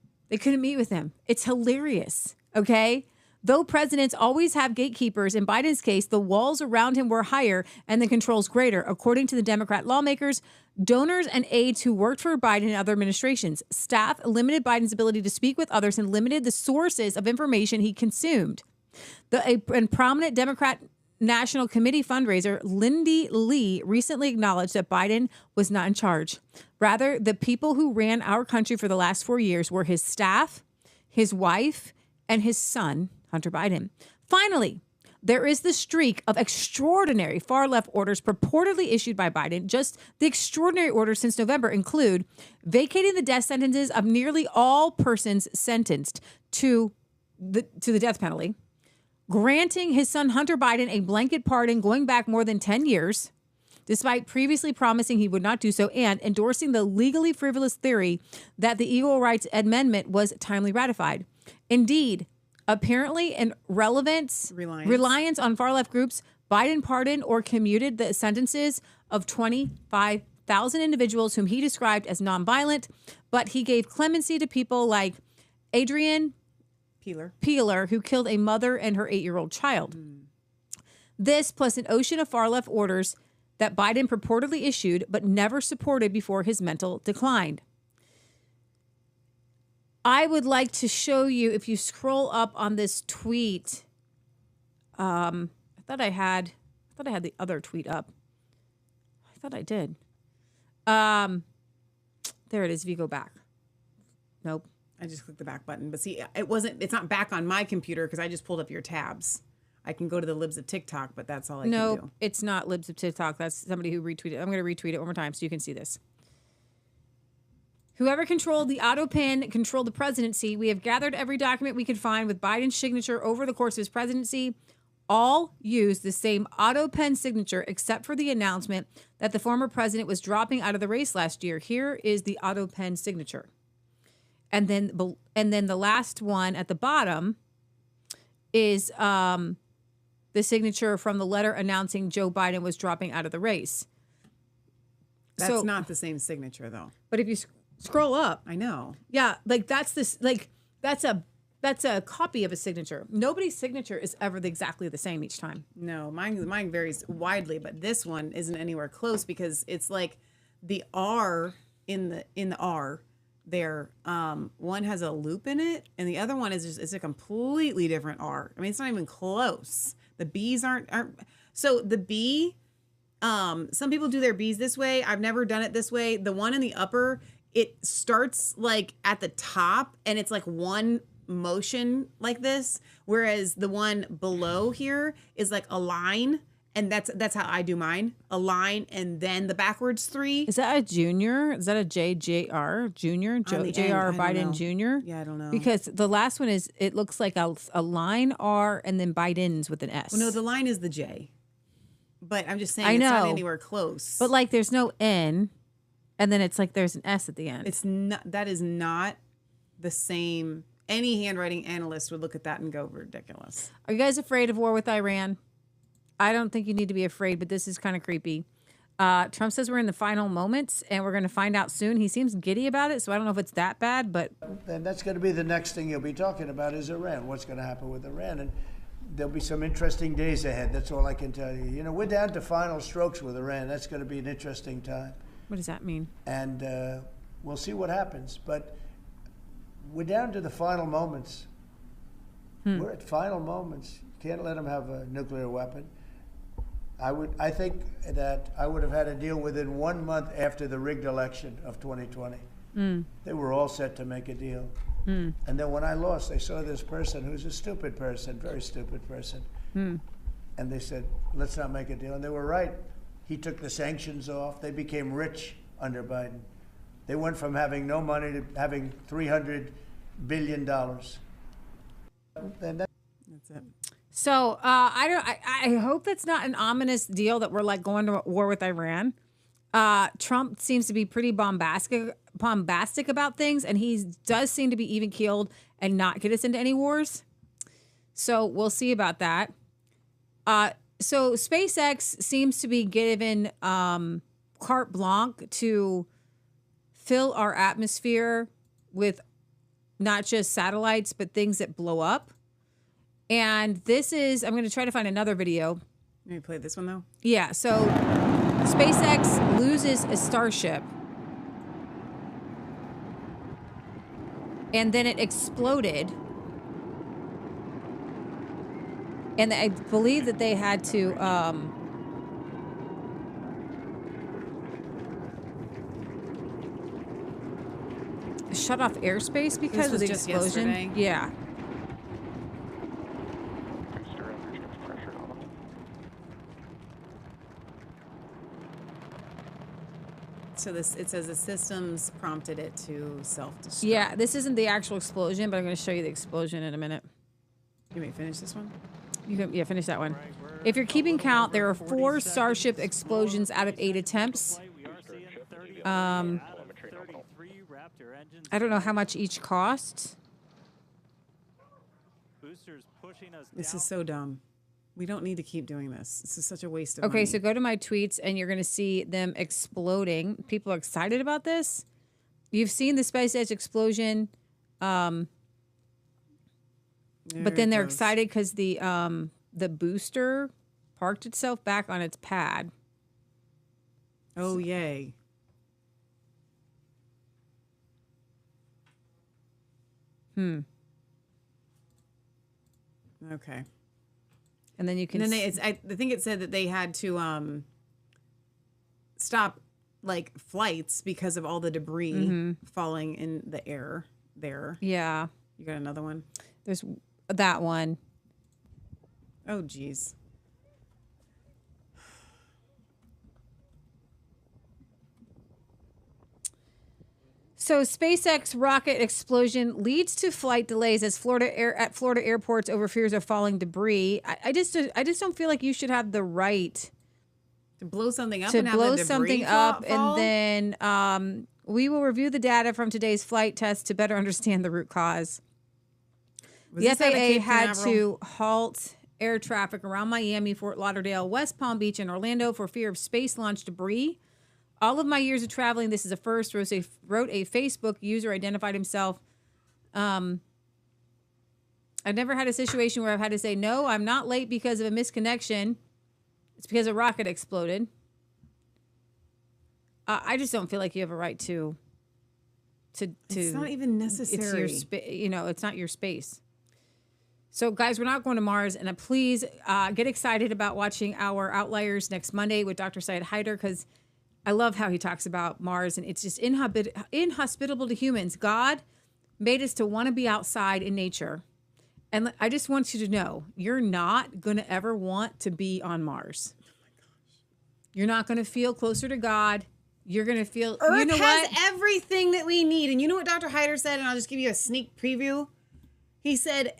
It's hilarious. Okay. Though presidents always have gatekeepers, in Biden's case, the walls around him were higher and the controls greater, according to the Democrat lawmakers, donors, and aides who worked for Biden and other administrations. Staff limited Biden's ability to speak with others and limited the sources of information he consumed. And prominent Democrat National Committee fundraiser Lindy Lee recently acknowledged that Biden was not in charge. Rather, the people who ran our country for the last 4 years were his staff, his wife, and his son, Hunter Biden. Finally, there is the streak of extraordinary far-left orders purportedly issued by Biden. Just the extraordinary orders since November include vacating the death sentences of nearly all persons sentenced to the death penalty, granting his son Hunter Biden a blanket pardon going back more than 10 years, despite previously promising he would not do so, and endorsing the legally frivolous theory that the Equal Rights Amendment was timely ratified. Indeed, apparently in reliance on far-left groups, Biden pardoned or commuted the sentences of 25,000 individuals whom he described as nonviolent, but he gave clemency to people like Adrian Peeler, who killed a mother and her 8-year-old child. This, plus an ocean of far-left orders that Biden purportedly issued but never supported before his mental decline. I would like to show you, if you scroll up on this tweet, I thought I had the other tweet up. I thought I did. There it is. If you go back. Nope. I just clicked the back button. But see, it's not back on my computer because I just pulled up your tabs. I can go to the libs of TikTok, but that's all I can do. No, it's not libs of TikTok. That's somebody who retweeted. I'm going to retweet it one more time so you can see this. Whoever controlled the auto pen controlled the presidency. We have gathered every document we could find with Biden's signature over the course of his presidency. All used the same auto pen signature except for the announcement that the former president was dropping out of the race last year. Here is the auto pen signature. And then the last one at the bottom is the signature from the letter announcing Joe Biden was dropping out of the race. That's not the same signature, though. But if you scroll up, I know. Yeah, that's a copy of a signature. Nobody's signature is ever exactly the same each time. No, mine varies widely, but this one isn't anywhere close because it's like the R in the R. There, one has a loop in it, and the other one it's a completely different R. I mean, it's not even close. The B's aren't. So the B, some people do their B's this way. I've never done it this way. The one in the upper, it starts like at the top, and it's like one motion like this, whereas the one below here is like a line. And that's how I do mine. A line and then the backwards 3. Is that a junior? Is that a JR Junior? JR Biden Jr.? Yeah, I don't know. Because the last one it looks like a line R and then Biden's with an S. Well, no, the line is the J. But I'm just saying it's not anywhere close. But like there's no N and then it's like there's an S at the end. That is not the same. Any handwriting analyst would look at that and go ridiculous. Are you guys afraid of war with Iran? I don't think you need to be afraid, but this is kind of creepy. Trump says we're in the final moments, and we're going to find out soon. He seems giddy about it, so I don't know if it's that bad, but... And that's going to be the next thing you'll be talking about is Iran. What's going to happen with Iran? And there'll be some interesting days ahead. That's all I can tell you. You know, we're down to final strokes with Iran. That's going to be an interesting time. What does that mean? And we'll see what happens. But we're down to the final moments. We're at final moments. You can't let them have a nuclear weapon. I think that I would have had a deal within 1 month after the rigged election of 2020. They were all set to make a deal. And then when I lost, they saw this person who's a stupid person, very stupid person. And they said, let's not make a deal. And they were right. He took the sanctions off. They became rich under Biden. They went from having no money to having $300 billion. And that's it. So I hope that's not an ominous deal that we're like going to war with Iran. Trump seems to be pretty bombastic about things, and he does seem to be even keeled and not get us into any wars. So we'll see about that. So SpaceX seems to be given carte blanche to fill our atmosphere with not just satellites, but things that blow up. And this is, I'm going to try to find another video. Maybe play this one, though? Yeah, so SpaceX loses a Starship. And then it exploded. And I believe that they had to shut off airspace because of the explosion. Yesterday. Yeah. So it says the systems prompted it to self-destruct. Yeah, this isn't the actual explosion, but I'm going to show you the explosion in a minute. You may finish this one? You can, finish that one. If you're keeping count, there are 4 Starship explosions out of 8 attempts. I don't know how much each cost. This is so dumb. We don't need to keep doing this. This is such a waste of Okay, money. so go to my tweets and you're going to see them exploding. People are excited about this. You've seen the SpaceX explosion, but then they're excited because the booster parked itself back on its pad. Oh, yay. Okay. And then you can. And then I think it said that they had to stop like flights because of all the debris falling in the air there. Yeah. You got another one? There's that one. Oh, geez. So SpaceX rocket explosion leads to flight delays as Florida airports over fears of falling debris. I just don't feel like you should have the right to blow something up to and have blow the debris something up, and then we will review the data from today's flight test to better understand the root cause. The FAA had to halt air traffic around Miami, Fort Lauderdale, West Palm Beach, and Orlando for fear of space launch debris. All of my years of traveling, this is a first, wrote a Facebook user, identified himself. I've never had a situation where I've had to say, no, I'm not late because of a misconnection. It's because a rocket exploded. I just don't feel like you have a right to. It's not even necessary. It's your it's not your space. So, guys, we're not going to Mars, and please get excited about watching our Outliers next Monday with Dr. Syed Haider, because I love how he talks about Mars, and it's just inhospitable to humans. God made us to want to be outside in nature. And I just want you to know, you're not going to ever want to be on Mars. Oh my gosh. You're not going to feel closer to God. You're going to feel... Earth you know has what? everything that we need. And you know what Dr. Haider said? And I'll just give you a sneak preview. He said,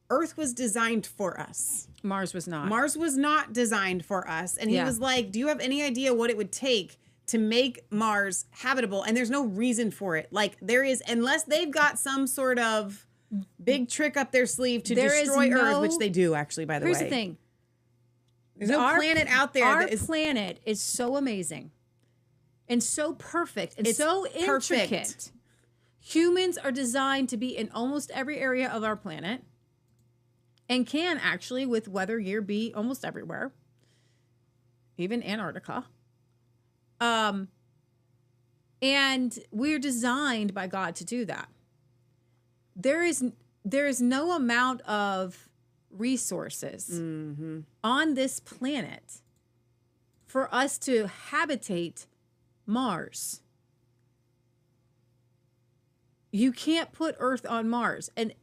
Earth was designed for us. Mars was not. Mars was not designed for us. And he was like, do you have any idea what it would take to make Mars habitable? And there's no reason for it. Like, there is, unless they've got some sort of big trick up their sleeve to destroy Earth, which they do, actually, by the way. Here's the thing. There's no planet out there. Our planet is so amazing and so perfect and so intricate. Humans are designed to be in almost every area of our planet and can actually, with weather gear, be almost everywhere, even Antarctica. And we're designed by God to do that. There is no amount of resources on this planet for us to habitate Mars. You can't put Earth on Mars, and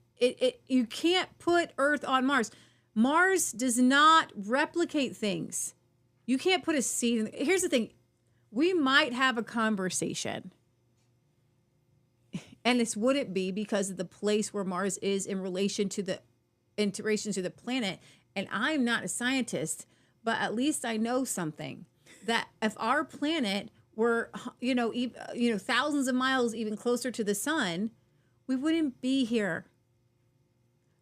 you can't put Earth on Mars. Mars does not replicate things. You can't put a seed in. Here's the thing. We might have a conversation, and this wouldn't be because of the place where Mars is in relation to the planet. And I'm not a scientist, but at least I know something, that if our planet were, thousands of miles even closer to the sun, we wouldn't be here.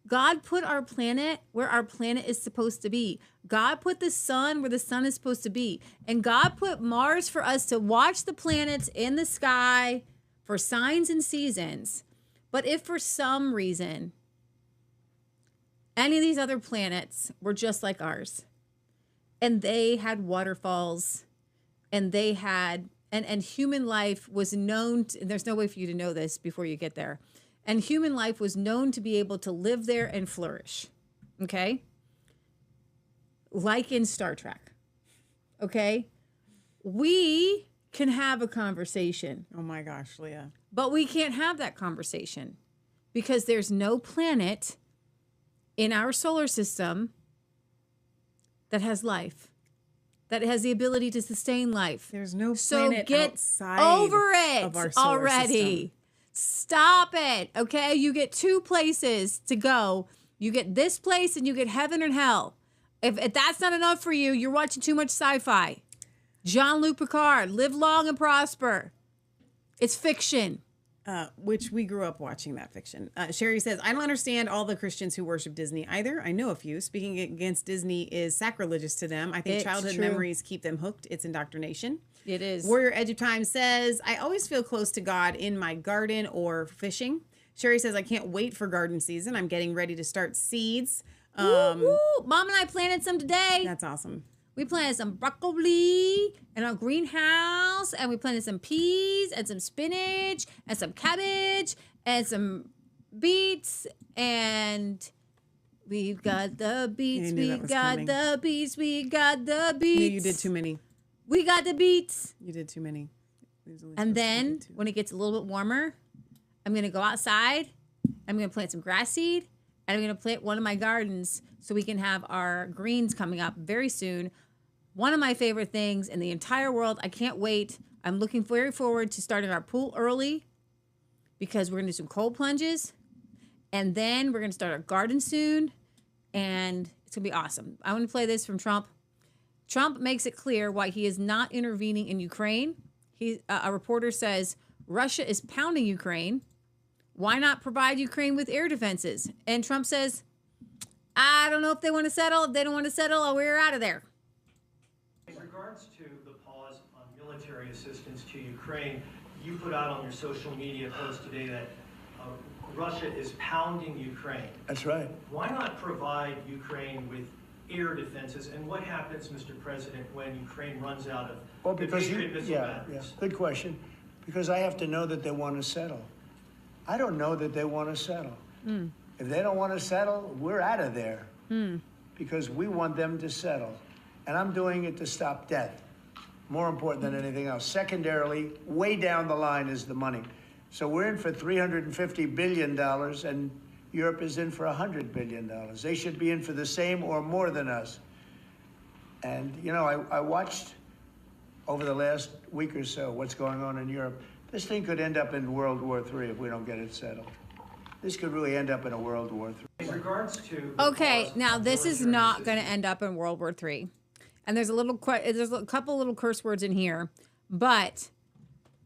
God put our planet where our planet is supposed to be. God put the sun where the sun is supposed to be. And God put Mars for us to watch the planets in the sky for signs and seasons. But if for some reason any of these other planets were just like ours, and they had waterfalls, and they had, and human life was known to, and there's no way for you to know this before you get there, and human life was known to be able to live there and flourish, okay? Like in Star Trek, okay? We can have a conversation. Oh my gosh, Leah. But we can't have that conversation because there's no planet in our solar system that has life, that has the ability to sustain life. There's no So planet get outside over it of our solar already. system. Stop it, okay? You get two places to go. You get this place and you get heaven and hell. If that's not enough for you, you're watching too much sci-fi. Jean-Luc Picard, Live Long and Prosper. It's fiction. Which we grew up watching that fiction. Sherry says, I don't understand all the Christians who worship Disney either. I know a few. Speaking against Disney is sacrilegious to them. I think It's childhood true. memories keep them hooked. It's indoctrination. It is. Warrior Edge of Time says, I always feel close to God in my garden or fishing. Sherry says, I can't wait for garden season. I'm getting ready to start seeds. Woo, woo. Mom and I planted some today. That's awesome. We planted some broccoli in our greenhouse, and we planted some peas and some spinach and some cabbage and some beets, and we've got the beets, we got the beets, we got the beets. No, you did too many. We got the beets. You did too many. And then when it gets a little bit warmer, I'm going to go outside. I'm going to plant some grass seed, and I'm going to plant one of my gardens so we can have our greens coming up very soon. One of my favorite things in the entire world. I can't wait. I'm looking very forward to starting our pool early because we're going to do some cold plunges. And then we're going to start our garden soon. And it's going to be awesome. I want to play this from Trump. Trump makes it clear why he is not intervening in Ukraine. A reporter says, Russia is pounding Ukraine. Why not provide Ukraine with air defenses? And Trump says, I don't know if they want to settle. If they don't want to settle, we're out of there. In regards to the pause on military assistance to Ukraine, you put out on your social media post today that Russia is pounding Ukraine. That's right. Why not provide Ukraine with air defenses? And what happens, Mr. President, when Ukraine runs out of the Patriot missile batteries? Good question. Because I have to know that they want to settle. I don't know that they want to settle. If they don't want to settle, we're out of there. Because we want them to settle. And I'm doing it to stop death. More important than anything else. Secondarily, way down the line is the money. So we're in for $350 billion, and Europe is in for $100 billion. They should be in for the same or more than us. And, you know, I watched over the last week or so what's going on in Europe. This thing could end up in World War III if we don't get it settled. This could really end up in a World War III. In regards to Okay, now this is not going to end up in World War III. And there's a couple little curse words in here. But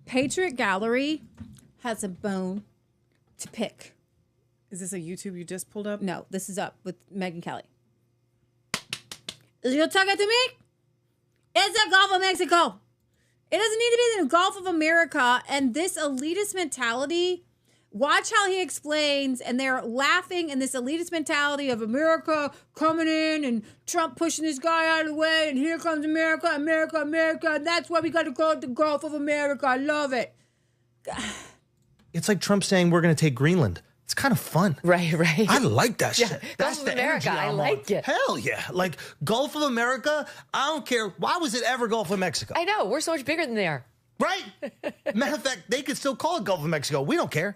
Patriot Gallery has a bone to pick. Is this a YouTube you just pulled up? No, this is up with Megyn Kelly. Is you talking to me? It's the Gulf of Mexico. It doesn't need to be the Gulf of America. And this elitist mentality, watch how he explains, and they're laughing in this elitist mentality of America coming in and Trump pushing this guy out of the way, and here comes America, America, America, and that's why we got to call it the Gulf of America. I love it. It's like Trump saying we're going to take Greenland. It's kind of fun. Right. I like that Yeah, shit. Gulf That's of the America, energy I I'm like on. it. Hell yeah. Like, Gulf of America, I don't care. Why was it ever Gulf of Mexico? I know. We're so much bigger than they are. Right? Matter of fact, they could still call it Gulf of Mexico. We don't care.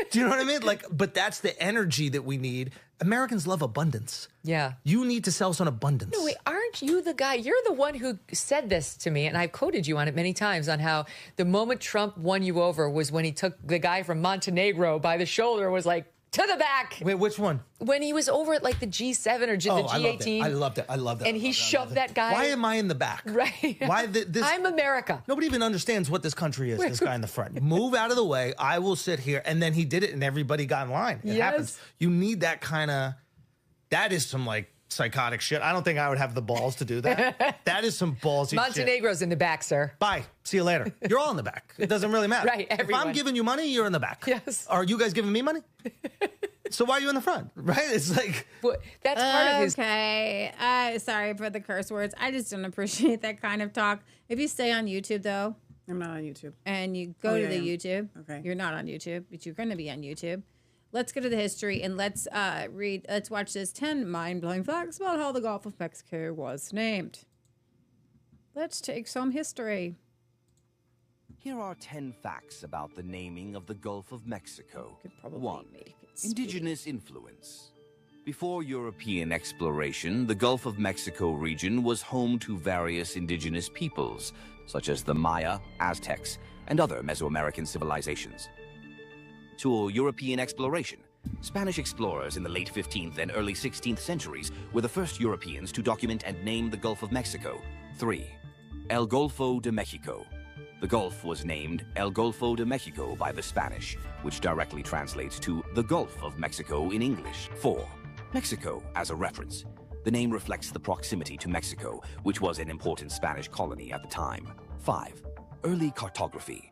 Do you know what I mean? Like, but that's the energy that we need. Americans love abundance. Yeah. You need to sell us on abundance. No, wait, aren't you the guy? You're the one who said this to me, and I've quoted you on it many times on how the moment Trump won you over was when he took the guy from Montenegro by the shoulder, was like, to the back. Wait, which one? When he was over at like the G7 or the G18. I loved it. And he shoved that guy. Why am I in the back? Right. Why this? I'm America. Nobody even understands what this country is, this guy in the front. Move out of the way. I will sit here. And then he did it and everybody got in line. It happens. You need that kind of, that is some like psychotic shit. I don't think I would have the balls to do that. That is some ballsy shit. Montenegro's in the back, sir. Bye. See you later. You're all in the back. It doesn't really matter. Right, everyone. If I'm giving you money, you're in the back. Yes. Are you guys giving me money? So why are you in the front? Right? It's like... Well, that's part of his... Okay. Sorry for the curse words. I just don't appreciate that kind of talk. If you stay on YouTube, though... I'm not on YouTube. And you go to the I am. YouTube. Okay. You're not on YouTube, but you're going to be on YouTube. Let's go to the history and let's watch this 10 mind-blowing facts about how the Gulf of Mexico was named. Let's take some history. Here are 10 facts about the naming of the Gulf of Mexico. 1. Indigenous influence. Before European exploration, the Gulf of Mexico region was home to various indigenous peoples, such as the Maya, Aztecs, and other Mesoamerican civilizations. To European exploration, Spanish explorers in the late 15th and early 16th centuries were the first Europeans to document and name the Gulf of Mexico. 3. El Golfo de Mexico. The Gulf was named El Golfo de Mexico by the Spanish, which directly translates to the Gulf of Mexico in English. 4. Mexico as a reference. The name reflects the proximity to Mexico, which was an important Spanish colony at the time. 5. Early cartography.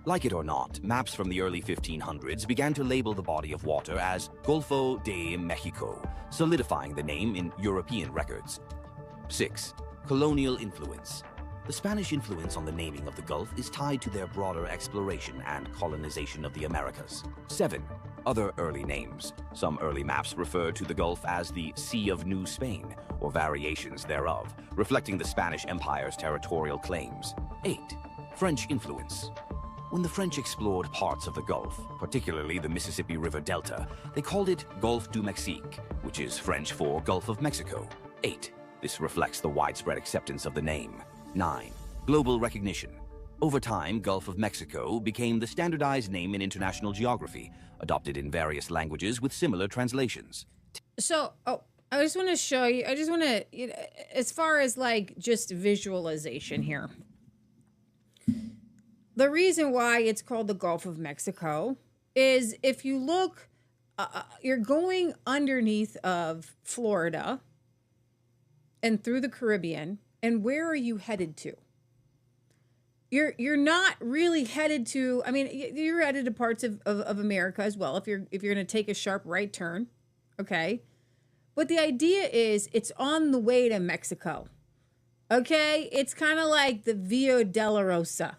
Like it or not, maps from the early 1500s began to label the body of water as Golfo de Mexico, solidifying the name in European records. 6. Colonial influence. The Spanish influence on the naming of the Gulf is tied to their broader exploration and colonization of the Americas. 7. Other early names. Some early maps refer to the Gulf as the Sea of New Spain, or variations thereof, reflecting the Spanish Empire's territorial claims. 8. French influence. When the French explored parts of the Gulf, particularly the Mississippi River Delta, they called it Golfe du Mexique, which is French for Gulf of Mexico. 8. This reflects the widespread acceptance of the name. 9. Global recognition. Over time, Gulf of Mexico became the standardized name in international geography, adopted in various languages with similar translations. So, I just want to show you, as far as like just visualization here. The reason why it's called the Gulf of Mexico is if you look, you're going underneath of Florida and through the Caribbean, and where are you headed to? You're not really headed to, I mean, you're headed to parts of America as well if you're going to take a sharp right turn, okay? But the idea is it's on the way to Mexico, okay? It's kind of like the Via Dolorosa.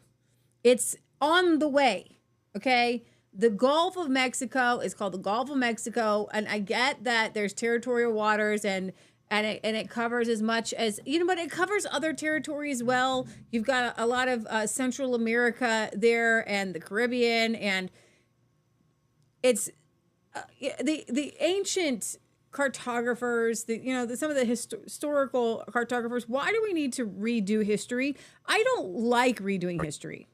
It's on the way, okay? The Gulf of Mexico is called the Gulf of Mexico, and I get that there's territorial waters and it covers as much as, but it covers other territory as well. You've got a lot of Central America there and the Caribbean, and it's the ancient cartographers, some of the historical cartographers. Why do we need to redo history? I don't like redoing history.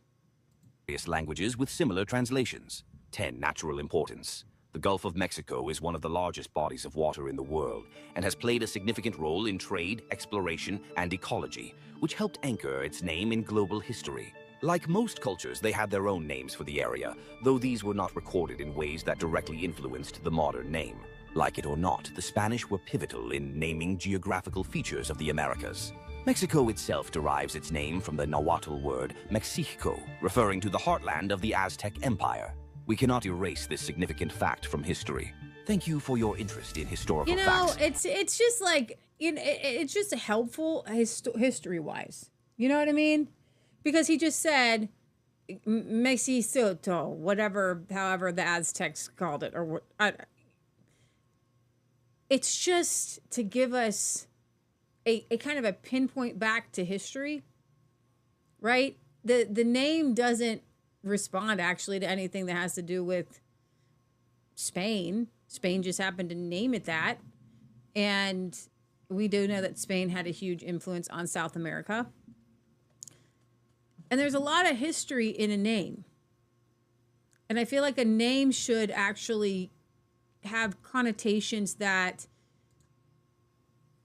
Various languages with similar translations. 10. Natural importance. The Gulf of Mexico is one of the largest bodies of water in the world and has played a significant role in trade, exploration, and ecology, which helped anchor its name in global history. Like most cultures, they had their own names for the area, though these were not recorded in ways that directly influenced the modern name. Like it or not, the Spanish were pivotal in naming geographical features of the Americas. Mexico itself derives its name from the Nahuatl word Mexico, referring to the heartland of the Aztec Empire. We cannot erase this significant fact from history. Thank you for your interest in historical facts. It's just like, it's just helpful history-wise. You know what I mean? Because he just said Mexico, whatever, however the Aztecs called it, or what. It's just to give us a kind of a pinpoint back to history, right? The name doesn't respond actually to anything that has to do with Spain. Spain just happened to name it that. And we do know that Spain had a huge influence on South America. And there's a lot of history in a name. And I feel like a name should actually have connotations that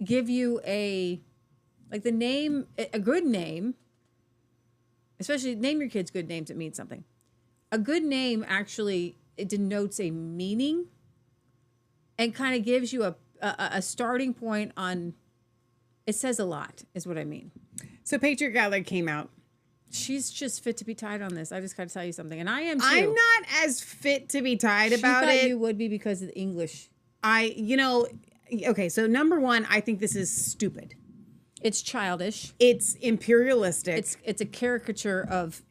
give you a good name, especially name your kids good names, it means something. A good name actually, it denotes a meaning and kind of gives you a starting point on, it says a lot is what I mean. So Patriot Gallery came out. She's just fit to be tied on this. I just got to tell you something. And I am too. I'm not as fit to be tied about it. You would be because of the English. Okay, so number one, I think this is stupid. It's childish. It's imperialistic. It's a caricature of,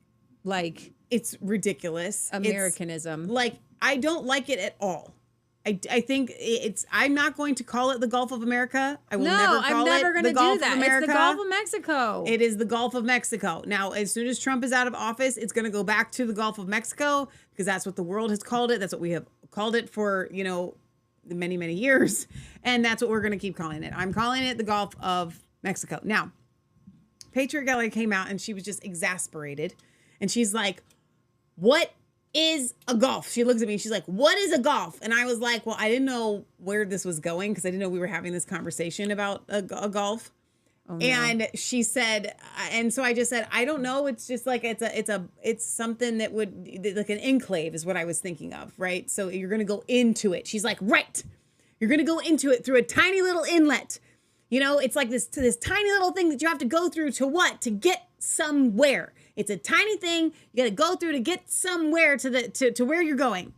like... It's ridiculous. Americanism. I don't like it at all. I think I'm not going to call it the Gulf of America. I will never call it the Gulf of America. It's the Gulf of Mexico. It is the Gulf of Mexico. Now, as soon as Trump is out of office, it's going to go back to the Gulf of Mexico because that's what the world has called it. That's what we have called it for, many, many years. And that's what we're going to keep calling it. I'm calling it the Gulf of Mexico. Now, Patriot Gallery came out and she was just exasperated. And she's like, what is a Gulf? She looks at me and she's like, what is a Gulf? And I was like, well, I didn't know where this was going because I didn't know we were having this conversation about a Gulf. Oh, no. And she said, and so I just said, I don't know. It's just like, it's something that would, like an enclave is what I was thinking of, right? So you're going to go into it. She's like, right. You're going to go into it through a tiny little inlet. It's like this tiny little thing that you have to go through to what? To get somewhere. It's a tiny thing you got to go through to get somewhere to where you're going.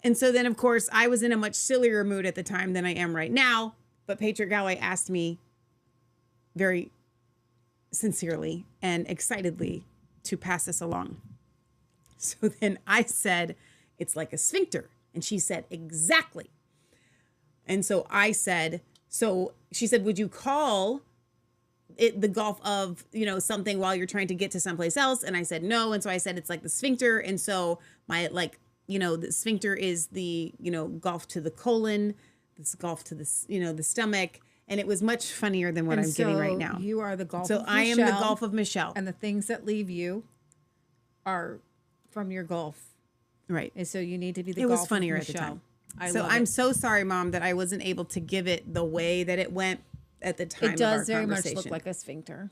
And so then, of course, I was in a much sillier mood at the time than I am right now. But Patriot Gallery asked me very sincerely and excitedly to pass this along. So then I said, it's like a sphincter. And she said, exactly. And so I said, she said, would you call it the Gulf of, something while you're trying to get to someplace else? And I said, no. And so I said, it's like the sphincter. And so the sphincter is the, Gulf to the colon, this Gulf to the, the stomach. And it was much funnier than what I'm giving right now. You are the Gulf of Michelle. So I am the Gulf of Michelle. And the things that leave you are from your Gulf. Right. And so you need to be the Gulf of Michelle. It was funnier at the time. I'm so sorry, Mom, that I wasn't able to give it the way that it went at the time. It does very much look like a sphincter.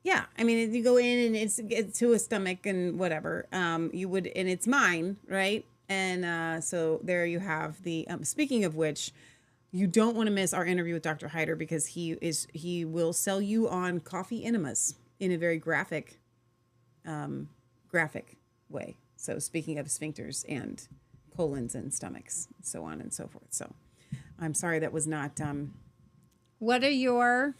Yeah, I mean, if you go in and it's to a stomach and whatever, you would, and it's mine, right? And so there you have the. Speaking of which, you don't want to miss our interview with Dr. Hyder because he will sell you on coffee enemas in a very graphic way. So speaking of sphincters and colons and stomachs, so on and so forth. So I'm sorry that was not. What are your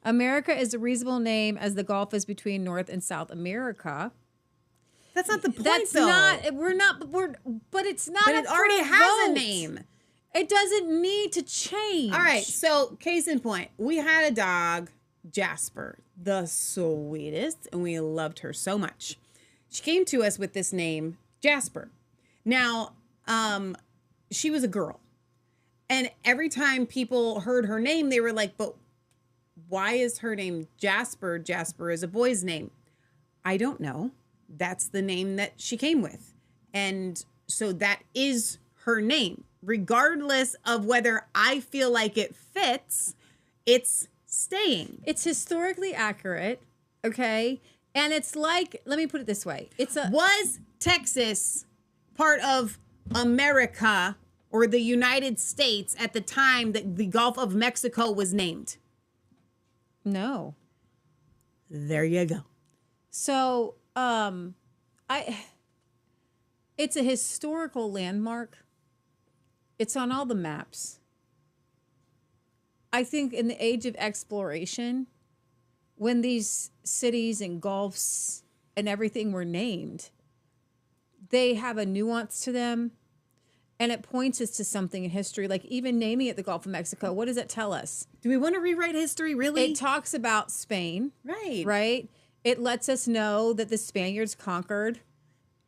America is a reasonable name as the Gulf is between North and South America. That's not the point, That's though. But it's not. But it already has a name. It doesn't need to change. All right. So case in point, we had a dog, Jasper, the sweetest, and we loved her so much. She came to us with this name, Jasper. Now, she was a girl. And every time people heard her name, they were like, but why is her name Jasper? Jasper is a boy's name. I don't know. That's the name that she came with. And so that is her name. Regardless of whether I feel like it fits, it's staying. It's historically accurate, okay? And it's like, let me put it this way. Texas part of America or the United States at the time that the Gulf of Mexico was named? No. There you go. So, it's a historical landmark. It's on all the maps. I think in the age of exploration, when these cities and gulfs and everything were named, they have a nuance to them, and it points us to something in history. Like even naming it the Gulf of Mexico, what does that tell us? Do we want to rewrite history, really? It talks about Spain. Right. Right? It lets us know that the Spaniards conquered,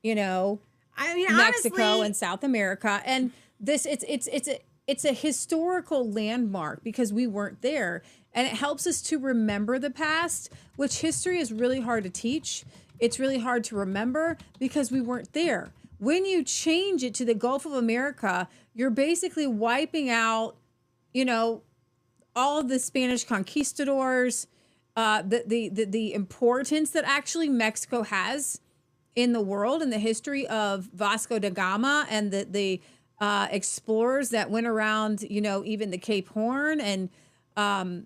Mexico honestly, and South America. And this it's a historical landmark because we weren't there. And it helps us to remember the past, which history is really hard to teach. It's really hard to remember because we weren't there. When you change it to the Gulf of America, you're basically wiping out, all of the Spanish conquistadors, the importance that actually Mexico has in the world and the history of Vasco da Gama and the explorers that went around, even the Cape Horn. And I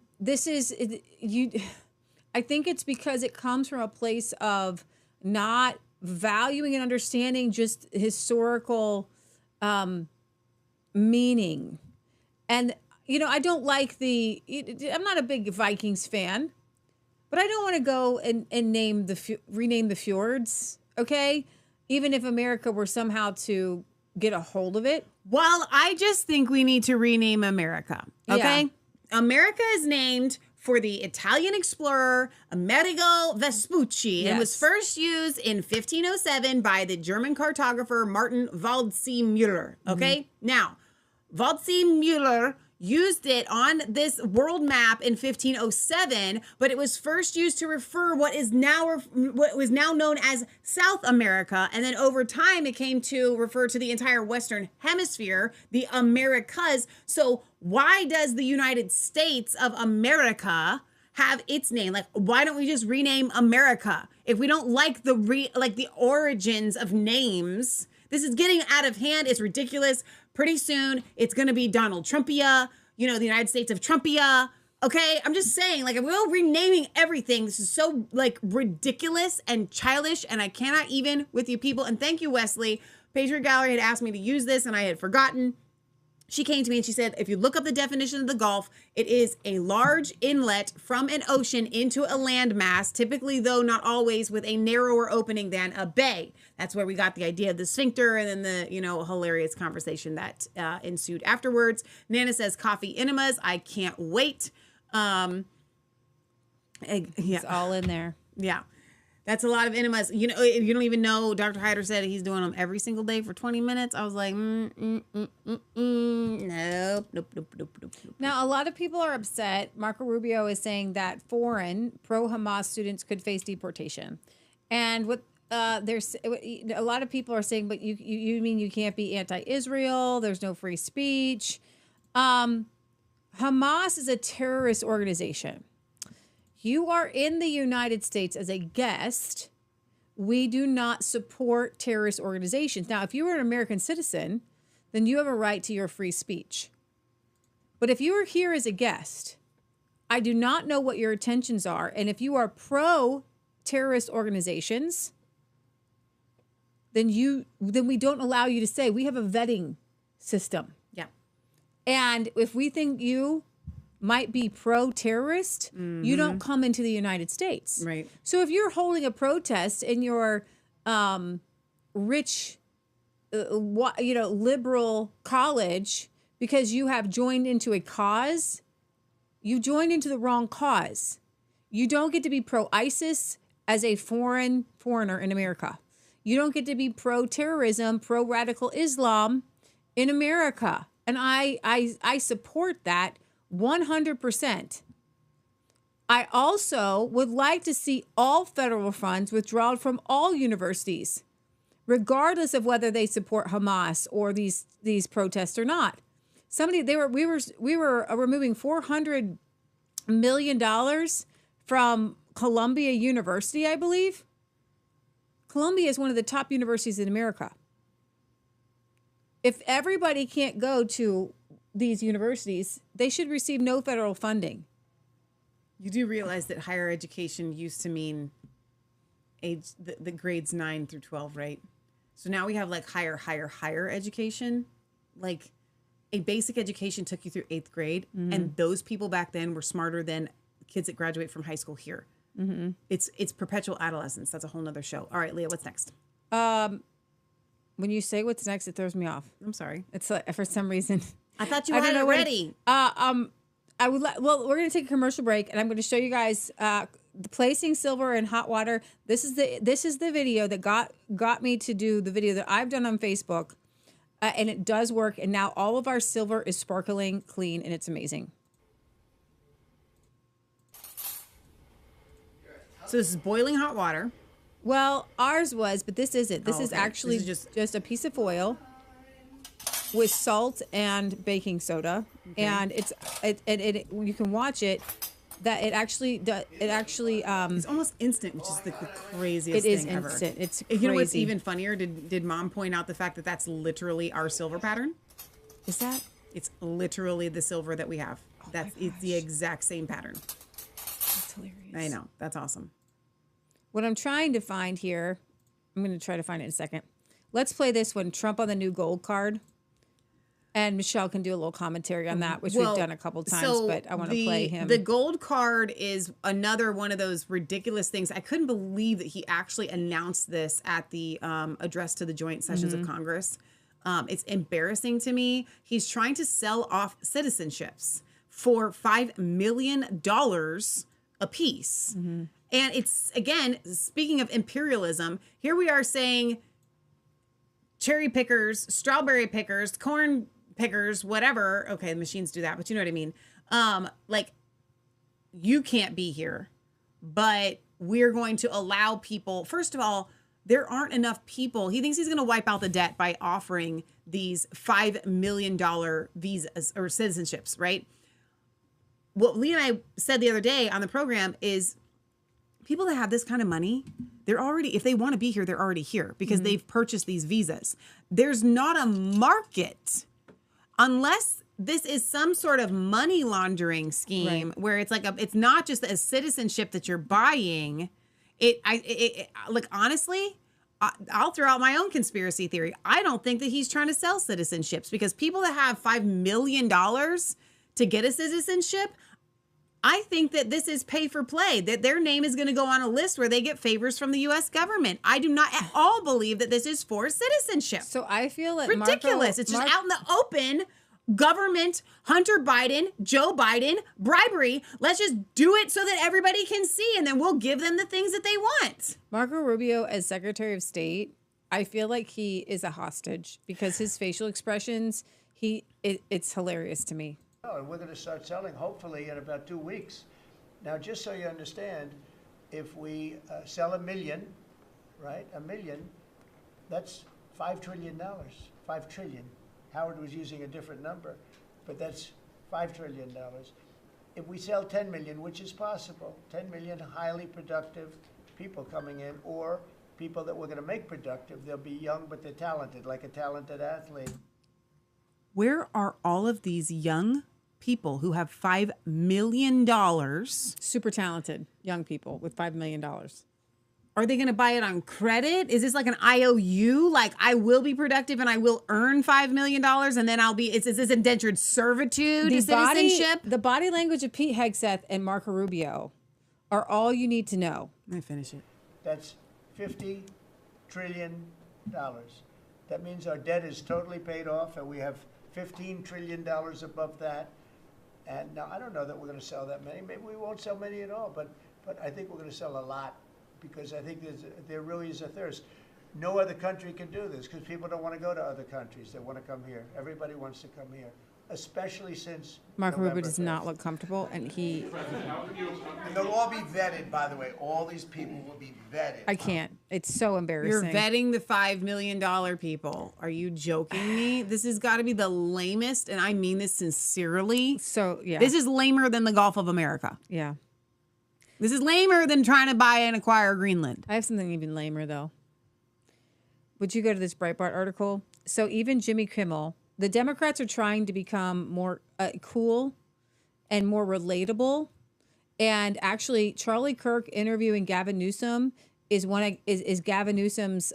think it's because it comes from a place of not valuing and understanding just historical meaning. And, I don't like I'm not a big Vikings fan, but I don't want to go and rename the fjords, okay? Even if America were somehow to get a hold of it. Well, I just think we need to rename America, okay? Yeah. America is named for the Italian explorer Amerigo Vespucci and was first used in 1507 by the German cartographer Martin Waldseemüller, okay? Now, Waldseemüller used it on this world map in 1507, but it was first used to refer what was now known as South America, and then over time it came to refer to the entire Western Hemisphere, the Americas. So why does the United States of America have its name? Like, why don't we just rename America? If we don't like the origins of names, this is getting out of hand. It's ridiculous. Pretty soon, it's going to be Donald Trumpia, the United States of Trumpia. Okay, I'm just saying, we're renaming everything. This is so, ridiculous and childish, and I cannot even with you people. And thank you, Wesley. Patriot Gallery had asked me to use this, and I had forgotten. She came to me and she said, if you look up the definition of the Gulf, it is a large inlet from an ocean into a landmass, typically, though not always, with a narrower opening than a bay. That's where we got the idea of the sphincter and then the, hilarious conversation that ensued afterwards. Nana says, coffee enemas. I can't wait. It's all in there. Yeah. That's a lot of enemas. You don't even know. Dr. Hyder said he's doing them every single day for 20 minutes. I was like, nope. Now, a lot of people are upset. Marco Rubio is saying that foreign pro-Hamas students could face deportation. And what there's a lot of people are saying, but you mean you can't be anti-Israel? There's no free speech. Hamas is a terrorist organization. You are in the United States as a guest. We do not support terrorist organizations. Now, if you were an American citizen, then you have a right to your free speech. But if you are here as a guest, I do not know what your intentions are. And if you are pro-terrorist organizations, then we don't allow you to say. We have a vetting system. Yeah. And if we think you might be pro-terrorist, you don't come into the United States. Right. So if you're holding a protest in your rich, liberal college because you have joined into a cause, you joined into the wrong cause. You don't get to be pro-ISIS as a foreigner in America. You don't get to be pro-terrorism, pro-radical Islam in America. And I support that 100%. I also would like to see all federal funds withdrawn from all universities, regardless of whether they support Hamas or these protests or not. We were removing $400 million from Columbia University, I believe. Columbia is one of the top universities in America. If everybody can't go to these universities, they should receive no federal funding. You do realize that higher education used to mean the grades 9 through 12, right? So now we have like higher education. Like a basic education took you through 8th grade. Mm-hmm. And those people back then were smarter than kids that graduate from high school here. Mm-hmm. It's perpetual adolescence. That's a whole nother show. All right, Leah, what's next? When you say what's next, it throws me off. I'm sorry. It's like, for some reason. I thought you had it ready. I would well, we're going to take a commercial break, and I'm going to show you guys the placing silver in hot water. This is the video that got me to do the video that I've done on Facebook, and it does work. And now all of our silver is sparkling clean, and it's amazing. So this is boiling hot water. Well, ours was, but this isn't. This is actually just a piece of foil with salt and baking soda, and it you can watch it. That it actually it's almost instant, which is the craziest thing ever. It is instant. It's crazy. You know what's even funnier? Did Mom point out the fact that that's literally our silver pattern? Is that? It's literally the silver that we have. It's the exact same pattern. That's hilarious. I know. That's awesome. What I'm trying to find here, I'm going to try to find it in a second. Let's play this one, Trump on the new gold card. And Michelle can do a little commentary on that, which we've done a couple times, but I want to play him. The gold card is another one of those ridiculous things. I couldn't believe that he actually announced this at the address to the joint sessions of Congress. It's embarrassing to me. He's trying to sell off citizenships for $5 million a piece. Mm-hmm. And it's, again, speaking of imperialism, here we are saying cherry pickers, strawberry pickers, corn pickers, whatever. Okay, the machines do that, but you know what I mean. Like, you can't be here, but we're going to allow people. First of all, there aren't enough people. He thinks he's going to wipe out the debt by offering these $5 million visas or citizenships, right? What Lee and I said the other day on the program is people that have this kind of money, they're already, if they want to be here, they're already here because they've purchased these visas. There's not a market unless this is some sort of money laundering scheme where it's like it's not just a citizenship that you're buying. Like, honestly, I'll throw out my own conspiracy theory. I don't think that he's trying to sell citizenships because people that have $5 million to get a citizenship, I think that this is pay for play, that their name is going to go on a list where they get favors from the U.S. government. I do not at all believe that this is for citizenship. So I feel that ridiculous. It's just out in the open. Government, Hunter Biden, Joe Biden, bribery. Let's just do it so that everybody can see, and then we'll give them the things that they want. Marco Rubio as Secretary of State, I feel like he is a hostage because his facial expressions, it's hilarious to me. Oh, and we're going to start selling hopefully in about 2 weeks. Now, just so you understand, if we sell 1 million, right, 1 million, that's $5 trillion, 5 trillion. Howard was using a different number, but that's $5 trillion. If we sell 10 million, which is possible, 10 million highly productive people coming in, or people that we're going to make productive, they'll be young, but they're talented, like a talented athlete. Where are all of these young people who have $5 million? Super talented young people with $5 million. Are they going to buy it on credit? Is this like an IOU? Like, I will be productive and I will earn $5 million and then I'll be, is this indentured servitude, citizenship? The body language of Pete Hegseth and Marco Rubio are all you need to know. Let me finish it. That's $50 trillion. That means our debt is totally paid off and we have $15 trillion above that. And now I don't know that we're going to sell that many. Maybe we won't sell many at all, but I think we're going to sell a lot. Because I think there really is a thirst. No other country can do this because people don't want to go to other countries. They want to come here. Everybody wants to come here, especially since Marco Rubio does not look comfortable, and he... And they'll all be vetted, by the way. All these people will be vetted. I can't. It's so embarrassing. You're vetting the $5 million people. Are you joking me? This has got to be the lamest, and I mean this sincerely. So, yeah. This is lamer than the Gulf of America. Yeah. This is lamer than trying to buy and acquire Greenland. I have something even lamer, though. would you go to this Breitbart article? So even Jimmy Kimmel, the Democrats are trying to become more cool and more relatable. And actually, Charlie Kirk interviewing Gavin Newsom is Gavin Newsom's.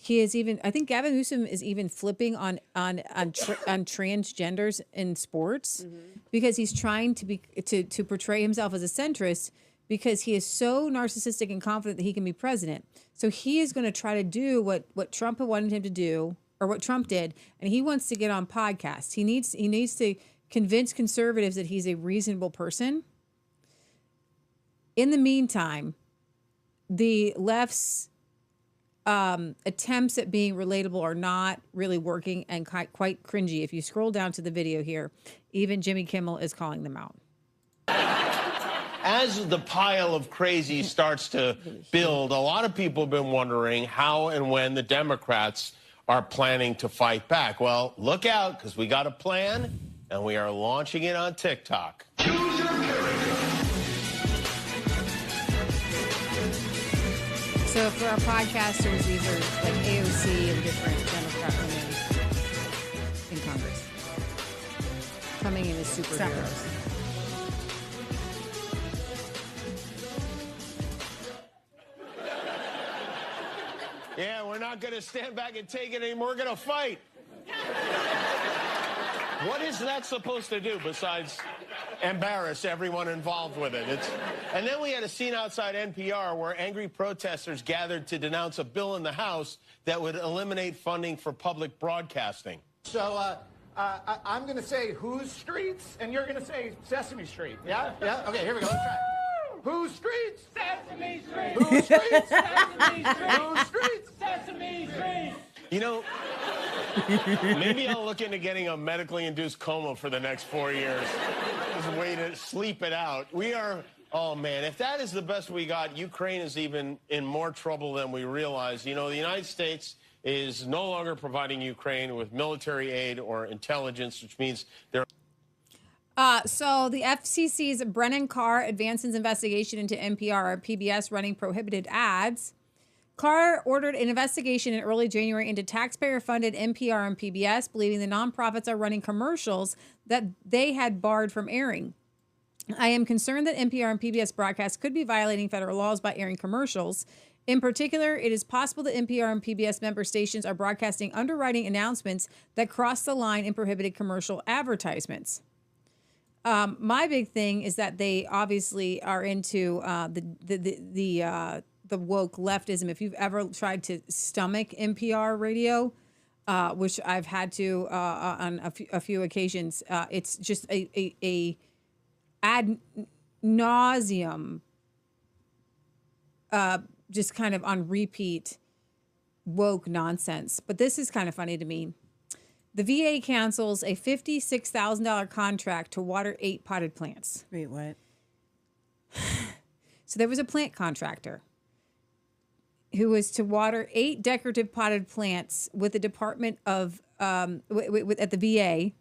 He is even. I think Gavin Newsom is even flipping on transgenders in sports because he's trying to portray himself as a centrist because he is so narcissistic and confident that he can be president. So he is going to try to do what Trump had wanted him to do, or what Trump did, and he wants to get on podcasts. He needs to convince conservatives that he's a reasonable person. In the meantime, the left's attempts at being relatable are not really working and quite cringy. If you scroll down to the video here, even Jimmy Kimmel is calling them out. As the pile of crazy starts to build, a lot of people have been wondering how and when the Democrats are planning to fight back. Well, look out, because we got a plan, and we are launching it on TikTok. Choose your character. So for our podcasters, these are like AOC and different Democrat women in Congress coming in as superheroes. Yeah, we're not going to stand back and take it anymore. We're going to fight. What is that supposed to do besides embarrass everyone involved with it? And then we had a scene outside NPR where angry protesters gathered to denounce a bill in the House that would eliminate funding for public broadcasting. So I'm going to say whose streets, and you're going to say Sesame Street. Yeah? Yeah? Okay, here we go. Let's try it. Whose streets? Sesame Street. Whose streets? Sesame Street. Whose streets? Sesame Street. You know, maybe I'll look into getting a medically induced coma for the next 4 years. Just a way to sleep it out. Oh man, if that is the best we got, Ukraine is even in more trouble than we realize. You know, the United States is no longer providing Ukraine with military aid or intelligence, which means they're... So the FCC's Brennan Carr advances investigation into NPR or PBS running prohibited ads. Carr ordered an investigation in early January into taxpayer-funded NPR and PBS, believing the nonprofits are running commercials that they had barred from airing. I am concerned that NPR and PBS broadcasts could be violating federal laws by airing commercials. In particular, it is possible that NPR and PBS member stations are broadcasting underwriting announcements that cross the line in prohibited commercial advertisements. My big thing is that they obviously are into the woke leftism. If you've ever tried to stomach NPR radio, which I've had to on a few occasions, it's just a ad nauseum, just kind of on repeat woke nonsense. But this is kind of funny to me. The VA cancels a $56,000 contract to water 8 potted plants. Wait, what? So there was a plant contractor who was to water 8 decorative potted plants with the Department of at the VA.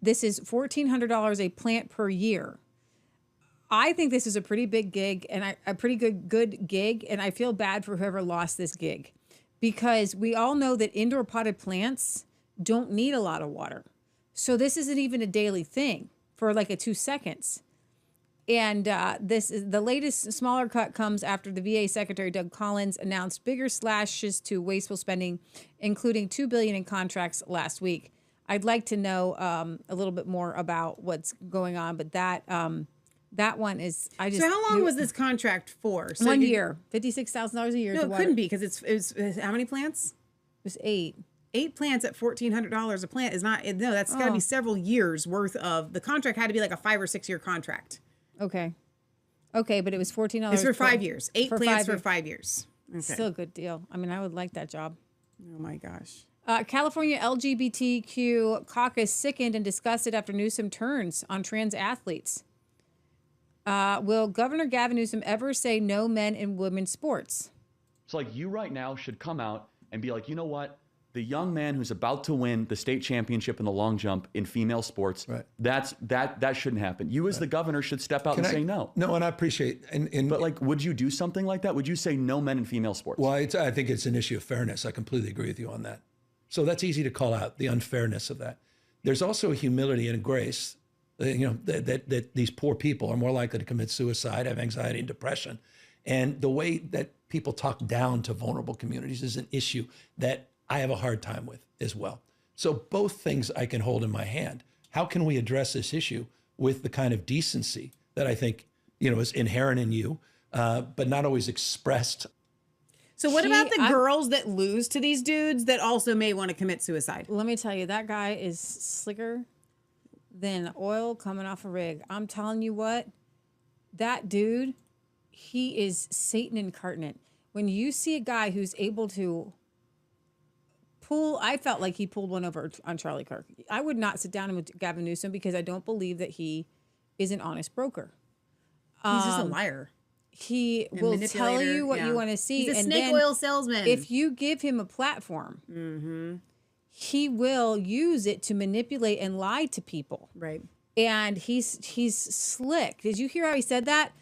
This is $1,400 a plant per year. I think this is a pretty big gig and a pretty good gig, and I feel bad for whoever lost this gig because we all know that indoor potted plants don't need a lot of water. So this isn't even a daily thing for like a 2 seconds. And this is the latest smaller cut comes after the VA Secretary Doug Collins announced bigger slashes to wasteful spending, including $2 billion in contracts last week. I'd like to know a little bit more about what's going on, but that one is So how long was this contract for? So 1 year, $56,000 a year. No, it couldn't be because it was how many plants? It was 8. 8 plants at $1,400 a plant is not. No, that's got to be several years worth of. The contract had to be like a 5 or 6 year contract. Okay, but it was $14. It's for 5 years. 8 plants for 5 years. Okay. Still a good deal. I mean, I would like that job. Oh my gosh. California LGBTQ caucus sickened and disgusted after Newsom turns on trans athletes. Will Governor Gavin Newsom ever say no men in women's sports? So like you right now should come out and be like, you know what? the young man who's about to win the state championship in the long jump in female sports, that shouldn't happen. You as the governor should step out and say no. No, and I appreciate. But like, would you do something like that? Would you say no men in female sports? Well, I think it's an issue of fairness. I completely agree with you on that. So that's easy to call out, the unfairness of that. There's also a humility and a grace, that these poor people are more likely to commit suicide, have anxiety and depression. And the way that people talk down to vulnerable communities is an issue that I have a hard time with as well. So both things I can hold in my hand. How can we address this issue with the kind of decency that I think, is inherent in you, but not always expressed? So what about the girls that lose to these dudes that also may want to commit suicide? Let me tell you, that guy is slicker than oil coming off a rig. I'm telling you what, that dude, he is Satan incarnate. When you see a guy who's able to I felt like he pulled one over on Charlie Kirk. I would not sit down with Gavin Newsom because I don't believe that he is an honest broker. He's just a liar. He will tell you what you want to see. He's a snake oil salesman. If you give him a platform, he will use it to manipulate and lie to people. Right. And he's slick. Did you hear how he said that?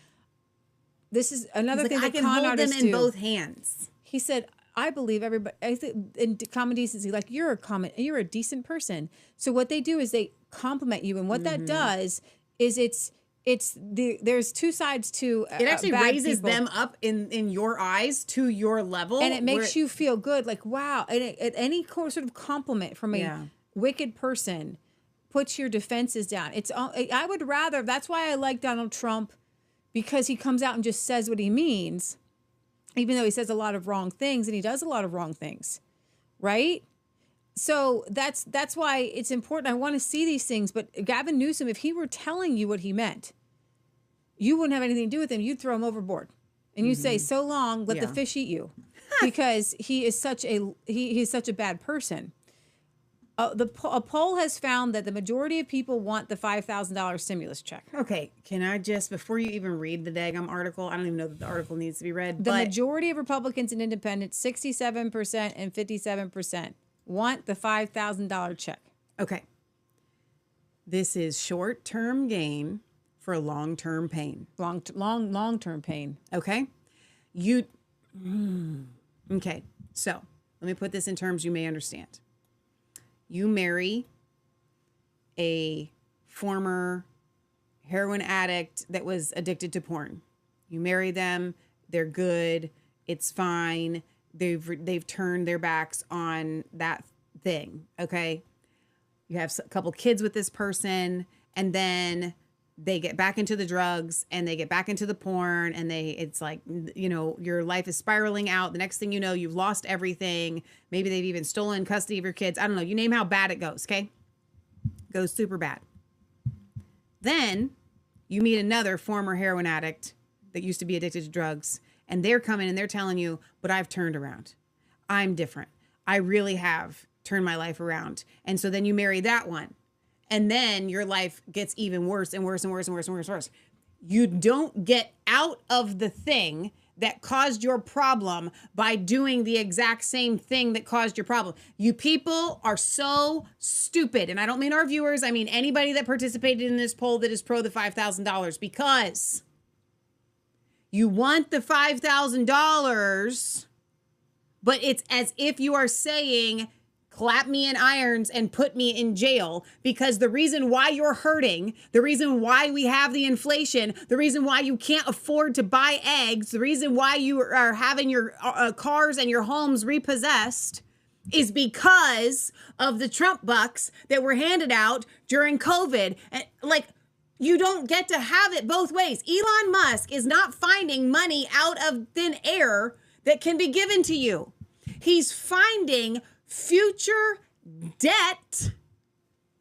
This is another thing that con artists do. I can hold them in both hands. He said, I believe everybody, I think in common decency, like you're a decent person. So what they do is they compliment you. And what that does is there's two sides to it actually raises them up in your eyes to your level. And it makes you feel good. Like, wow. And any sort of compliment from a wicked person puts your defenses down. I would rather, that's why I like Donald Trump, because he comes out and just says what he means. Even though he says a lot of wrong things, and he does a lot of wrong things, right? So that's why it's important. I want to see these things. But Gavin Newsom, if he were telling you what he meant, you wouldn't have anything to do with him. You'd throw him overboard, and you say, "So long, let the fish eat you," because he is such a bad person. A poll has found that the majority of people want the $5,000 stimulus check. Okay, can I just, before you even read the daggum article, I don't even know that the article needs to be read. The majority of Republicans and independents, 67% and 57%, want the $5,000 check. Okay. This is short-term gain for long-term pain. Long-term pain. Okay? Okay, so let me put this in terms you may understand. You marry a former heroin addict that was addicted to porn. You marry them, they're good, it's fine. They've turned their backs on that thing, okay? You have a couple kids with this person, and then they get back into the drugs and they get back into the porn, and it's like, your life is spiraling out. The next thing you know, you've lost everything. Maybe they've even stolen custody of your kids. I don't know. You name how bad it goes, okay? Goes super bad. Then you meet another former heroin addict that used to be addicted to drugs, and they're coming and they're telling you, but I've turned around. I'm different. I really have turned my life around. And so then you marry that one. And then your life gets even worse and worse and worse and worse and worse and worse. You don't get out of the thing that caused your problem by doing the exact same thing that caused your problem. You people are so stupid. And I don't mean our viewers. I mean anybody that participated in this poll that is pro the $5,000, because you want the $5,000, but it's as if you are saying, clap me in irons and put me in jail, because the reason why you're hurting, the reason why we have the inflation, the reason why you can't afford to buy eggs, the reason why you are having your cars and your homes repossessed is because of the Trump bucks that were handed out during COVID. And you don't get to have it both ways. Elon Musk is not finding money out of thin air that can be given to you. He's finding future debt,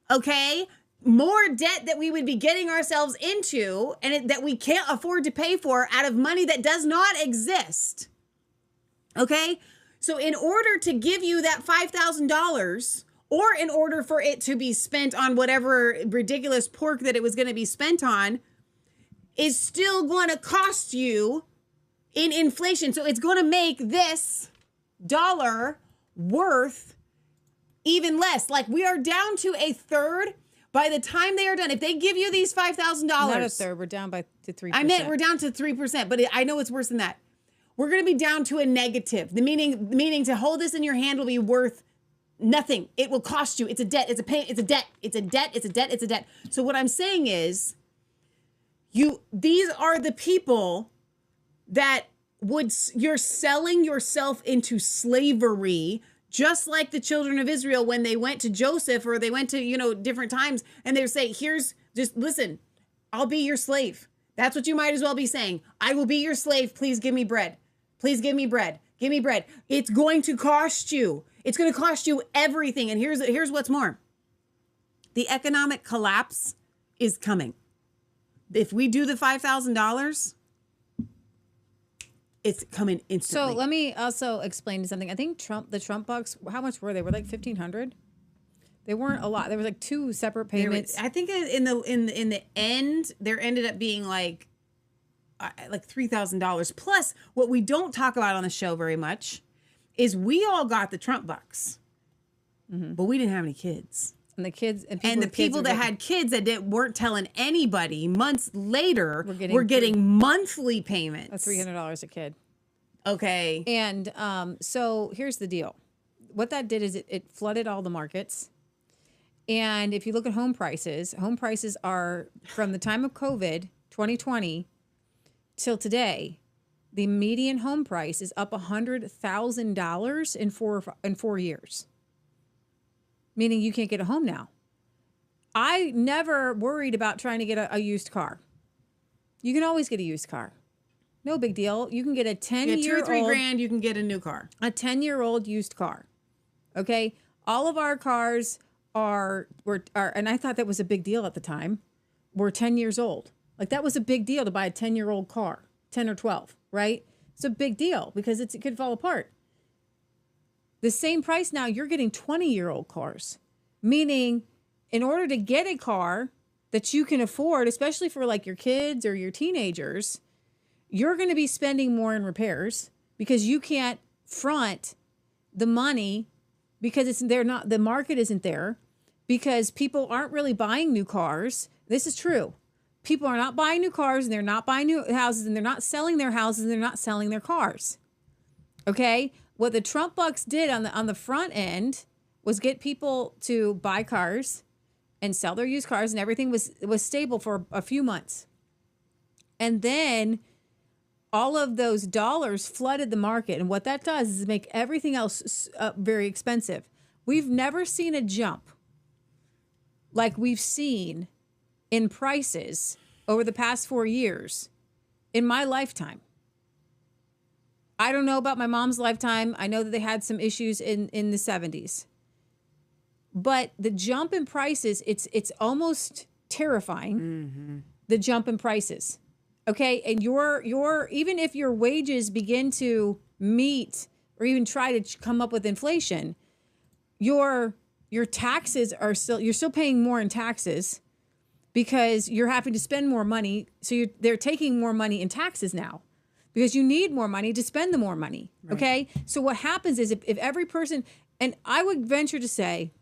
okay? More debt that we would be getting ourselves into and that we can't afford to pay for out of money that does not exist, okay? So in order to give you that $5,000, or in order for it to be spent on whatever ridiculous pork that it was going to be spent on, is still going to cost you in inflation. So it's going to make this dollar worth even less. Like we are down to a third by the time they are done. If they give you these $5,000. Not a third. We're down to 3%. I meant we're down to 3%, but I know it's worse than that. We're going to be down to a negative. The meaning to hold this in your hand will be worth nothing. It will cost you. It's a debt. It's a pain. It's a debt. It's a debt. It's a debt. It's a debt. So what I'm saying is, these are the people that you're selling yourself into slavery, just like the children of Israel when they went to Joseph or they went to, different times, and they say, listen, I'll be your slave. That's what you might as well be saying. I will be your slave. Please give me bread. Please give me bread. Give me bread. It's going to cost you. It's going to cost you everything. And here's what's more. The economic collapse is coming. If we do the $5,000, it's coming instantly. So let me also explain something. I think the Trump bucks, how much were they? Were like $1,500? They weren't a lot. There was like 2 separate payments. I think in the end, there ended up being like $3,000. Plus, what we don't talk about on the show very much is we all got the Trump bucks, but we didn't have any kids. And the kids and the people that had kids that weren't telling anybody months later were getting monthly payments. $300 a kid. Okay. And so here's the deal. What that did is it flooded all the markets. And if you look at home prices are from the time of COVID, 2020, till today, the median home price is up $100,000 in 4 years. Meaning you can't get a home now. I never worried about trying to get a used car. You can always get a used car. No big deal. You can get a 10-year-old. $2 or $3 grand, you can get a new car. A 10-year-old used car. Okay? All of our cars are, and I thought that was a big deal at the time, were 10 years old. Like that was a big deal to buy a 10-year-old car, 10 or 12, right? It's a big deal because it could fall apart. The same price now, you're getting 20-year-old cars, meaning in order to get a car that you can afford, especially for like your kids or your teenagers, you're going to be spending more in repairs because you can't front the money because the market isn't there, because people aren't really buying new cars. This is true. People are not buying new cars, and they're not buying new houses, and they're not selling their houses, and they're not selling their cars. Okay? What the Trump bucks did on the front end was get people to buy cars and sell their used cars, and everything was stable for a few months. And then all of those dollars flooded the market, and what that does is make everything else very expensive. We've never seen a jump like we've seen in prices over the past 4 years in my lifetime. I don't know about my mom's lifetime. I know that they had some issues in the 70s. But the jump in prices, it's almost terrifying, the jump in prices. Okay? And your even if your wages begin to meet or even try to come up with inflation, your taxes you're still paying more in taxes because you're having to spend more money. So they're taking more money in taxes now, because you need more money to spend the more money, okay? So what happens is if every person, and I would venture to say,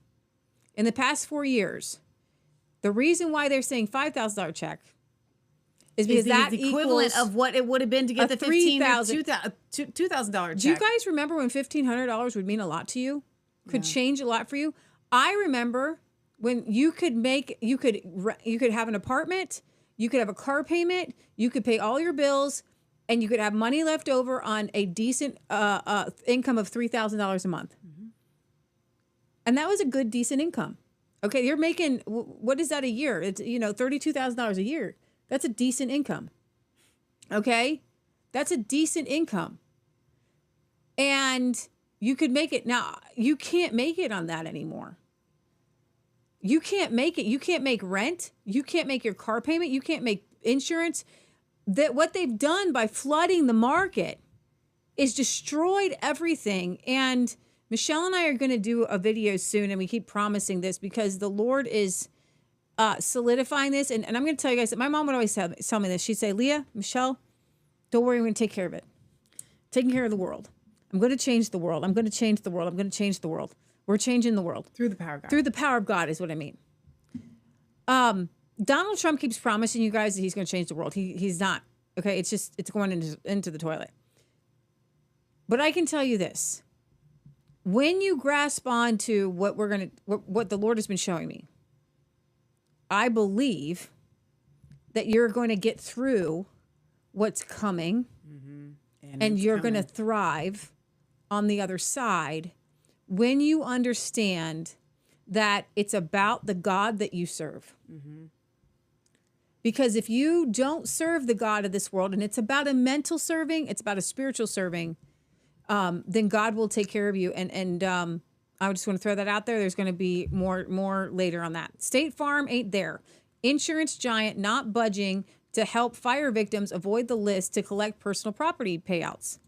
in the past 4 years, the reason why they're saying $5,000 check is because that the equivalent of what it would have been to get the $2,000 check. Do you guys remember when $1,500 would mean a lot to you? Could change a lot for you? I remember when you could have an apartment, you could have a car payment, you could pay all your bills, and you could have money left over on a decent income of $3,000 a month. And that was a good, decent income. Okay, you're making, what is that a year? It's, $32,000 a year. That's a decent income. Okay? That's a decent income. And you could make it. Now, you can't make it on that anymore. You can't make it. You can't make rent. You can't make your car payment. You can't make insurance. What they've done by flooding the market is destroyed everything. And Michelle and I are going to do a video soon, and we keep promising this because the Lord is solidifying this. And I'm going to tell you guys that my mom would always tell me this. She'd say, Leah, Michelle, don't worry, we're going to take care of it. Taking care of the world. I'm going to change the world. I'm going to change the world. I'm going to change the world. We're changing the world. Through the power of God. Through the power of God is what I mean. Donald Trump keeps promising you guys that he's going to change the world. He's not. Okay, it's going into the toilet. But I can tell you this. When you grasp on to what the Lord has been showing me, I believe that you're going to get through what's coming, and you're going to thrive on the other side when you understand that it's about the God that you serve. Because if you don't serve the God of this world, and it's about a mental serving, it's about a spiritual serving, then God will take care of you. And I just want to throw that out there. There's going to be more later on that. State Farm ain't there. Insurance giant not budging to help fire victims avoid the list to collect personal property payouts.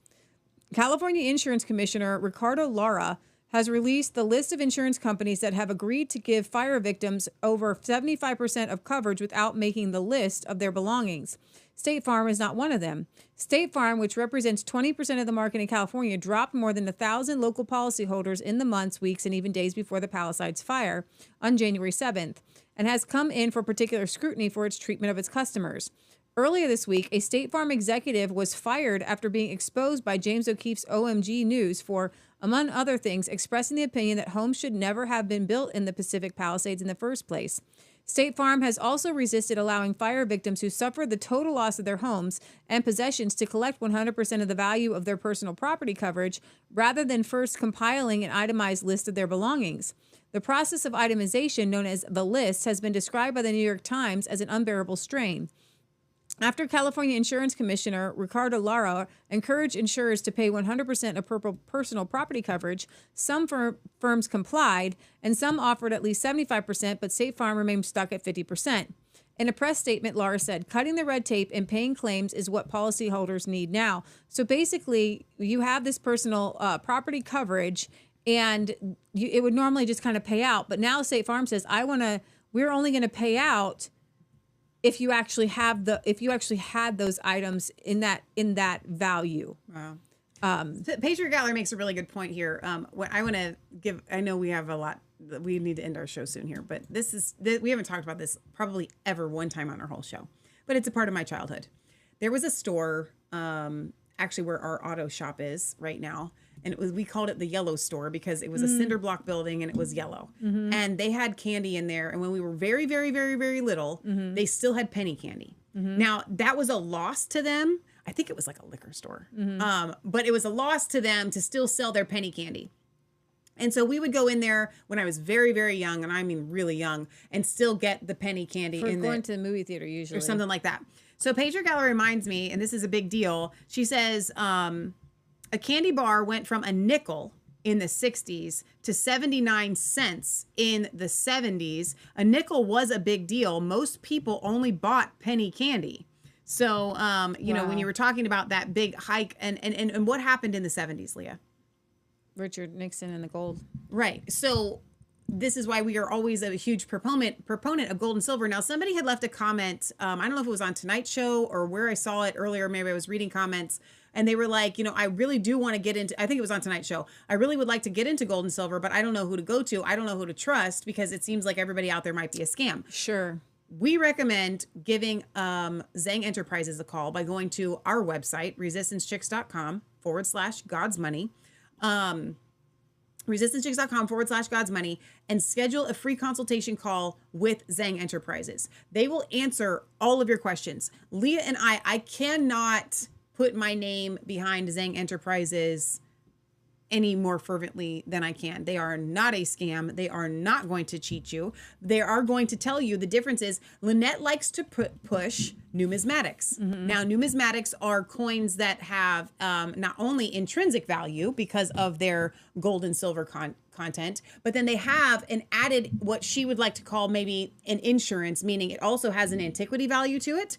California Insurance Commissioner Ricardo Lara has released the list of insurance companies that have agreed to give fire victims over 75% of coverage without making the list of their belongings. State Farm is not one of them. State Farm, which represents 20% of the market in California, dropped more than 1,000 local policyholders in the months, weeks, and even days before the Palisades fire on January 7th, and has come in for particular scrutiny for its treatment of its customers. Earlier this week, a State Farm executive was fired after being exposed by James O'Keefe's OMG News for, among other things, expressing the opinion that homes should never have been built in the Pacific Palisades in the first place. State Farm has also resisted allowing fire victims who suffered the total loss of their homes and possessions to collect 100% of the value of their personal property coverage rather than first compiling an itemized list of their belongings. The process of itemization, known as the list, has been described by the New York Times as an unbearable strain. After California Insurance Commissioner Ricardo Lara encouraged insurers to pay 100% of personal property coverage, some firms complied, and some offered at least 75%, but State Farm remained stuck at 50%. In a press statement, Lara said, "Cutting the red tape and paying claims is what policyholders need now." So basically, you have this personal property coverage, and it would normally just kind of pay out. But now State Farm says, we're only going to pay out if you actually had those items in that value. Wow. Patriot Gallery makes a really good point here. What I want to give, I know we have a lot, we need to end our show soon here, but we haven't talked about this probably ever one time on our whole show, but it's a part of my childhood. There was a store, actually where our auto shop is right now. And we called it the Yellow Store because it was a cinder block building and it was yellow. And they had candy in there. And when we were very, very, very, very little, they still had penny candy. Now, that was a loss to them. I think it was like a liquor store. But it was a loss to them to still sell their penny candy. And so we would go in there when I was very, very young, and I mean really young, and still get the penny candy For going to the movie theater usually. Or something like that. So Patriot Gallery reminds me, and this is a big deal, she says, a candy bar went from a nickel in the 60s to 79 cents in the 70s. A nickel was a big deal. Most people only bought penny candy. So, you know, when you were talking about that big hike and what happened in the 70s, Leah? Richard Nixon and the gold. Right. So this is why we are always a huge proponent of gold and silver. Now, somebody had left a comment. I don't know if it was on Tonight Show or where I saw it earlier. Maybe I was reading comments. And they were like, you know, I really do want to get into, I think it was on Tonight Show. I really would like to get into gold and silver, but I don't know who to go to. I don't know who to trust because it seems like everybody out there might be a scam. Sure. We recommend giving Zhang Enterprises a call by going to our website, resistancechicks.com/God's Money. resistancechicks.com/God's Money, and schedule a free consultation call with Zhang Enterprises. They will answer all of your questions. Leah and I cannot put my name behind Zhang Enterprises any more fervently than I can. They are not a scam. They are not going to cheat you. They are going to tell you the difference is Lynette likes to push numismatics. Now, numismatics are coins that have not only intrinsic value because of their gold and silver content, but then they have an added, what she would like to call maybe an insurance, meaning it also has an antiquity value to it,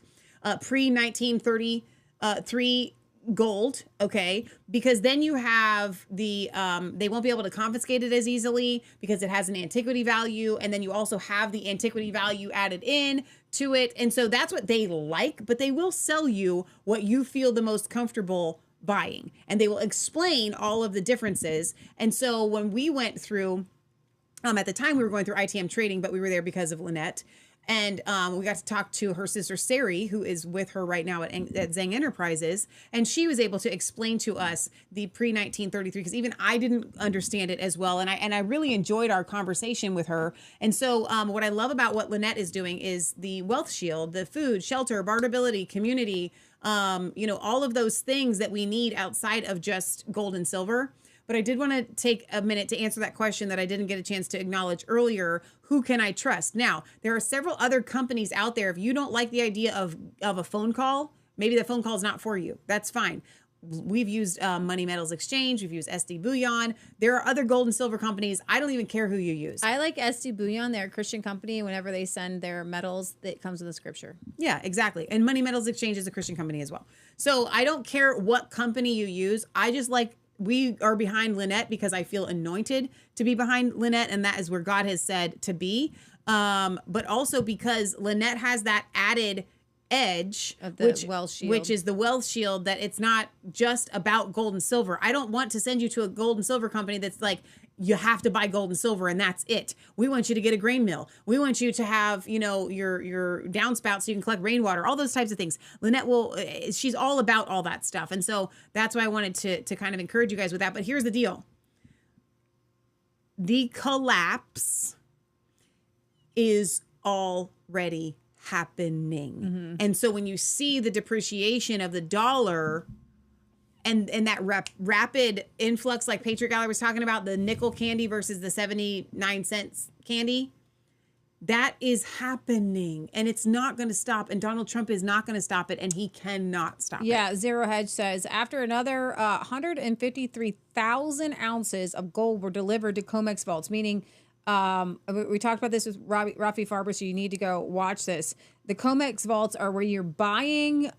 pre-1933 gold, okay? Because then you have the, they won't be able to confiscate it as easily because it has an antiquity value, and then you also have the antiquity value added in to it, and so that's what they like, but they will sell you what you feel the most comfortable buying, and they will explain all of the differences. And so when we went through, at the time we were going through ITM trading, but we were there because of Lynette. And we got to talk to her sister, Sari, who is with her right now at Zhang Enterprises. And she was able to explain to us the pre-1933, because even I didn't understand it as well. And I really enjoyed our conversation with her. And so what I love about what Lynette is doing is the wealth shield, the food, shelter, barterability, community, all of those things that we need outside of just gold and silver. But I did want to take a minute to answer that question that I didn't get a chance to acknowledge earlier. Who can I trust? Now, there are several other companies out there. If you don't like the idea of a phone call, maybe the phone call is not for you. That's fine. We've used Money Metals Exchange. We've used SD Bullion. There are other gold and silver companies. I don't even care who you use. I like SD Bullion. They're a Christian company. Whenever they send their metals, it comes with the scripture. Yeah, exactly. And Money Metals Exchange is a Christian company as well. So I don't care what company you use. I just like... We are behind Lynette because I feel anointed to be behind Lynette, and that is where God has said to be. But also because Lynette has that added edge of the wealth shield, which is the wealth shield, that it's not just about gold and silver. I don't want to send you to a gold and silver company that's like, you have to buy gold and silver and that's it. We want you to get a grain mill. We want you to have, your downspout so you can collect rainwater, all those types of things. Lynette she's all about all that stuff. And so that's why I wanted to kind of encourage you guys with that. But here's the deal. The collapse is already happening. Mm-hmm. And so when you see the depreciation of the dollar and that rapid influx, like Patriot Gallery was talking about, the nickel candy versus the 79 cents candy, that is happening and it's not going to stop. And Donald Trump is not going to stop it, and he cannot stop it. Yeah, Zero Hedge says, after another 153,000 ounces of gold were delivered to COMEX vaults, meaning we talked about this with Rafi Farber, so you need to go watch this. The COMEX vaults are where you're buying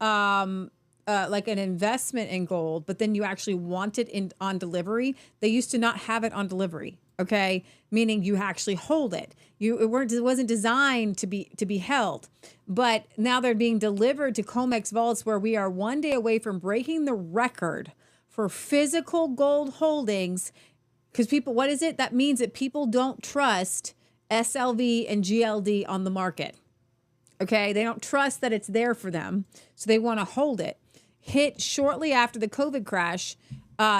like an investment in gold, but then you actually want it on delivery. They used to not have it on delivery. Okay, meaning you actually hold it. It wasn't designed to be held, but now they're being delivered to COMEX vaults, where we are one day away from breaking the record for physical gold holdings. Because people, what is it? That means that people don't trust SLV and GLD on the market. Okay, they don't trust that it's there for them, so they want to hold it. Hit shortly after the COVID crash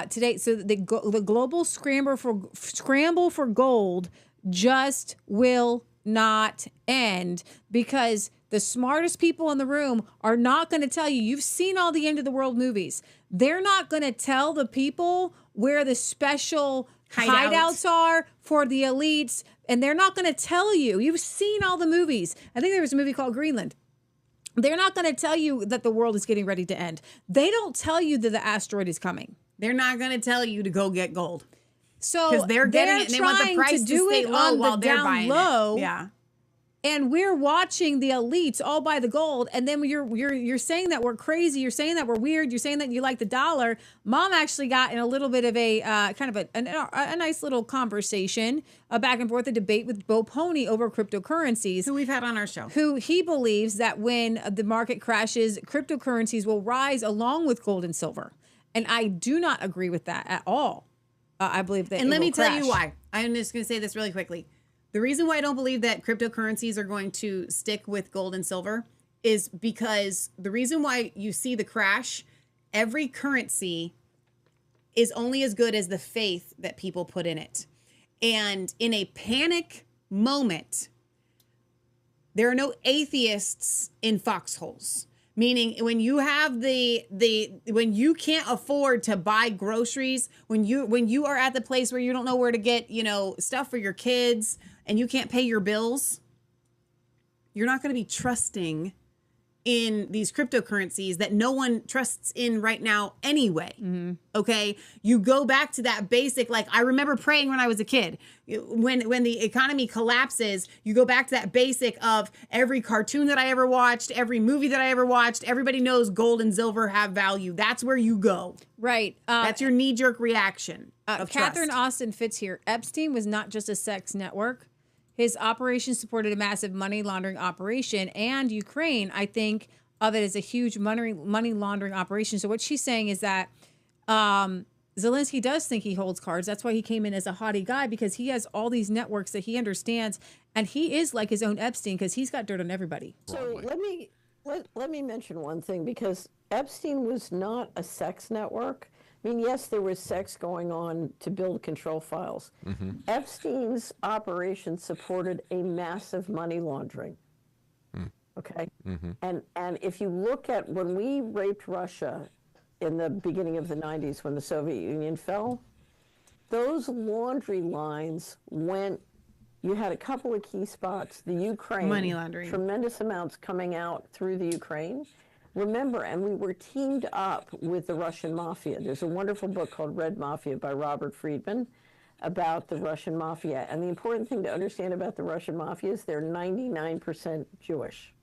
today. So the global scramble for gold just will not end, because the smartest people in the room are not going to tell you. You've seen all the end of the world movies. They're not going to tell the people where the special hideouts are for the elites, and they're not going to tell you. You've seen all the movies. I think there was a movie called Greenland. They're not going to tell you that the world is getting ready to end. They don't tell you that the asteroid is coming. They're not going to tell you to go get gold. So because they're getting it, and they want the price to stay low while they're buying it. Yeah. And we're watching the elites all buy the gold, and then you're saying that we're crazy. You're saying that we're weird. You're saying that you like the dollar. Mom actually got in a little bit of a kind of a nice little conversation, back and forth, a debate with Bo Pony over cryptocurrencies, who we've had on our show. Who he believes that when the market crashes, cryptocurrencies will rise along with gold and silver, and I do not agree with that at all. I believe that. And let me tell you why. I'm just going to say this really quickly. The reason why I don't believe that cryptocurrencies are going to stick with gold and silver is because the reason why you see the crash, every currency is only as good as the faith that people put in it. And in a panic moment, there are no atheists in foxholes. Meaning when you have when you can't afford to buy groceries, when you are at the place where you don't know where to get, stuff for your kids, and you can't pay your bills, you're not going to be trusting in these cryptocurrencies that no one trusts in right now anyway. Mm-hmm. Okay. You go back to that basic, like I remember praying when I was a kid, when the economy collapses, you go back to that basic of every cartoon that I ever watched, every movie that I ever watched, everybody knows gold and silver have value. That's where you go. Right. That's your knee-jerk reaction of Catherine trust. Austin fits here. Epstein was not just a sex network. His operation supported a massive money laundering operation, and Ukraine, I think, of it as a huge money laundering operation. So what she's saying is that Zelensky does think he holds cards. That's why he came in as a haughty guy, because he has all these networks that he understands, and he is like his own Epstein because he's got dirt on everybody. So let me mention one thing, because Epstein was not a sex network. I mean, yes, there was sex going on to build control files. Epstein's operation supported a massive money laundering. Okay? And if you look at when we raped Russia in the beginning of the 90s, when the Soviet Union fell, those laundry lines went, you had a couple of key spots, the Ukraine. Money laundering. Tremendous amounts coming out through the Ukraine. Remember, and we were teamed up with the Russian mafia. There's a wonderful book called Red Mafia by Robert Friedman about the Russian mafia. And the important thing to understand about the Russian mafia is they're 99% Jewish.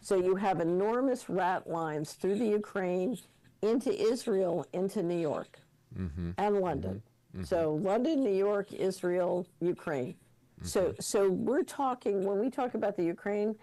So you have enormous rat lines through the Ukraine, into Israel, into New York, and London. So London, New York, Israel, Ukraine. So we're talking, when we talk about the Ukraine,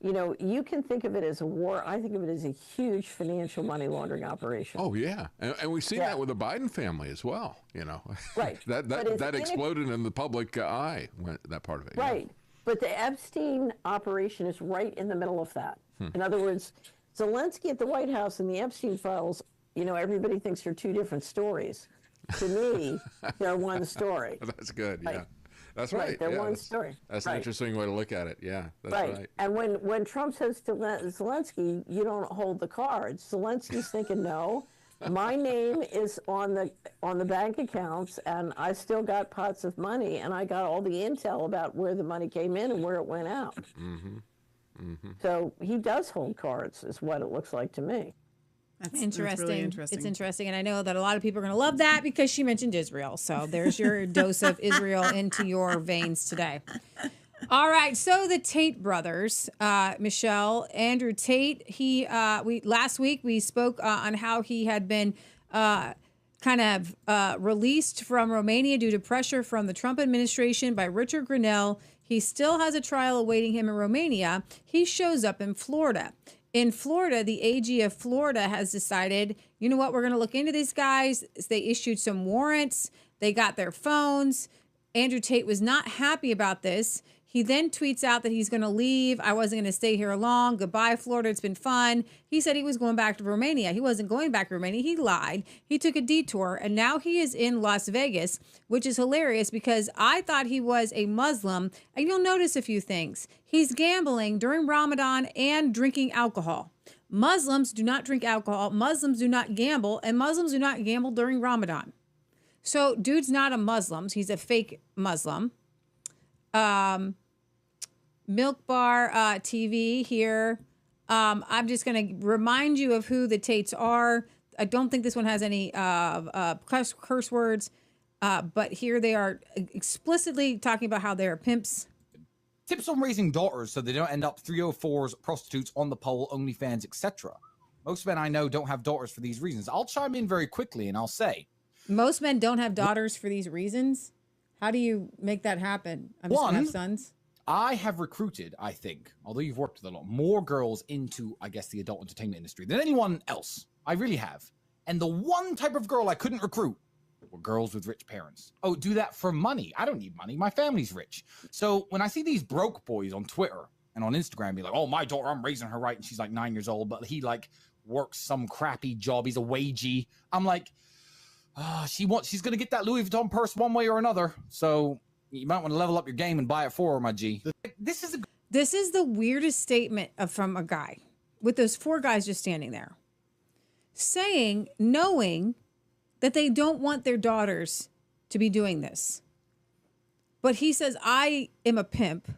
you know, you can think of it as a war. I think of it as a huge financial money laundering operation. Oh, yeah. And we've seen that with the Biden family as well, you know. Right. that exploded in the public eye, that part of it. Right. Yeah. But the Epstein operation is right in the middle of that. In other words, Zelensky at the White House and the Epstein files, you know, everybody thinks they're two different stories. To me, they're one story. That's good, right. yeah. That's right. They're one that's, story. That's an interesting way to look at it. Yeah, that's right. And when Trump says to Zelensky, you don't hold the cards, Zelensky's thinking, no, my name is on the bank accounts, and I still got pots of money, and I got all the intel about where the money came in and where it went out. So he does hold cards, is what it looks like to me. That's Interesting. really interesting. It's interesting. And I know that a lot of people are going to love that because she mentioned Israel. So there's your dose of Israel into your veins today. All right. So the Tate brothers, Michelle, Andrew Tate, last week we spoke on how he had been released from Romania due to pressure from the Trump administration by Richard Grenell. He still has a trial awaiting him in Romania. He shows up in Florida. In Florida, the AG of Florida has decided, you know what, we're going to look into these guys. They issued some warrants. They got their phones. Andrew Tate was not happy about this. He then tweets out that he's going to leave. I wasn't going to stay here long. Goodbye, Florida. It's been fun. He said he was going back to Romania. He wasn't going back to Romania. He lied. He took a detour, and now he is in Las Vegas, which is hilarious because I thought he was a Muslim. And you'll notice a few things. He's gambling during Ramadan and drinking alcohol. Muslims do not drink alcohol. Muslims do not gamble, and Muslims do not gamble during Ramadan. So dude's not a Muslim. He's a fake Muslim. Milk Bar TV here. I'm just going to remind you of who the Tates are. I don't think this one has any curse words, but here they are explicitly talking about how they are pimps. Tips on raising daughters so they don't end up 304s, prostitutes, on the pole, OnlyFans, etc. Most men I know don't have daughters for these reasons. I'll chime in very quickly and I'll say, most men don't have daughters for these reasons. How do you make that happen? I'm just going to have sons. I have recruited, I think, although you've worked with a lot, more girls into, I guess, the adult entertainment industry than anyone else. I really have. And the one type of girl I couldn't recruit were girls with rich parents. Oh, do that for money. I don't need money. My family's rich. So when I see these broke boys on Twitter and on Instagram be like, oh, my daughter, I'm raising her right, and she's like 9 years old, but he like works some crappy job. He's a wagey. I'm like, she's going to get that Louis Vuitton purse one way or another. So you might want to level up your game and buy it for her, my G. This is the weirdest statement from a guy with those four guys just standing there saying, knowing that they don't want their daughters to be doing this. But he says, I am a pimp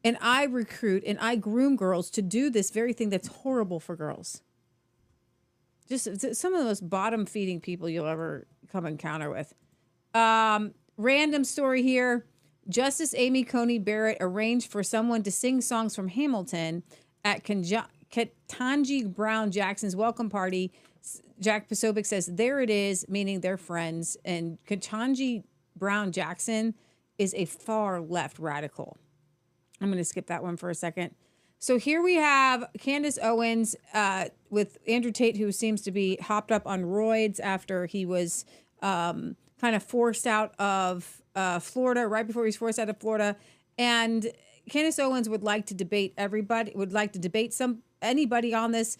and I recruit and I groom girls to do this very thing that's horrible for girls. Just some of the most bottom feeding people you'll ever come encounter with. Random story here. Justice Amy Coney Barrett arranged for someone to sing songs from Hamilton at Ketanji Brown Jackson's welcome party. Jack Posobiec says, there it is, meaning they're friends. And Ketanji Brown Jackson is a far left radical. I'm going to skip that one for a second. So here we have Candace Owens with Andrew Tate, who seems to be hopped up on roids after he was kind of forced out of Florida, right before he was forced out of Florida. And Candace Owens would like to debate anybody on this.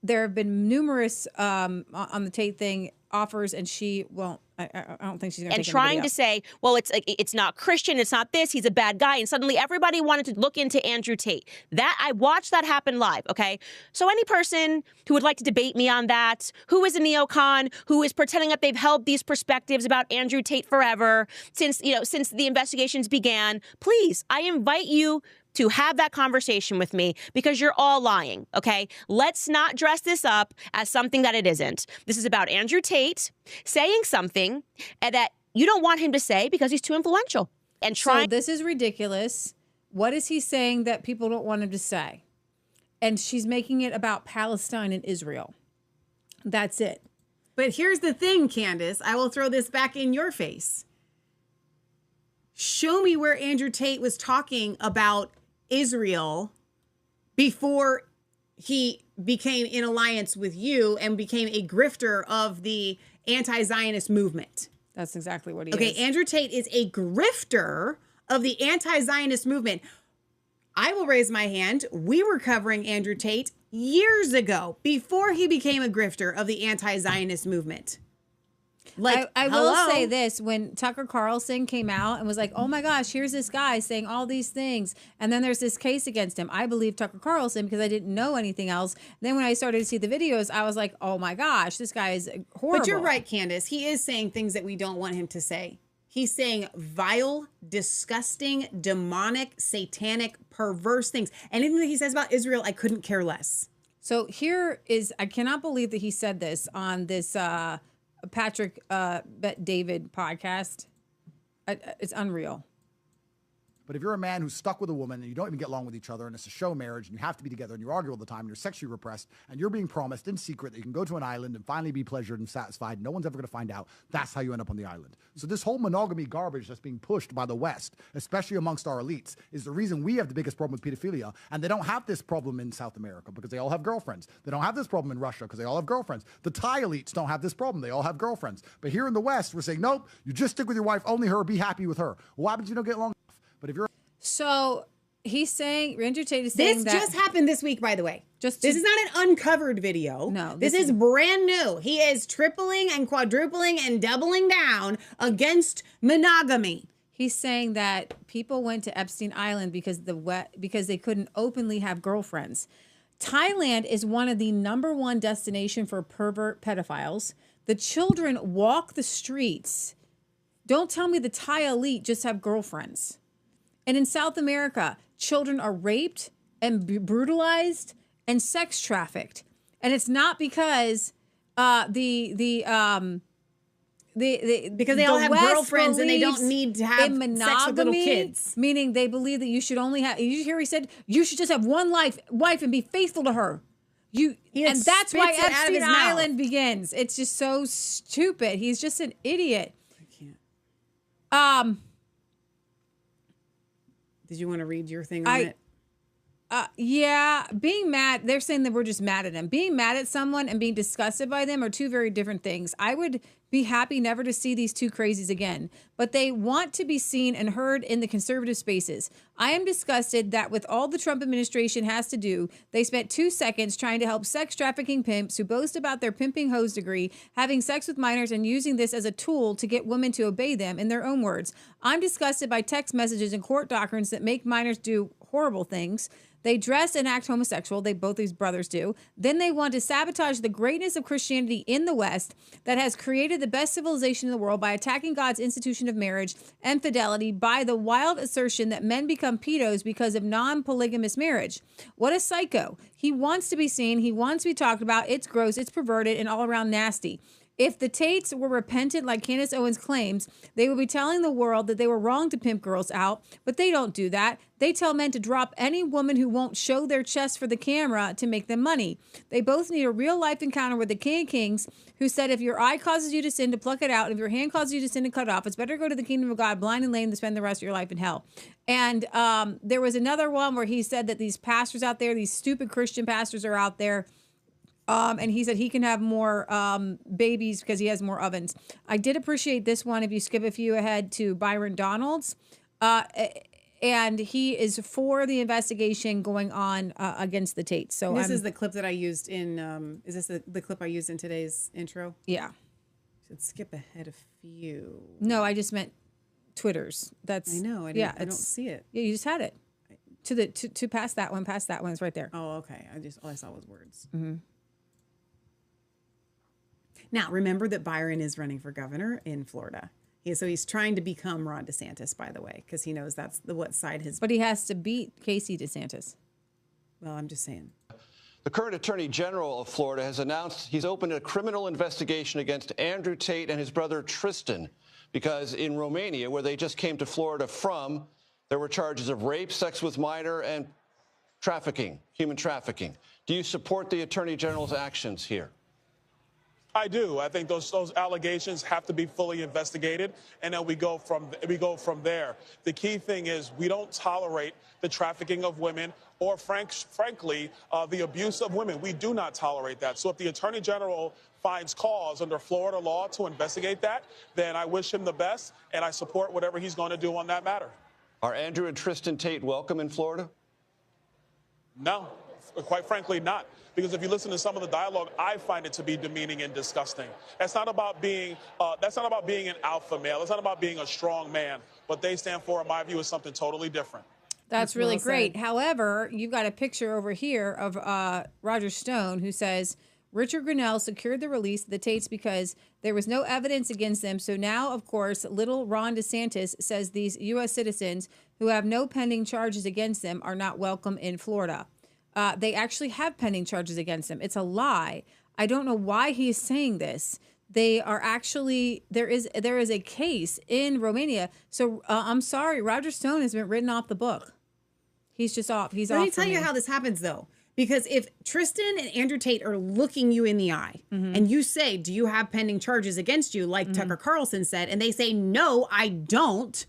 There have been numerous on the Tate thing offers, and she won't. I don't think she's going to. And trying to say, well, it's not Christian, it's not this, he's a bad guy, and suddenly everybody wanted to look into Andrew Tate. That I watched that happen live. Okay, so any person who would like to debate me on that, who is a neocon, who is pretending that they've held these perspectives about Andrew Tate forever since the investigations began, please, I invite you to have that conversation with me, because you're all lying, okay? Let's not dress this up as something that it isn't. This is about Andrew Tate saying something that you don't want him to say because he's too influential. And So this is ridiculous. What is he saying that people don't want him to say? And she's making it about Palestine and Israel. That's it. But here's the thing, Candace. I will throw this back in your face. Show me where Andrew Tate was talking about Israel before he became in alliance with you and became a grifter of the anti-Zionist movement. That's exactly what he is. Okay, Andrew Tate is a grifter of the anti-Zionist movement. I will raise my hand. We were covering Andrew Tate years ago, before he became a grifter of the anti-Zionist movement. Like, I will say this, when Tucker Carlson came out and was like, oh my gosh, here's this guy saying all these things, and then there's this case against him. I believe Tucker Carlson because I didn't know anything else. Then when I started to see the videos, I was like, oh my gosh, this guy is horrible. But you're right, Candace. He is saying things that we don't want him to say. He's saying vile, disgusting, demonic, satanic, perverse things. Anything that he says about Israel, I couldn't care less. So here is, I cannot believe that he said this on this Patrick David podcast. It's unreal. But if you're a man who's stuck with a woman and you don't even get along with each other and it's a show marriage and you have to be together and you argue all the time and you're sexually repressed and you're being promised in secret that you can go to an island and finally be pleasured and satisfied, no one's ever going to find out, that's how you end up on the island. So this whole monogamy garbage that's being pushed by the West, especially amongst our elites, is the reason we have the biggest problem with pedophilia. And they don't have this problem in South America because they all have girlfriends. They don't have this problem in Russia because they all have girlfriends. The Thai elites don't have this problem. They all have girlfriends. But here in the West, we're saying, nope, you just stick with your wife, only her, be happy with her. What happens if you don't get along? But if you're... So he's saying, Andrew Tate is saying this just happened this week, by the way. This is not an uncovered video. No. This is brand new. He is tripling and quadrupling and doubling down against monogamy. He's saying that people went to Epstein Island because they couldn't openly have girlfriends. Thailand is one of the #1 destination for pervert pedophiles. The children walk the streets. Don't tell me the Thai elite just have girlfriends. And in South America, children are raped and brutalized and sex trafficked. And it's not because because they all have girlfriends and they don't need to have sex with little kids. Meaning they believe that you should only have, you hear he said, you should just have one wife and be faithful to her. And that's why Epstein Island begins. It's just so stupid. He's just an idiot. I can't. Did you want to read your thing on it? Yeah, being mad, they're saying that we're just mad at him. Being mad at someone and being disgusted by them are two very different things. I would be happy never to see these two crazies again, but they want to be seen and heard in the conservative spaces. I am disgusted that with all the Trump administration has to do, they spent 2 seconds trying to help sex trafficking pimps who boast about their pimping hose degree, having sex with minors and using this as a tool to get women to obey them, in their own words. I'm disgusted by text messages and court doctrines that make minors do horrible things. They dress and act homosexual. Both these brothers do. Then they want to sabotage the greatness of Christianity in the West that has created the best civilization in the world by attacking God's institution of marriage and fidelity by the wild assertion that men become pedos because of non-polygamous marriage. What a psycho. He wants to be seen. He wants to be talked about. It's gross. It's perverted and all around nasty. If the Tates were repentant like Candace Owens claims, they would be telling the world that they were wrong to pimp girls out, but they don't do that. They tell men to drop any woman who won't show their chest for the camera to make them money. They both need a real-life encounter with the King of Kings, who said, if your eye causes you to sin, to pluck it out. And if your hand causes you to sin, to cut it off. It's better to go to the kingdom of God blind and lame than spend the rest of your life in hell. And there was another one where he said that these pastors out there, these stupid Christian pastors are out there, and he said he can have more babies because he has more ovens. I did appreciate this one. If you skip a few ahead to Byron Donalds, and he is for the investigation going on against the Tates. So this is the clip that I used in. Is this the clip I used in today's intro? Yeah. Should skip ahead a few. No, I just meant Twitter's. That's I know. I don't see it. Yeah, you just had it. To past that one. Past that one. It's right there. Oh, okay. All I saw was words. Mm-hmm. Now, remember that Byron is running for governor in Florida. So he's trying to become Ron DeSantis, by the way, because he knows that's what side his. But he has to beat Casey DeSantis. Well, I'm just saying. The current Attorney General of Florida has announced he's opened a criminal investigation against Andrew Tate and his brother Tristan, because in Romania, where they just came to Florida from, there were charges of rape, sex with minor, and trafficking, human trafficking. Do you support the Attorney General's actions here? I do. I think those allegations have to be fully investigated, and then we go from there. The key thing is we don't tolerate the trafficking of women or, frankly, the abuse of women. We do not tolerate that. So if the Attorney General finds cause under Florida law to investigate that, then I wish him the best, and I support whatever he's going to do on that matter. Are Andrew and Tristan Tate welcome in Florida? No, quite frankly, not. Because if you listen to some of the dialogue, I find it to be demeaning and disgusting. That's not about being an alpha male. It's not about being a strong man. What they stand for, in my view, is something totally different. That's really great. However, you've got a picture over here of Roger Stone, who says Richard Grinnell secured the release of the Tates because there was no evidence against them. So now, of course, little Ron DeSantis says these U.S. citizens who have no pending charges against them are not welcome in Florida. They actually have pending charges against them. It's a lie. I don't know why he is saying this. They are actually, there is a case in Romania. So I'm sorry, Roger Stone has been written off the book. He's just off. He's off. Let me tell you how this happens, though. Because if Tristan and Andrew Tate are looking you in the eye and you say, do you have pending charges against you, like Tucker Carlson said, and they say, no, I don't.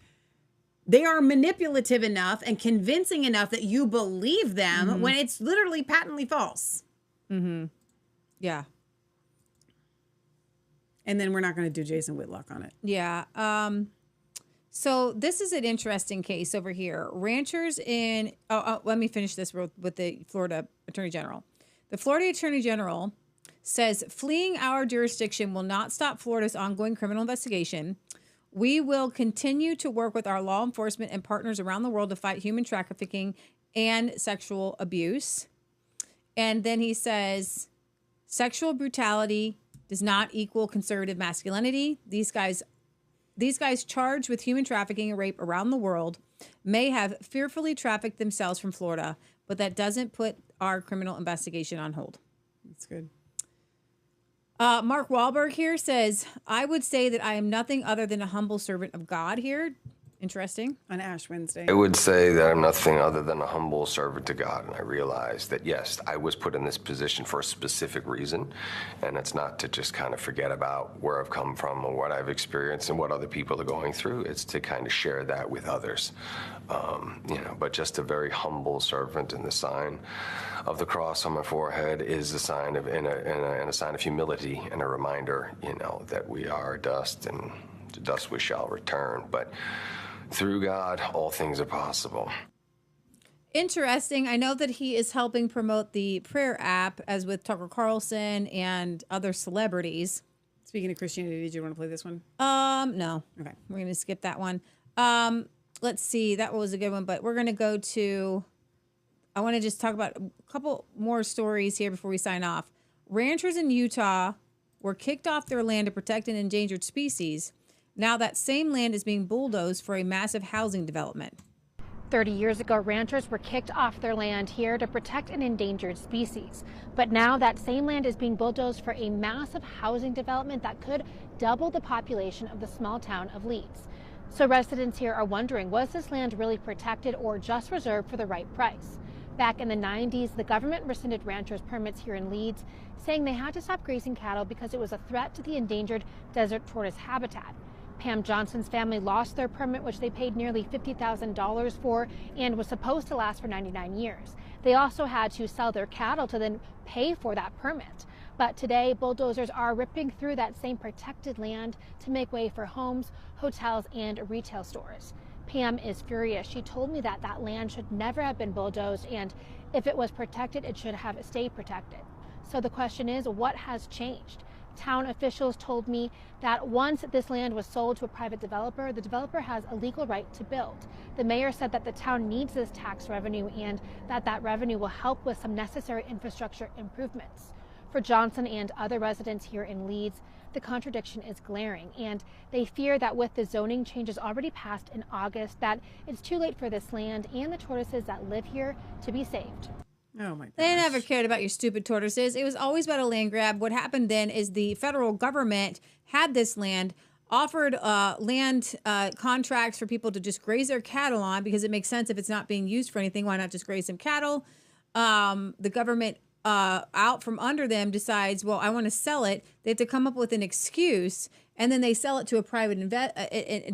They are manipulative enough and convincing enough that you believe them when it's literally patently false. Yeah. And then we're not going to do Jason Whitlock on it. Yeah. So this is an interesting case over here. Ranchers in, let me finish this with the Florida Attorney General. The Florida Attorney General says fleeing our jurisdiction will not stop Florida's ongoing criminal investigation. We will continue to work with our law enforcement and partners around the world to fight human trafficking and sexual abuse. And then he says, sexual brutality does not equal conservative masculinity. These guys charged with human trafficking and rape around the world may have fearfully trafficked themselves from Florida, but that doesn't put our criminal investigation on hold. That's good. Mark Wahlberg here says, I would say that I am nothing other than a humble servant of God here. Interesting. On Ash Wednesday. I would say that I'm nothing other than a humble servant to God. And I realize that, yes, I was put in this position for a specific reason. And it's not to just kind of forget about where I've come from or what I've experienced and what other people are going through. It's to kind of share that with others. But just a very humble servant, and the sign of the cross on my forehead is a sign of, and a sign of humility and a reminder, that we are dust and to dust we shall return. But through God, all things are possible. Interesting. I know that he is helping promote the prayer app, as with Tucker Carlson and other celebrities. Speaking of Christianity, did you want to play this one? No. Okay. We're going to skip that one. Let's see. That was a good one, but we're going to go to, I want to just talk about a couple more stories here before we sign off. Ranchers in Utah were kicked off their land to protect an endangered species. Now that same land is being bulldozed for a massive housing development. 30 years ago, ranchers were kicked off their land here to protect an endangered species. But now that same land is being bulldozed for a massive housing development that could double the population of the small town of Leeds. So residents here are wondering, was this land really protected or just reserved for the right price? Back in the 90s, the government rescinded ranchers' permits here in Leeds, saying they had to stop grazing cattle because it was a threat to the endangered desert tortoise habitat. Pam Johnson's family lost their permit, which they paid nearly $50,000 for and was supposed to last for 99 years. They also had to sell their cattle to then pay for that permit. But today, bulldozers are ripping through that same protected land to make way for homes, hotels, and retail stores. Pam is furious. She told me that that land should never have been bulldozed, and if it was protected, it should have stayed protected. So the question is, what has changed? Town officials told me that once this land was sold to a private developer, the developer has a legal right to build. The mayor said that the town needs this tax revenue and that revenue will help with some necessary infrastructure improvements. For Johnson and other residents here in Leeds, the contradiction is glaring, and they fear that with the zoning changes already passed in August, that it's too late for this land and the tortoises that live here to be saved. Oh my gosh. They never cared about your stupid tortoises. It was always about a land grab. What happened then is the federal government had this land, offered land contracts for people to just graze their cattle on because it makes sense if it's not being used for anything. Why not just graze some cattle? The government out from under them decides, well, I want to sell it. They have to come up with an excuse, and then they sell it to a private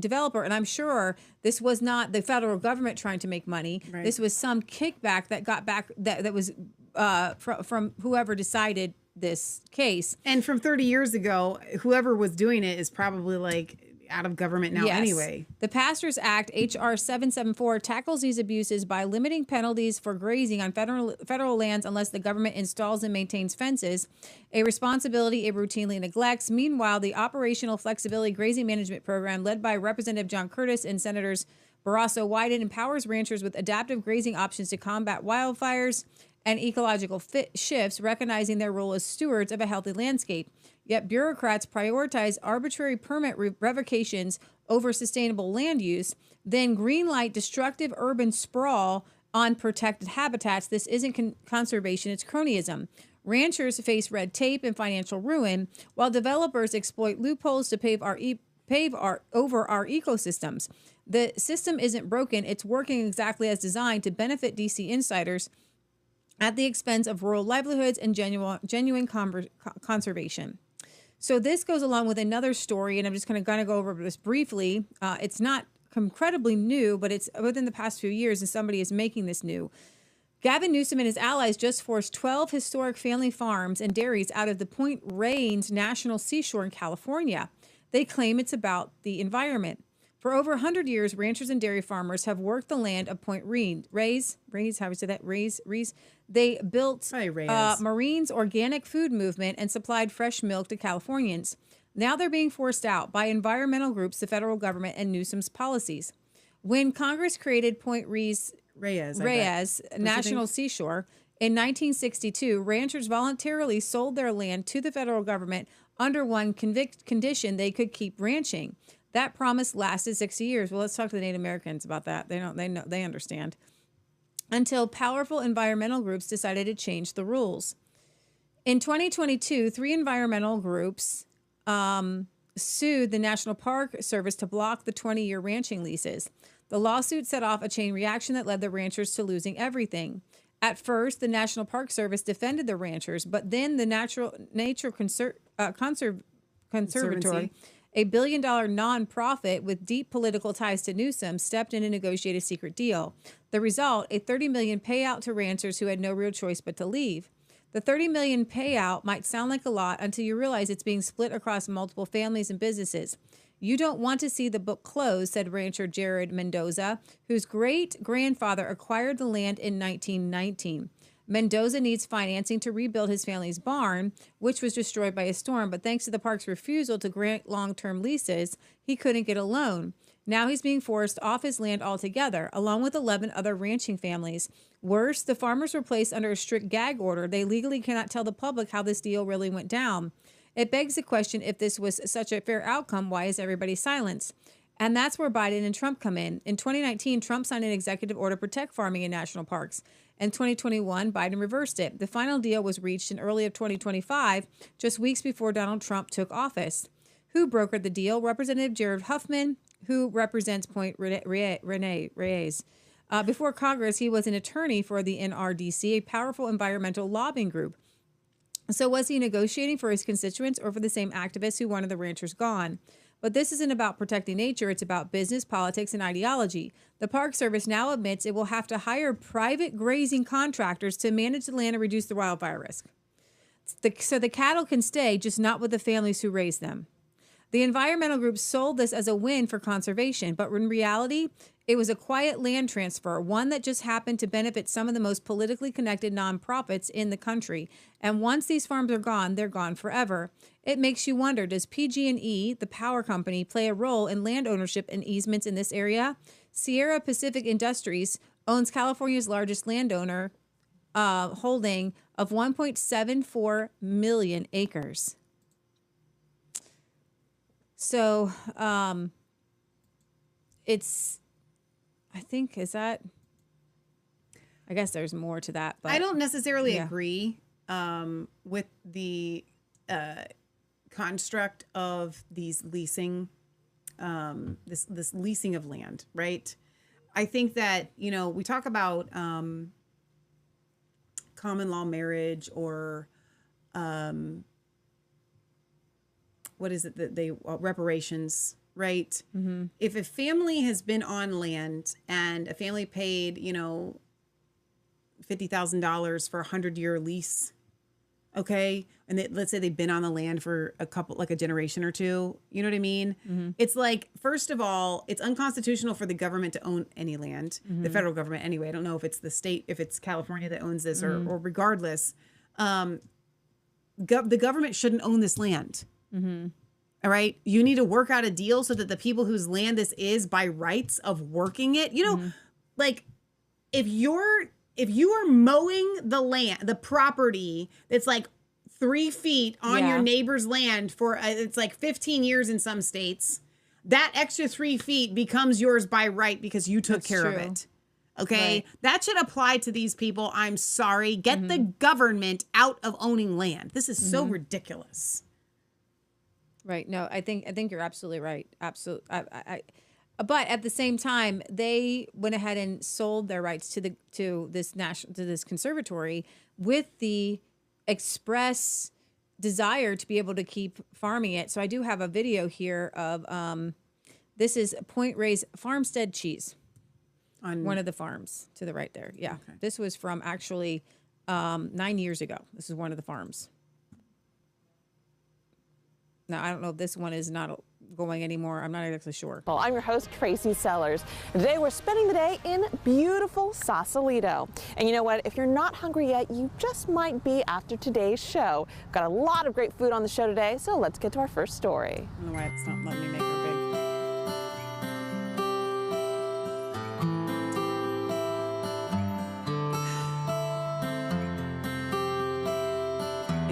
developer. And I'm sure this was not the federal government trying to make money. Right. This was some kickback that got back that was from whoever decided this case. And from 30 years ago, whoever was doing it is probably like out of government now anyway. The Pastors Act, H.R. 774, tackles these abuses by limiting penalties for grazing on federal lands unless the government installs and maintains fences, a responsibility it routinely neglects. Meanwhile, the Operational Flexibility Grazing Management Program, led by Representative John Curtis and Senators Barrasso Wyden, empowers ranchers with adaptive grazing options to combat wildfires and ecological shifts, recognizing their role as stewards of a healthy landscape. Yet bureaucrats prioritize arbitrary permit revocations over sustainable land use, then greenlight destructive urban sprawl on protected habitats. This isn't conservation, it's cronyism. Ranchers face red tape and financial ruin, while developers exploit loopholes to pave over our ecosystems. The system isn't broken, it's working exactly as designed to benefit DC insiders at the expense of rural livelihoods and genuine conservation. So this goes along with another story, and I'm just going to go over this briefly. It's not incredibly new, but it's within the past few years, and somebody is making this new. Gavin Newsom and his allies just forced 12 historic family farms and dairies out of the Point Reyes National Seashore in California. They claim it's about the environment. For over 100 years, ranchers and dairy farmers have worked the land of Point Reyes. How do you say that? Reyes. They built Marine's organic food movement and supplied fresh milk to Californians. Now they're being forced out by environmental groups, the federal government, and Newsom's policies. When Congress created Point Reyes National Seashore in 1962, ranchers voluntarily sold their land to the federal government under one condition: they could keep ranching. That promise lasted 60 years. Well, let's talk to the Native Americans about that. They understand. Until powerful environmental groups decided to change the rules. In 2022, 3 environmental groups sued the National Park Service to block the 20-year ranching leases. The lawsuit set off a chain reaction that led the ranchers to losing everything. At first, the National Park Service defended the ranchers, but then the Nature Conservatory, a billion-dollar nonprofit with deep political ties to Newsom, stepped in and negotiated a secret deal. The result, a $30 million payout to ranchers who had no real choice but to leave. The $30 million payout might sound like a lot until you realize it's being split across multiple families and businesses. You don't want to see the book close, said rancher Jared Mendoza, whose great-grandfather acquired the land in 1919. Mendoza needs financing to rebuild his family's barn, which was destroyed by a storm, but thanks to the park's refusal to grant long-term leases, he couldn't get a loan. Now he's being forced off his land altogether, along with 11 other ranching families. Worse, the farmers were placed under a strict gag order. They legally cannot tell the public how this deal really went down. It begs the question, if this was such a fair outcome, why is everybody silenced? And that's where Biden and Trump come in. In 2019, Trump signed an executive order to protect farming in national parks. In 2021, Biden reversed it. The final deal was reached in early of 2025, just weeks before Donald Trump took office. Who brokered the deal? Representative Jared Huffman, who represents Point Reyes. Before Congress, he was an attorney for the NRDC, a powerful environmental lobbying group. So was he negotiating for his constituents or for the same activists who wanted the ranchers gone? But this isn't about protecting nature. It's about business, politics, and ideology. The Park Service now admits it will have to hire private grazing contractors to manage the land and reduce the wildfire risk. So the cattle can stay, just not with the families who raise them. The environmental group sold this as a win for conservation, but in reality, it was a quiet land transfer, one that just happened to benefit some of the most politically connected nonprofits in the country. And once these farms are gone, they're gone forever. It makes you wonder, does PG&E, the power company, play a role in land ownership and easements in this area? Sierra Pacific Industries owns California's largest landowner, holding of 1.74 million acres. So it's, I think, is that, I guess there's more to that. But I don't necessarily agree with the construct of these leasing, this leasing of land, right? I think that, you know, we talk about common law marriage or what is it that they reparations, right? Mm-hmm. If a family has been on land and a family paid, you know, $50,000 for a 100-year lease, okay, and let's say they've been on the land for a generation or two, you know what I mean? Mm-hmm. It's like, first of all, it's unconstitutional for the government to own any land, the federal government anyway. I don't know if it's the state, if it's California that owns this or regardless. The government shouldn't own this land. Mm-hmm. All right. You need to work out a deal so that the people whose land this is by rights of working it, you know, like if you are mowing the land, the property that's like 3 feet on your neighbor's land for it's like 15 years in some states, that extra 3 feet becomes yours by right because you took care of it. Okay. Right. That should apply to these people. I'm sorry. Get the government out of owning land. This is so ridiculous. Right. No, I think you're absolutely right. Absolutely. But at the same time, they went ahead and sold their rights to this conservatory with the express desire to be able to keep farming it. So I do have a video here of this is Point Reyes Farmstead cheese on one of the farms to the right there. Yeah. Okay. This was from actually 9 years ago. This is one of the farms. Now, I don't know if this one is not going anymore. I'm not exactly sure. Well, I'm your host, Tracy Sellers. Today, we're spending the day in beautiful Sausalito. And you know what? If you're not hungry yet, you just might be after today's show. We've got a lot of great food on the show today, so let's get to our first story. I don't know why it's not letting me make her big.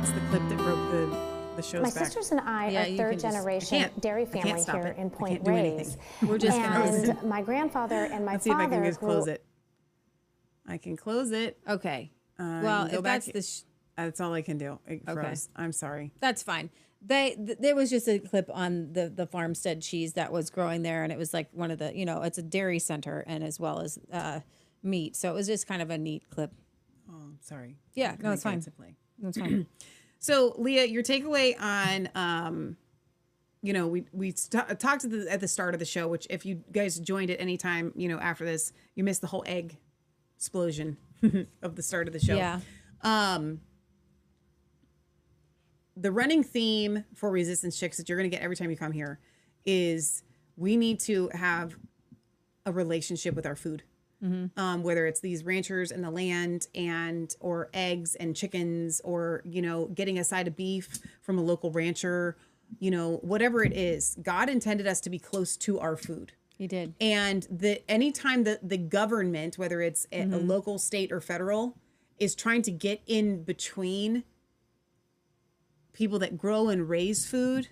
It's the clip that broke the show's My back. sisters and I are third generation dairy family here in Point Reyes. We're just and my grandfather and my Let's see if I father can just close grew- it. I can close it. Okay. Well, if that's the that's all I can do. It froze. I'm sorry. That's fine. There was just a clip on the farmstead cheese that was growing there, and it was like one of the, you know, it's a dairy center and as well as meat. So it was just kind of a neat clip. Oh, sorry. Yeah, no, it's fine. It's fine. So, Leah, your takeaway on, you know, we talked at the start of the show, which if you guys joined at any time, you know, after this, you missed the whole egg explosion of the start of the show. Yeah. The running theme for Resistance Chicks that you're going to get every time you come here is we need to have a relationship with our food. Whether it's these ranchers and the land or eggs and chickens or, you know, getting a side of beef from a local rancher, you know, whatever it is, God intended us to be close to our food. He did. And anytime the government, whether it's a local, state, or federal, is trying to get in between people that grow and raise food,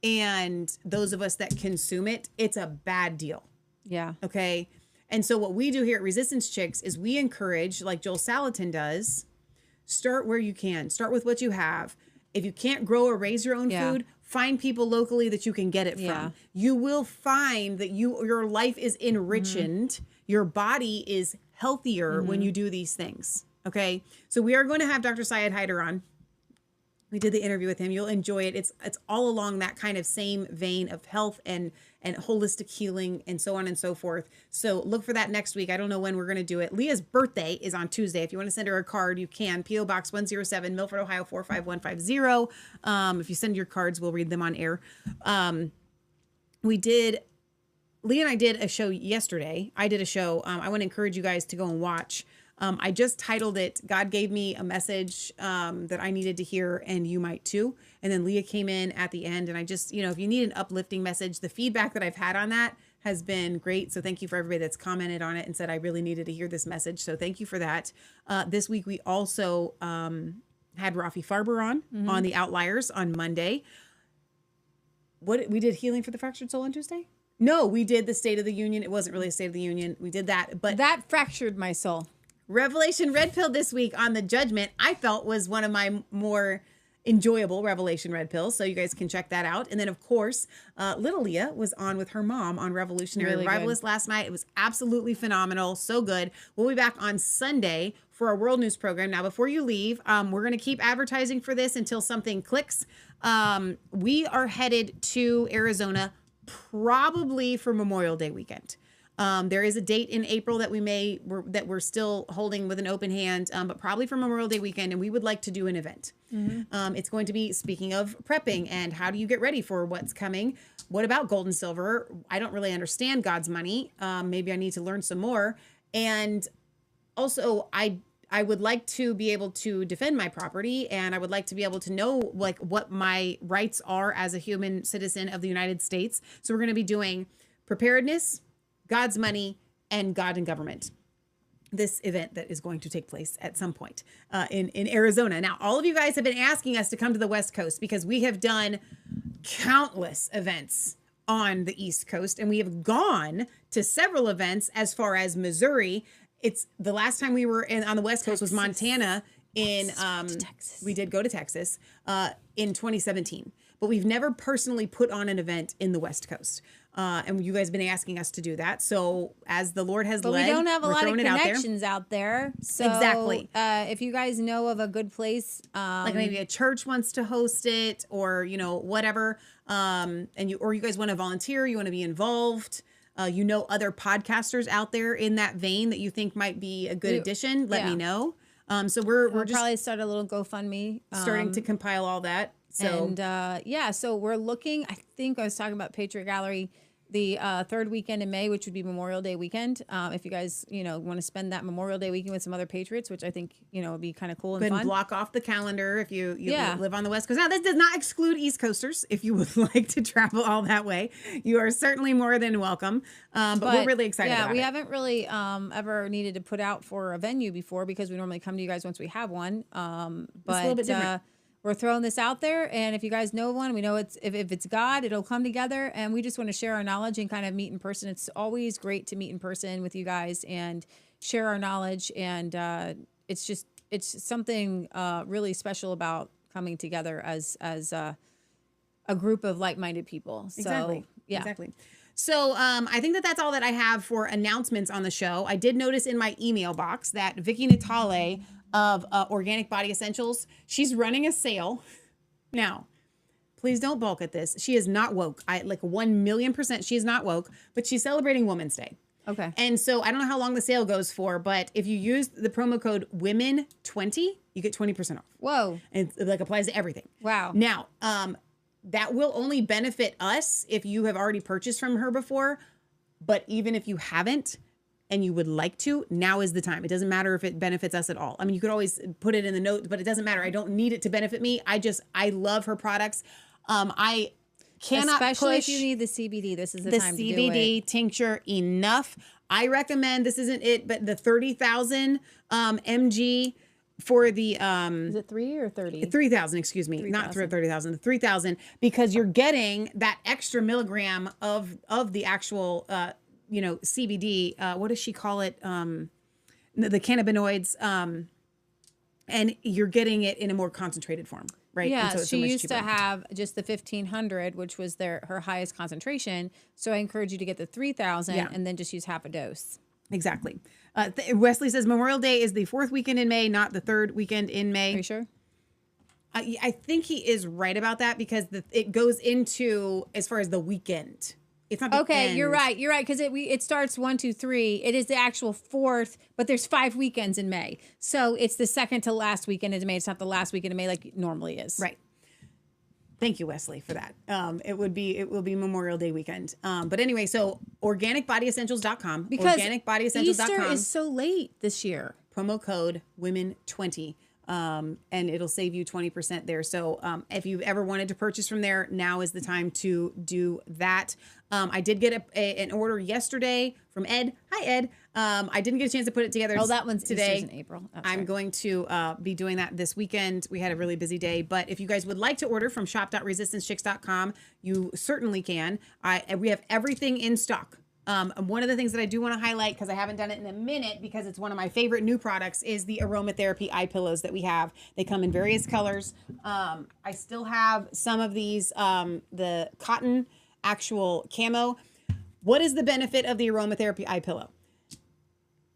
and those of us that consume it, it's a bad deal. Yeah. Okay. And so what we do here at Resistance Chicks is we encourage, like Joel Salatin does, start where you can. Start with what you have. If you can't grow or raise your own food, find people locally that you can get it from. You will find that your life is enriched. Your body is healthier when you do these things. Okay. So we are going to have Dr. Syed Haider on. We did the interview with him. You'll enjoy it. It's all along that kind of same vein of health and holistic healing and so on and so forth. So look for that next week. I don't know when we're going to do it. Leah's birthday is on Tuesday. If you want to send her a card, you can. P.O. Box 107, Milford, Ohio 45150. If you send your cards, we'll read them on air. Leah and I did a show yesterday. I did a show. I want to encourage you guys to go and watch. I just titled it, God Gave Me a Message that I Needed to Hear, and You Might Too. And then Leah came in at the end, and I just, if you need an uplifting message, the feedback that I've had on that has been great. So thank you for everybody that's commented on it and said, I really needed to hear this message. So thank you for that. This week, we also had Rafi Farber on The Outliers on Monday. We did Healing for the Fractured Soul on Tuesday? No, we did the State of the Union. It wasn't really a State of the Union. We did that, but that fractured my soul. Revelation Red Pill this week on the Judgment, I felt was one of my more enjoyable Revelation Red Pills. So you guys can check that out. And then, of course, little Leah was on with her mom on Revolutionary Revivalist last night. It was absolutely phenomenal. So good. We'll be back on Sunday for our World News program. Now, before you leave, we're going to keep advertising for this until something clicks. We are headed to Arizona probably for Memorial Day weekend. There is a date in April that we're still holding with an open hand, but probably for Memorial Day weekend, and we would like to do an event. It's going to be, speaking of prepping and how do you get ready for what's coming, what about gold and silver? I don't really understand God's money. Maybe I need to learn some more. And also, I would like to be able to defend my property, and I would like to be able to know what my rights are as a human citizen of the United States. So we're going to be doing preparedness, God's money, and God and government. This event that is going to take place at some point in Arizona. Now, all of you guys have been asking us to come to the West Coast because we have done countless events on the East Coast, and we have gone to several events as far as Missouri. It's the last time we were on the West Coast was Montana in we did go to Texas in 2017, but we've never personally put on an event in the West Coast. And you guys have been asking us to do that. So as the Lord has led, we don't have a lot of connections connections out there. So exactly. If you guys know of a good place, like maybe a church wants to host it, or whatever, or you guys want to volunteer, you want to be involved. Other podcasters out there in that vein that you think might be a good addition, let me know. So we're just probably start a little GoFundMe, starting to compile all that. So so we're looking. I think I was talking about Patriot Gallery, the third weekend in May, which would be Memorial Day weekend. If you guys want to spend that Memorial Day weekend with some other patriots, which I think would be kind of cool and fun. Block off the calendar if you live on the West Coast. Now, this does not exclude East Coasters. If you would like to travel all that way, you are certainly more than welcome. But we're really excited. Yeah, about we it. haven't really ever needed to put out for a venue before because we normally come to you guys once we have one. But it's a little bit different. We're throwing this out there, and if you guys know one, we know if it's God, it'll come together, and we just want to share our knowledge and kind of meet in person. It's always great to meet in person with you guys and share our knowledge, and it's something really special about coming together as a group of like-minded people. So, exactly. Yeah. Exactly. So I think that's all that I have for announcements on the show. I did notice in my email box that Vicky Natale of Organic Body Essentials, she's running a sale. Now, please don't balk at this. She is not woke. 1,000,000%, she is not woke, but she's celebrating Women's Day. Okay. And so I don't know how long the sale goes for, but if you use the promo code WOMEN20, you get 20% off. Whoa. And it applies to everything. Wow. Now, that will only benefit us if you have already purchased from her before. But even if you haven't and you would like to, now is the time. It doesn't matter if it benefits us at all. I mean, you could always put it in the notes, but it doesn't matter. I don't need it to benefit me. I love her products. I cannot Especially push if you need the CBD. This is the time to do it. The CBD tincture enough. I recommend, this isn't it, but the 30,000 mg for the Is it 3 or 30? 3,000, excuse me, 3, not 30,000, the 3,000, because you're getting that extra milligram of the actual CBD. What does she call it? The cannabinoids, and you're getting it in a more concentrated form, right? Yeah, so it's she much used cheaper. to have just the 1,500, which was her highest concentration. So I encourage you to get the 3,000 and then just use half a dose. Exactly. Wesley says Memorial Day is the 4th weekend in May, not the 3rd weekend in May. Are you sure? I think he is right about that because it goes into as far as the weekend. It's not the okay. end. You're right. Because it starts 1, 2, 3. It is the actual 4th, but there's 5 weekends in May, so it's the second to last weekend in May. It's not the last weekend in May like it normally is. Right. Thank you, Wesley, for that. It will be Memorial Day weekend. But anyway, so organicbodyessentials.com. Because organicbodyessentials.com. Easter is so late this year. Promo code women20. And it'll save you 20% there. So if you've ever wanted to purchase from there, now is the time to do that. I did get an order yesterday from Ed. Hi, Ed. I didn't get a chance to put it together. Oh, that one's today. Easter's in April. Oh, I'm going to be doing that this weekend. We had a really busy day, but if you guys would like to order from shop.resistancechicks.com, you certainly can. We have everything in stock. One of the things that I do want to highlight, because I haven't done it in a minute, because it's one of my favorite new products, is the aromatherapy eye pillows that we have. They come in various colors. I still have some of these, the cotton actual camo. What is the benefit of the aromatherapy eye pillow?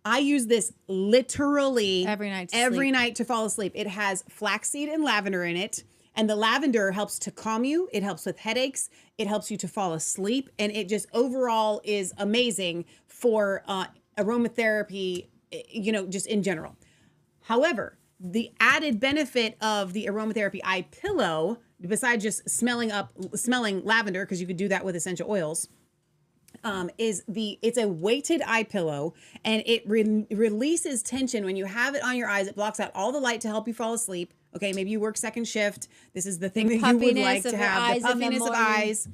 I use this literally every night to fall asleep. It has flaxseed and lavender in it. And the lavender helps to calm you. It helps with headaches. It helps you to fall asleep. And it just overall is amazing for aromatherapy, just in general. However, the added benefit of the aromatherapy eye pillow, besides just smelling lavender, because you could do that with essential oils, it's a weighted eye pillow, and it releases tension when you have it on your eyes. It blocks out all the light to help you fall asleep. Okay, maybe you work second shift. This is the thing that you would like to have, the puffiness of eyes.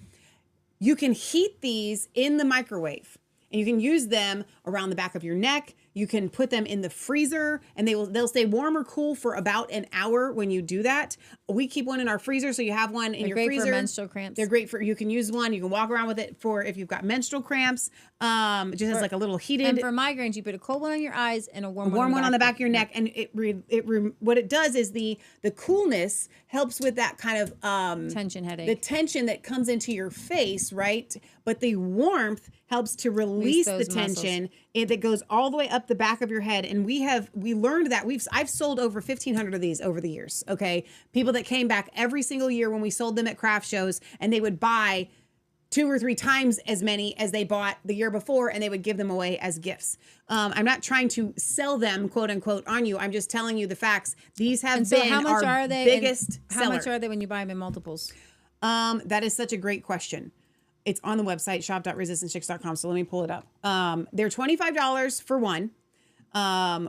You can heat these in the microwave, and you can use them around the back of your neck. You can put them in the freezer, and they'll stay warm or cool for about an hour when you do that. We keep one in our freezer, so you have one in your freezer. They're great for menstrual cramps. They're great you can use one. You can walk around with it for if you've got menstrual cramps. Just as like a little heated. And for migraines, you put a cold one on your eyes and a warm one on the back of your neck. And what it does is the coolness helps with that kind of tension headache. The tension that comes into your face, right? But the warmth helps to release the tension that goes all the way up the back of your head. And we learned that I've sold over 1,500 of these over the years. Okay. People that came back every single year when we sold them at craft shows, and they would buy 2 or 3 times as many as they bought the year before, and they would give them away as gifts. I'm not trying to sell them, quote unquote, on you. I'm just telling you the facts. These have been our biggest seller. How much are they when you buy them in multiples? That is such a great question. It's on the website, shop.resistancechicks.com. So let me pull it up. They're $25 for one.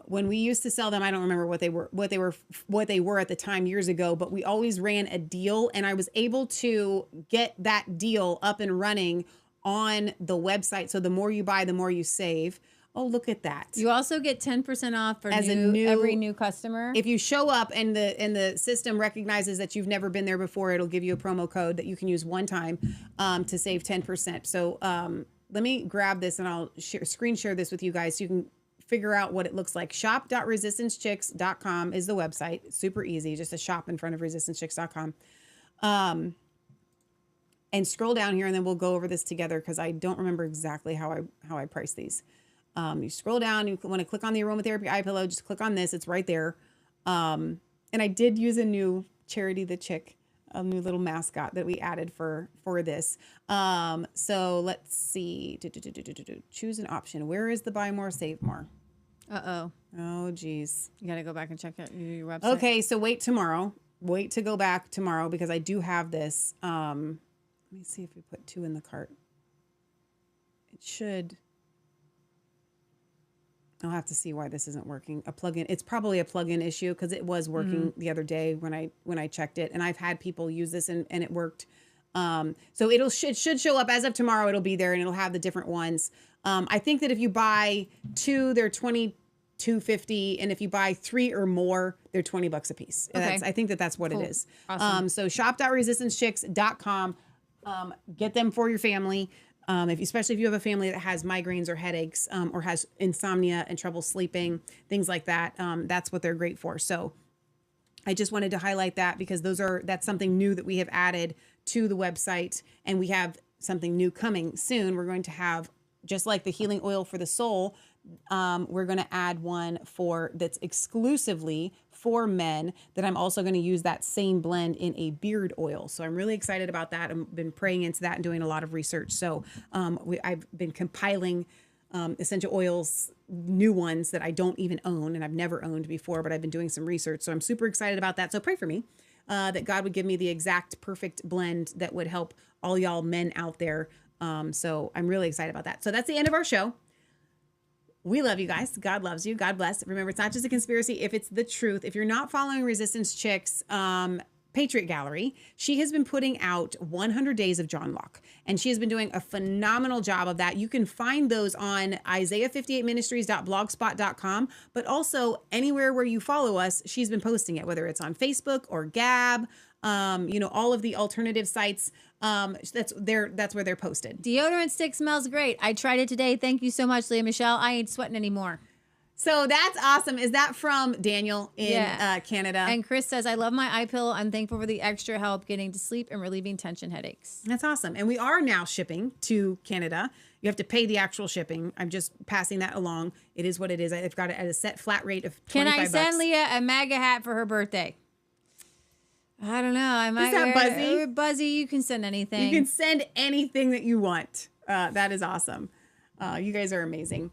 When we used to sell them, I don't remember what they were at the time years ago, but we always ran a deal, and I was able to get that deal up and running on the website. So the more you buy, the more you save. Oh, look at that. You also get 10% off for every new customer. If you show up and the system recognizes that you've never been there before, it'll give you a promo code that you can use one time to save 10%. So let me grab this, and I'll screen share this with you guys so you can figure out what it looks like. Shop.resistancechicks.com is the website. It's super easy. Just a shop in front of resistancechicks.com. And scroll down here, and then we'll go over this together, because I don't remember exactly how I price these. You scroll down, you want to click on the aromatherapy eye pillow, just click on this. It's right there. And I did use a new Charity the Chick, a new little mascot that we added for this. So let's see. Choose an option. Where is the buy more, save more? Uh-oh. Oh, geez. You got to go back and check out your website. Okay, so wait tomorrow. Wait to go back tomorrow, because I do have this. Let me see if we put 2 in the cart. It should. I'll have to see why this isn't working. A plugin. It's probably a plugin issue, because it was working the other day when I checked it, and I've had people use this and it worked. So it should show up as of tomorrow. It'll be there, and it'll have the different ones. I think that if you buy 2, they're $25. $2.50, and if you buy 3 or more, they're $20 a piece. Okay. I think that's what Cool. it is. Awesome. So shop.resistancechicks.com. Get them for your family. Especially if you have a family that has migraines or headaches, or has insomnia and trouble sleeping, things like that. That's what they're great for. So I just wanted to highlight that because that's something new that we have added to the website, and we have something new coming soon. We're going to have, just like the healing oil for the soul, we're going to add one that's exclusively for men, that I'm also going to use that same blend in a beard oil. So I'm really excited about that. I've been praying into that and doing a lot of research. So I've been compiling essential oils, new ones that I don't even own and I've never owned before, but I've been doing some research. So I'm super excited about that. So pray for me that God would give me the exact perfect blend that would help all y'all men out there. So I'm really excited about that. So that's the end of our show. We love you guys. God loves you. God bless. Remember, it's not just a conspiracy if it's the truth. If you're not following Resistance Chicks, Patriot Gallery, she has been putting out 100 Days of John Locke, and she has been doing a phenomenal job of that. You can find those on Isaiah58ministries.blogspot.com, but also anywhere where you follow us, she's been posting it, whether it's on Facebook or Gab, all of the alternative sites. That's where they're posted. Deodorant stick smells great. I tried it today. Thank you so much, Leah Michelle. I ain't sweating anymore. So that's awesome. Is that from Daniel in Canada? And Chris says, I love my eye pillow. I'm thankful for the extra help getting to sleep and relieving tension headaches. That's awesome. And we are now shipping to Canada. You have to pay the actual shipping. I'm just passing that along. It is what it is. I've got it at a set flat rate of $25. Can I send Leah a MAGA hat for her birthday? I don't know. I might. Is that Buzzy? Buzzy, you can send anything. You can send anything that you want. That is awesome. You guys are amazing.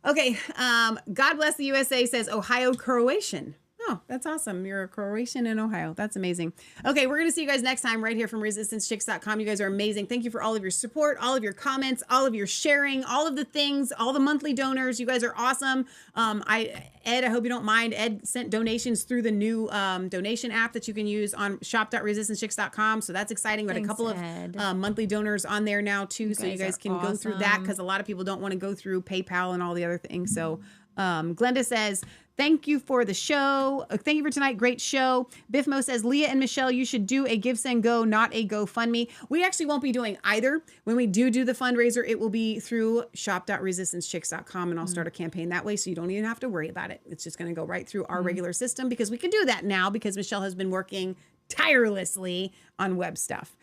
Okay. God bless the USA says Ohio Croatian. Oh, that's awesome. You're a Croatian in Ohio. That's amazing. Okay, we're going to see you guys next time right here from resistancechicks.com. You guys are amazing. Thank you for all of your support, all of your comments, all of your sharing, all of the things, all the monthly donors. You guys are awesome. Ed, I hope you don't mind. Ed sent donations through the new donation app that you can use on shop.resistancechicks.com. So that's exciting. We got a couple of monthly donors on there now too. So you guys can go through that because a lot of people don't want to go through PayPal and all the other things. So Glenda says, thank you for the show. Thank you for tonight. Great show. Biffmo says, Leah and Michelle, you should do a Give, Send, Go, not a GoFundMe. We actually won't be doing either. When we do the fundraiser, it will be through shop.resistancechicks.com, and I'll start a campaign that way, so you don't even have to worry about it. It's just going to go right through our regular system because we can do that now because Michelle has been working tirelessly on web stuff.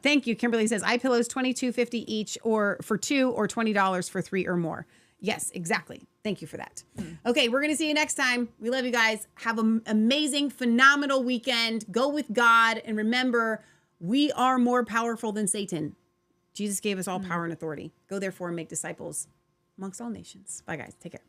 Thank you. Kimberly says, eye pillows $22.50 each, or for 2, or $20 for 3 or more. Yes, exactly. Thank you for that. Okay, we're going to see you next time. We love you guys. Have an amazing, phenomenal weekend. Go with God. And remember, we are more powerful than Satan. Jesus gave us all power and authority. Go therefore and make disciples amongst all nations. Bye, guys. Take care.